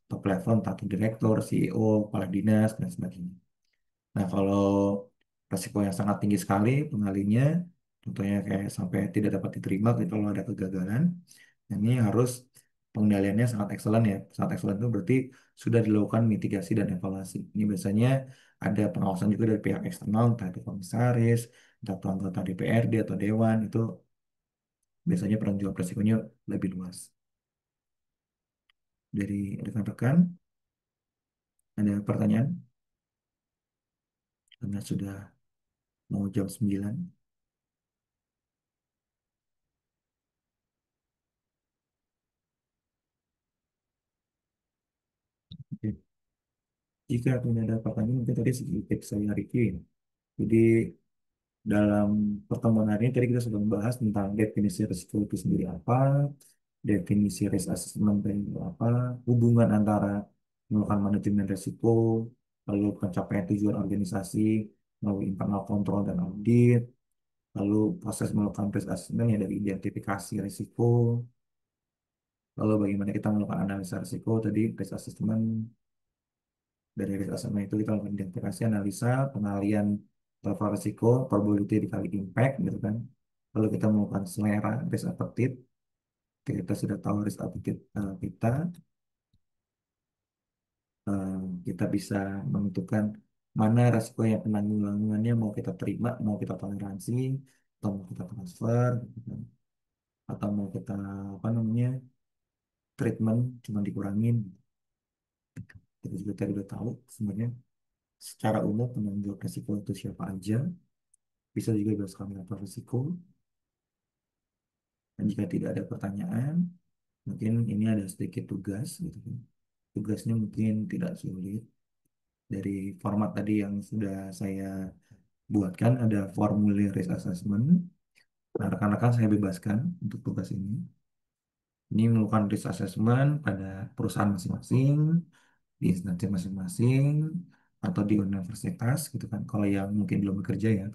top level, entah itu direktur, CEO, kepala dinas, dan sebagainya. Nah, kalau resiko yang sangat tinggi sekali pengalinya, contohnya kayak sampai tidak dapat diterima gitu kalau ada kegagalan, ini harus pengendaliannya sangat excellent ya. Sangat excellent itu berarti sudah dilakukan mitigasi dan evaluasi. Ini biasanya ada pengawasan juga dari pihak eksternal, entah itu komisaris, entah itu anggota DPRD atau Dewan, itu biasanya penanggung jawab resikonya lebih luas. Dari rekan-rekan, ada pertanyaan? Karena sudah mau jam 9. Oke. Jika tidak ada pertanyaan, mungkin tadi sedikit saya review ya. Jadi dalam pertemuan hari ini tadi kita sudah membahas tentang definisi risiko itu sendiri apa, definisi risk assessment itu apa, hubungan antara melakukan manajemen risiko, lalu pencapaian tujuan organisasi, melalui internal control dan audit, lalu proses melakukan risk assessment ya dari identifikasi risiko, lalu bagaimana kita melakukan analisa risiko tadi risk assessment. Dari risk assessment itu kita lakukan identifikasi, analisa, pengalian level risiko, probability dikali impact gitu kan. Lalu kita melakukan selera risk appetite. Kita sudah tahu risk appetite kita. eh, Kita bisa menentukan mana risiko yang penanggulangannya mau kita terima, mau kita toleransi, atau mau kita transfer, gitu kan. Atau mau kita apa namanya treatment cuma dikurangin. Kita juga tadi udah tahu sebenarnya secara umum penanggung jawab risiko itu siapa aja. Bisa juga berdasarkan level risiko. Dan jika tidak ada pertanyaan, mungkin ini ada sedikit tugas gitu kan. Tugasnya mungkin tidak sulit. Dari format tadi yang sudah saya buatkan ada formulir risk assessment. Nah, rekan-rekan saya bebaskan untuk tugas ini. Ini melakukan risk assessment pada perusahaan masing-masing, di instansi masing-masing, atau di universitas gitu kan. Kalau yang mungkin belum bekerja ya,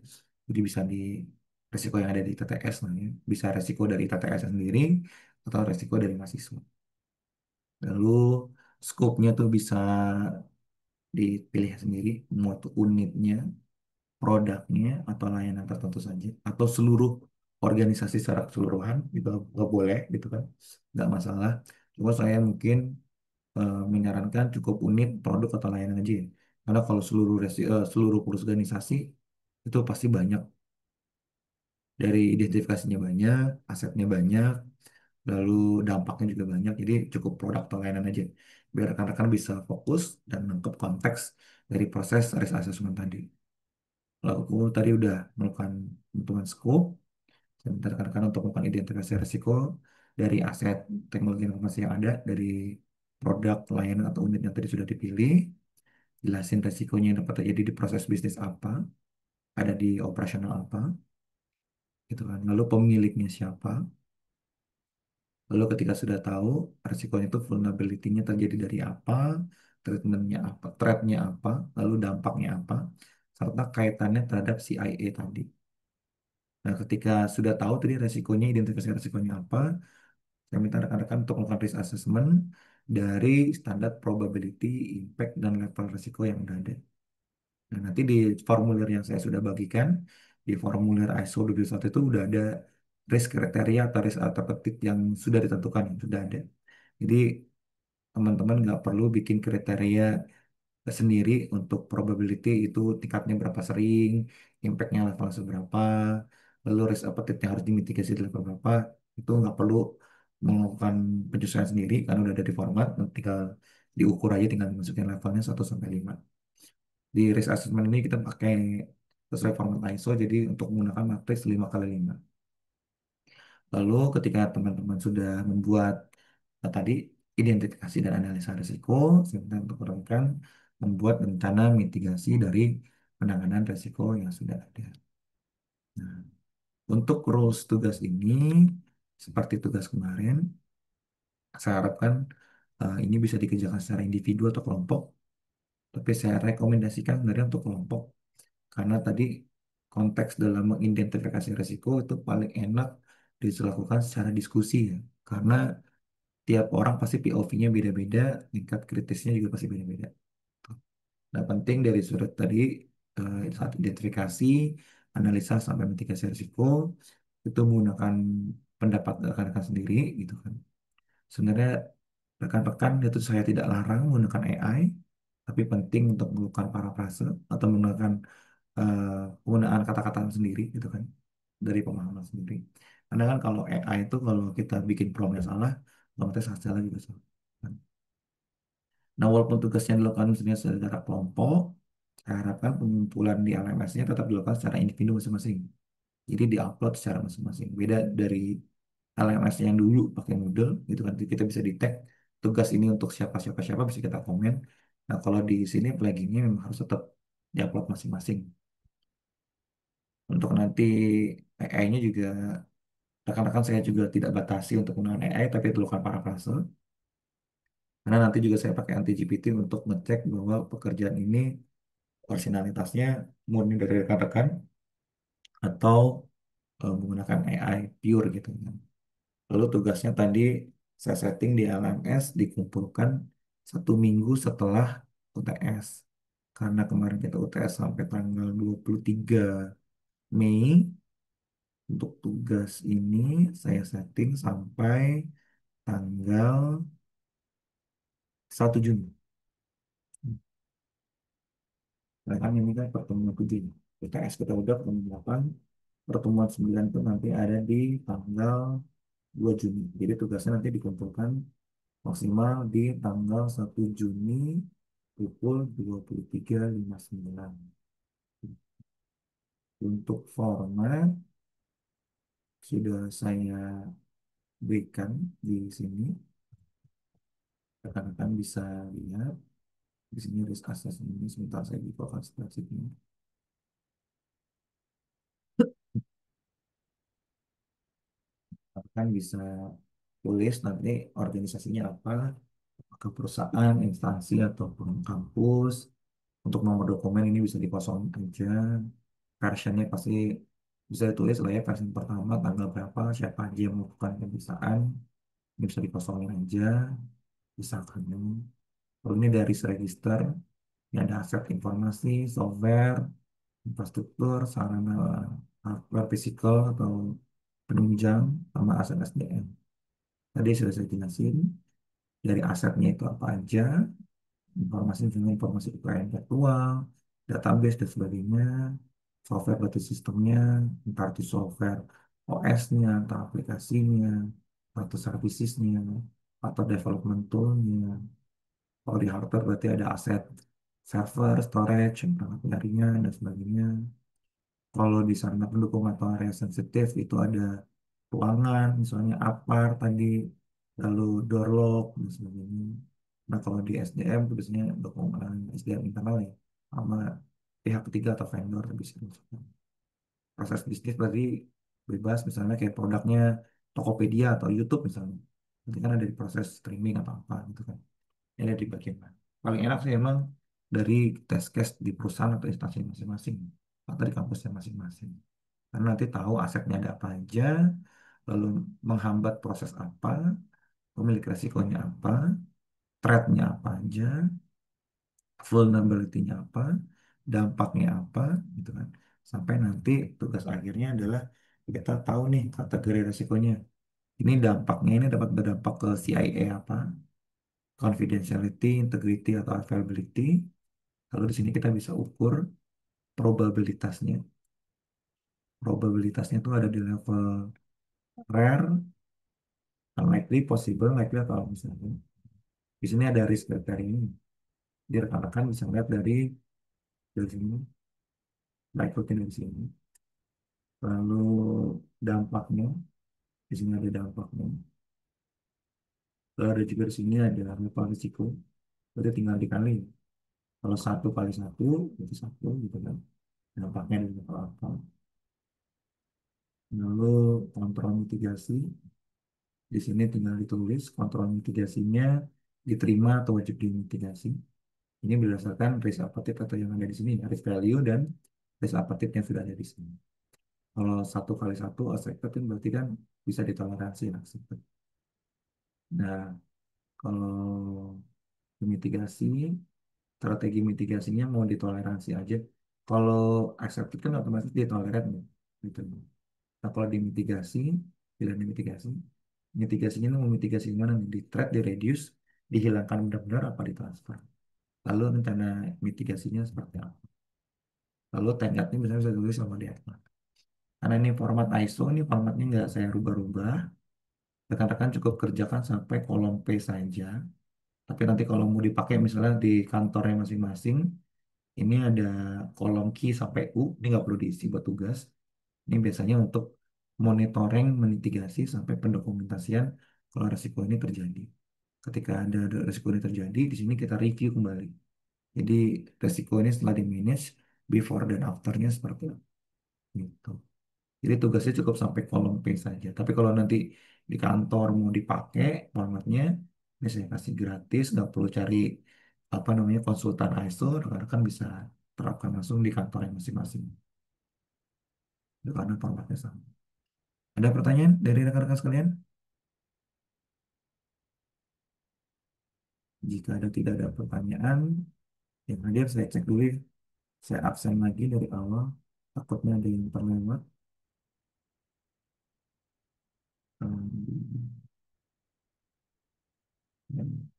jadi bisa di resiko yang ada di TTS lah ya. Bisa resiko dari TTS sendiri atau resiko dari mahasiswa. Lalu skopnya tuh bisa dipilih sendiri, mau tuh unitnya, produknya, atau layanan tertentu saja, atau seluruh organisasi secara keseluruhan, itu nggak boleh gitu kan, nggak masalah. Cuma saya mungkin menyarankan cukup unit, produk, atau layanan aja ya. Karena kalau seluruh organisasi itu pasti banyak, dari identifikasinya banyak, asetnya banyak, lalu dampaknya juga banyak. Jadi cukup produk atau layanan aja, biar rekan-rekan bisa fokus dan nangkep konteks dari proses risk assessment tadi. Lalu aku tadi udah melakukan penghitungan scope, saya minta rekan-rekan untuk melakukan identifikasi risiko dari aset teknologi informasi yang ada, dari produk, layanan, atau unit yang tadi sudah dipilih, jelasin resikonya yang dapat terjadi di proses bisnis apa, ada di operasional apa, gitu kan. Lalu pemiliknya siapa, lalu ketika sudah tahu resikonya itu vulnerability-nya terjadi dari apa, treatment-nya apa, threat-nya apa, lalu dampaknya apa, serta kaitannya terhadap CIA tadi. Nah, ketika sudah tahu tadi resikonya, identifikasi resikonya apa, saya minta rekan-rekan untuk melakukan risk assessment dari standar probability, impact, dan level resiko yang udah ada. Nah, nanti di formulir yang saya sudah bagikan, di formulir ISO 221 itu udah ada risk kriteria atau risk alternatif yang sudah ditentukan, yang sudah ada. Jadi teman-teman nggak perlu bikin kriteria sendiri untuk probability itu tingkatnya berapa sering, impactnya level seberapa, lalu risk appetite yang harus dimitigasi di level berapa, itu nggak perlu melakukan penyesuaian sendiri karena udah ada di format, tinggal diukur aja, tinggal dimasukin levelnya 1 sampai 5. Di risk assessment ini kita pakai sesuai format ISO, jadi untuk menggunakan matriks 5 kali 5. Lalu ketika teman-teman sudah membuat tadi identifikasi dan analisa risiko, saya minta untuk rekan membuat rencana mitigasi dari penanganan risiko yang sudah ada. Nah, untuk rules tugas ini, seperti tugas kemarin, saya harapkan ini bisa dikerjakan secara individu atau kelompok, tapi saya rekomendasikan sebenarnya untuk kelompok, karena tadi konteks dalam mengidentifikasi risiko itu paling enak dilakukan secara diskusi ya. Karena tiap orang pasti POV-nya beda-beda, tingkat kritisnya juga pasti beda-beda. Nah, penting dari surat tadi, saat identifikasi, analisa sampai mitigasi risiko, itu menggunakan pendapat rekan-rekan sendiri gitu kan. Sebenarnya rekan-rekan itu saya tidak larang menggunakan AI, tapi penting untuk melakukan parafrase atau menggunakan eh, penggunaan kata-kata sendiri gitu kan, dari pemahaman sendiri. Karena kan kalau AI itu kalau kita bikin promptnya salah, otomatis hasilnya juga salah. Kan. Nah, walaupun tugasnya dilakukan misalnya secara kelompok, saya harapkan pengumpulan di LMS-nya tetap dilakukan secara individu masing-masing. Jadi diupload secara masing-masing. Beda dari LMS yang dulu pakai Moodle, gitu kan. Jadi kita bisa di tag tugas ini untuk siapa siapa siapa, bisa kita komen. Nah, kalau di sini pluginnya memang harus tetap diupload masing-masing. Untuk nanti AI-nya juga, rekan-rekan saya juga tidak batasi untuk penggunaan AI, tapi dilakukan parafrase. Karena nanti juga saya pakai anti-GPT untuk ngecek bahwa pekerjaan ini originalitasnya murni dari rekan-rekan atau menggunakan AI pure gitu kan. Lalu tugasnya tadi saya setting di LMS dikumpulkan 1 minggu setelah UTS. Karena kemarin kita UTS sampai tanggal 23 Mei, untuk tugas ini saya setting sampai tanggal 1 Juni. Nah, kan ini kan pertemuan 7. UTS kita udah pertemuan 8. Pertemuan 9 itu nanti ada di tanggal 2 Juni. Jadi tugasnya nanti dikumpulkan maksimal di tanggal 1 Juni pukul 23.59. Untuk format sudah saya berikan di sini. Rekan-rekan bisa lihat di sini risk assessment ini, sebentar saya buka spreadsheetnya. Rekan bisa tulis nanti organisasinya apa, ke perusahaan, instansi, ataupun kampus. Untuk nomor dokumen ini bisa dikosongin aja. Versionnya pasti bisa ditulis lah ya, versi pertama tanggal berapa, siapa aja yang melakukan pemeriksaan. Ini bisa dikosongin aja, misalkan. Lalu ini dari register, ini ada aset informasi, software, infrastruktur, sarana hardware fisikal atau penunjang, sama aset SDM. Tadi sudah saya jelasin, dari asetnya itu apa aja, informasi misalnya informasi UKM virtual, database dan sebagainya, software berarti sistemnya, entah itu software OS-nya, atau aplikasinya, atau servicesnya, atau development tool-nya. Kalau di hardware berarti ada aset server, storage, perangkat jaringan, dan sebagainya. Kalau di sarana pendukung atau area sensitif itu ada ruangan, misalnya APAR tadi, lalu door lock, dan sebagainya. Nah, kalau di SDM itu biasanya dukungan SDM internal ya, sama pihak ketiga atau vendor bisa dimasukkan. Proses bisnis berarti bebas, misalnya kayak produknya Tokopedia atau YouTube misalnya. Nanti kan ada di proses streaming atau apa gitu kan. Ini di bagian mana. Paling enak sih emang dari test case di perusahaan atau instansi masing-masing atau di kampusnya masing-masing. Karena nanti tahu asetnya ada apa aja, lalu menghambat proses apa, pemilik resikonya apa, threat-nya apa aja, vulnerability-nya apa, dampaknya apa, gitu kan. Sampai nanti tugas akhirnya adalah kita tahu nih kategori resikonya. Ini dampaknya ini dapat berdampak ke CIA apa, confidentiality, integrity atau availability. Lalu di sini kita bisa ukur probabilitasnya. Probabilitasnya itu ada di level rare, unlikely, possible, likely atau misalnya. Di sini ada risk kriteria ini. Jadi rekan-rekan bisa lihat dari sini, likelihood dari sini. Lalu dampaknya, di sini ada dampaknya. Lalu ada juga di sini ada level risiko. Berarti tinggal dikali. Kalau 1 kali 1, itu 1 gitu kan. Dampaknya dari level apa. Lalu kontrol mitigasi. Di sini tinggal ditulis kontrol mitigasinya diterima atau wajib dimitigasi. Ini berdasarkan risk appetite atau yang ada di sini, risk value dan risk appetite yang sudah ada di sini. Kalau 1 kali 1 accepted itu berarti kan bisa ditoleransi accepted. Nah, kalau mitigasi, strategi mitigasinya mau ditoleransi aja. Kalau accepted kan otomatis ditoleran ya, gitu. Nah, kalau dimitigasi, pilihan dimitigasi, mitigasinya itu mau mitigasi gimana nih? Di threat, di reduce, dihilangkan benar-benar apa ditransfer. Lalu rencana mitigasinya seperti apa? Lalu tingkatnya misalnya bisa tulis sama di atas. Karena ini format ISO, ini formatnya nggak saya rubah-rubah. Rekan-rekan cukup kerjakan sampai kolom P saja. Tapi nanti kalau mau dipakai misalnya di kantornya masing-masing, ini ada kolom key sampai U, ini nggak perlu diisi buat tugas. Ini biasanya untuk monitoring, memitigasi, sampai pendokumentasian kalau resiko ini terjadi. Ketika ada resiko ini terjadi, di sini kita review kembali. Jadi resiko ini setelah di manage, before dan afternya seperti apa. Gitu. Jadi tugasnya cukup sampai kolom P saja. Tapi kalau nanti di kantor mau dipakai formatnya, ini saya kasih gratis, nggak perlu cari apa namanya konsultan ISO, rekan-rekan bisa terapkan langsung di kantor yang masing-masing. Itu karena formatnya sama. Ada pertanyaan dari rekan-rekan sekalian? Jika tidak ada pertanyaan, yang hadir saya cek dulu. Ya. Saya absen lagi dari awal. Takutnya ada yang terlewat. Hmm, dan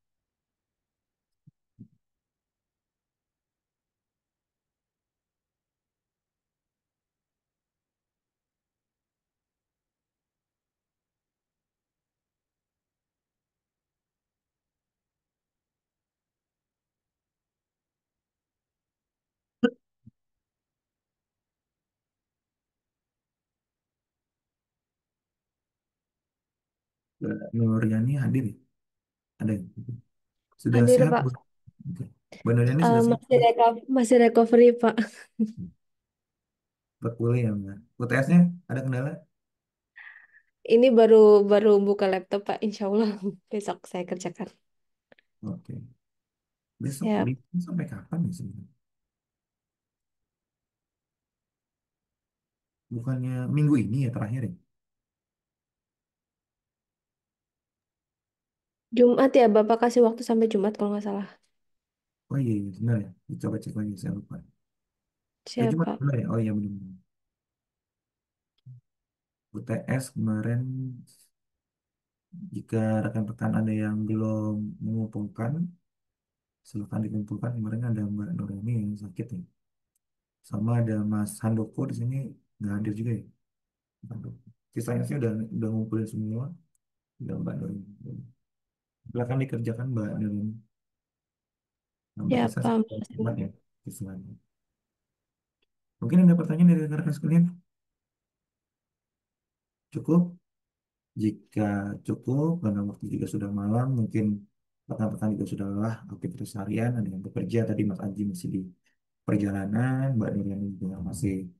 Nuriani hadir ya? Ada ya? Sudah Hadir, sehat, Bu? Pak. Oke. Bu Nuriani sudah sehat, Masih Bu? masih recovery, Pak. Buat kuliah ya, Mbak. UTS-nya ada kendala? Ini baru baru buka laptop, Pak. Insya Allah besok saya kerjakan. Oke. Besok Ya, libur sampai kapan ya sebenarnya? Bukannya minggu ini ya terakhir ya? Jumat ya, Bapak kasih waktu sampai Jumat kalau nggak salah. Oh iya, iya benar ya. Coba cek lagi, saya lupa. Cuma Siapa? benar ya. Oh iya benar. UTS kemarin, jika rekan-rekan ada yang belum mengumpulkan, silakan dikumpulkan. Kemarin ada Mbak Nurani yang sakit ya. Sama ada Mas Handoko di sini nggak hadir juga ya. Handoko. Sisanya sih udah ngumpulin semua. Udah Mbak Nurani. Silakan dikerjakan Mbak Nurani. Sampai sisa Siapa, satu Mas? Jumat ya. Sisanya. Mungkin ada pertanyaan dari rekan-rekan sekalian? Cukup? Jika cukup, karena waktu juga sudah malam, mungkin rekan-rekan juga sudah lelah aktivitas harian, ada yang bekerja, tadi Mas Aji masih di perjalanan, Mbak Nuriani juga masih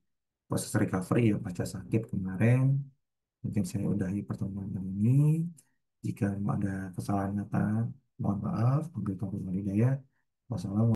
proses recovery ya pasca sakit kemarin. Mungkin saya udahi pertemuan kali ini. Jika ada kesalahan kata, mohon maaf. Wabillahi taufiq wal hidayah. Wassalamualaikum.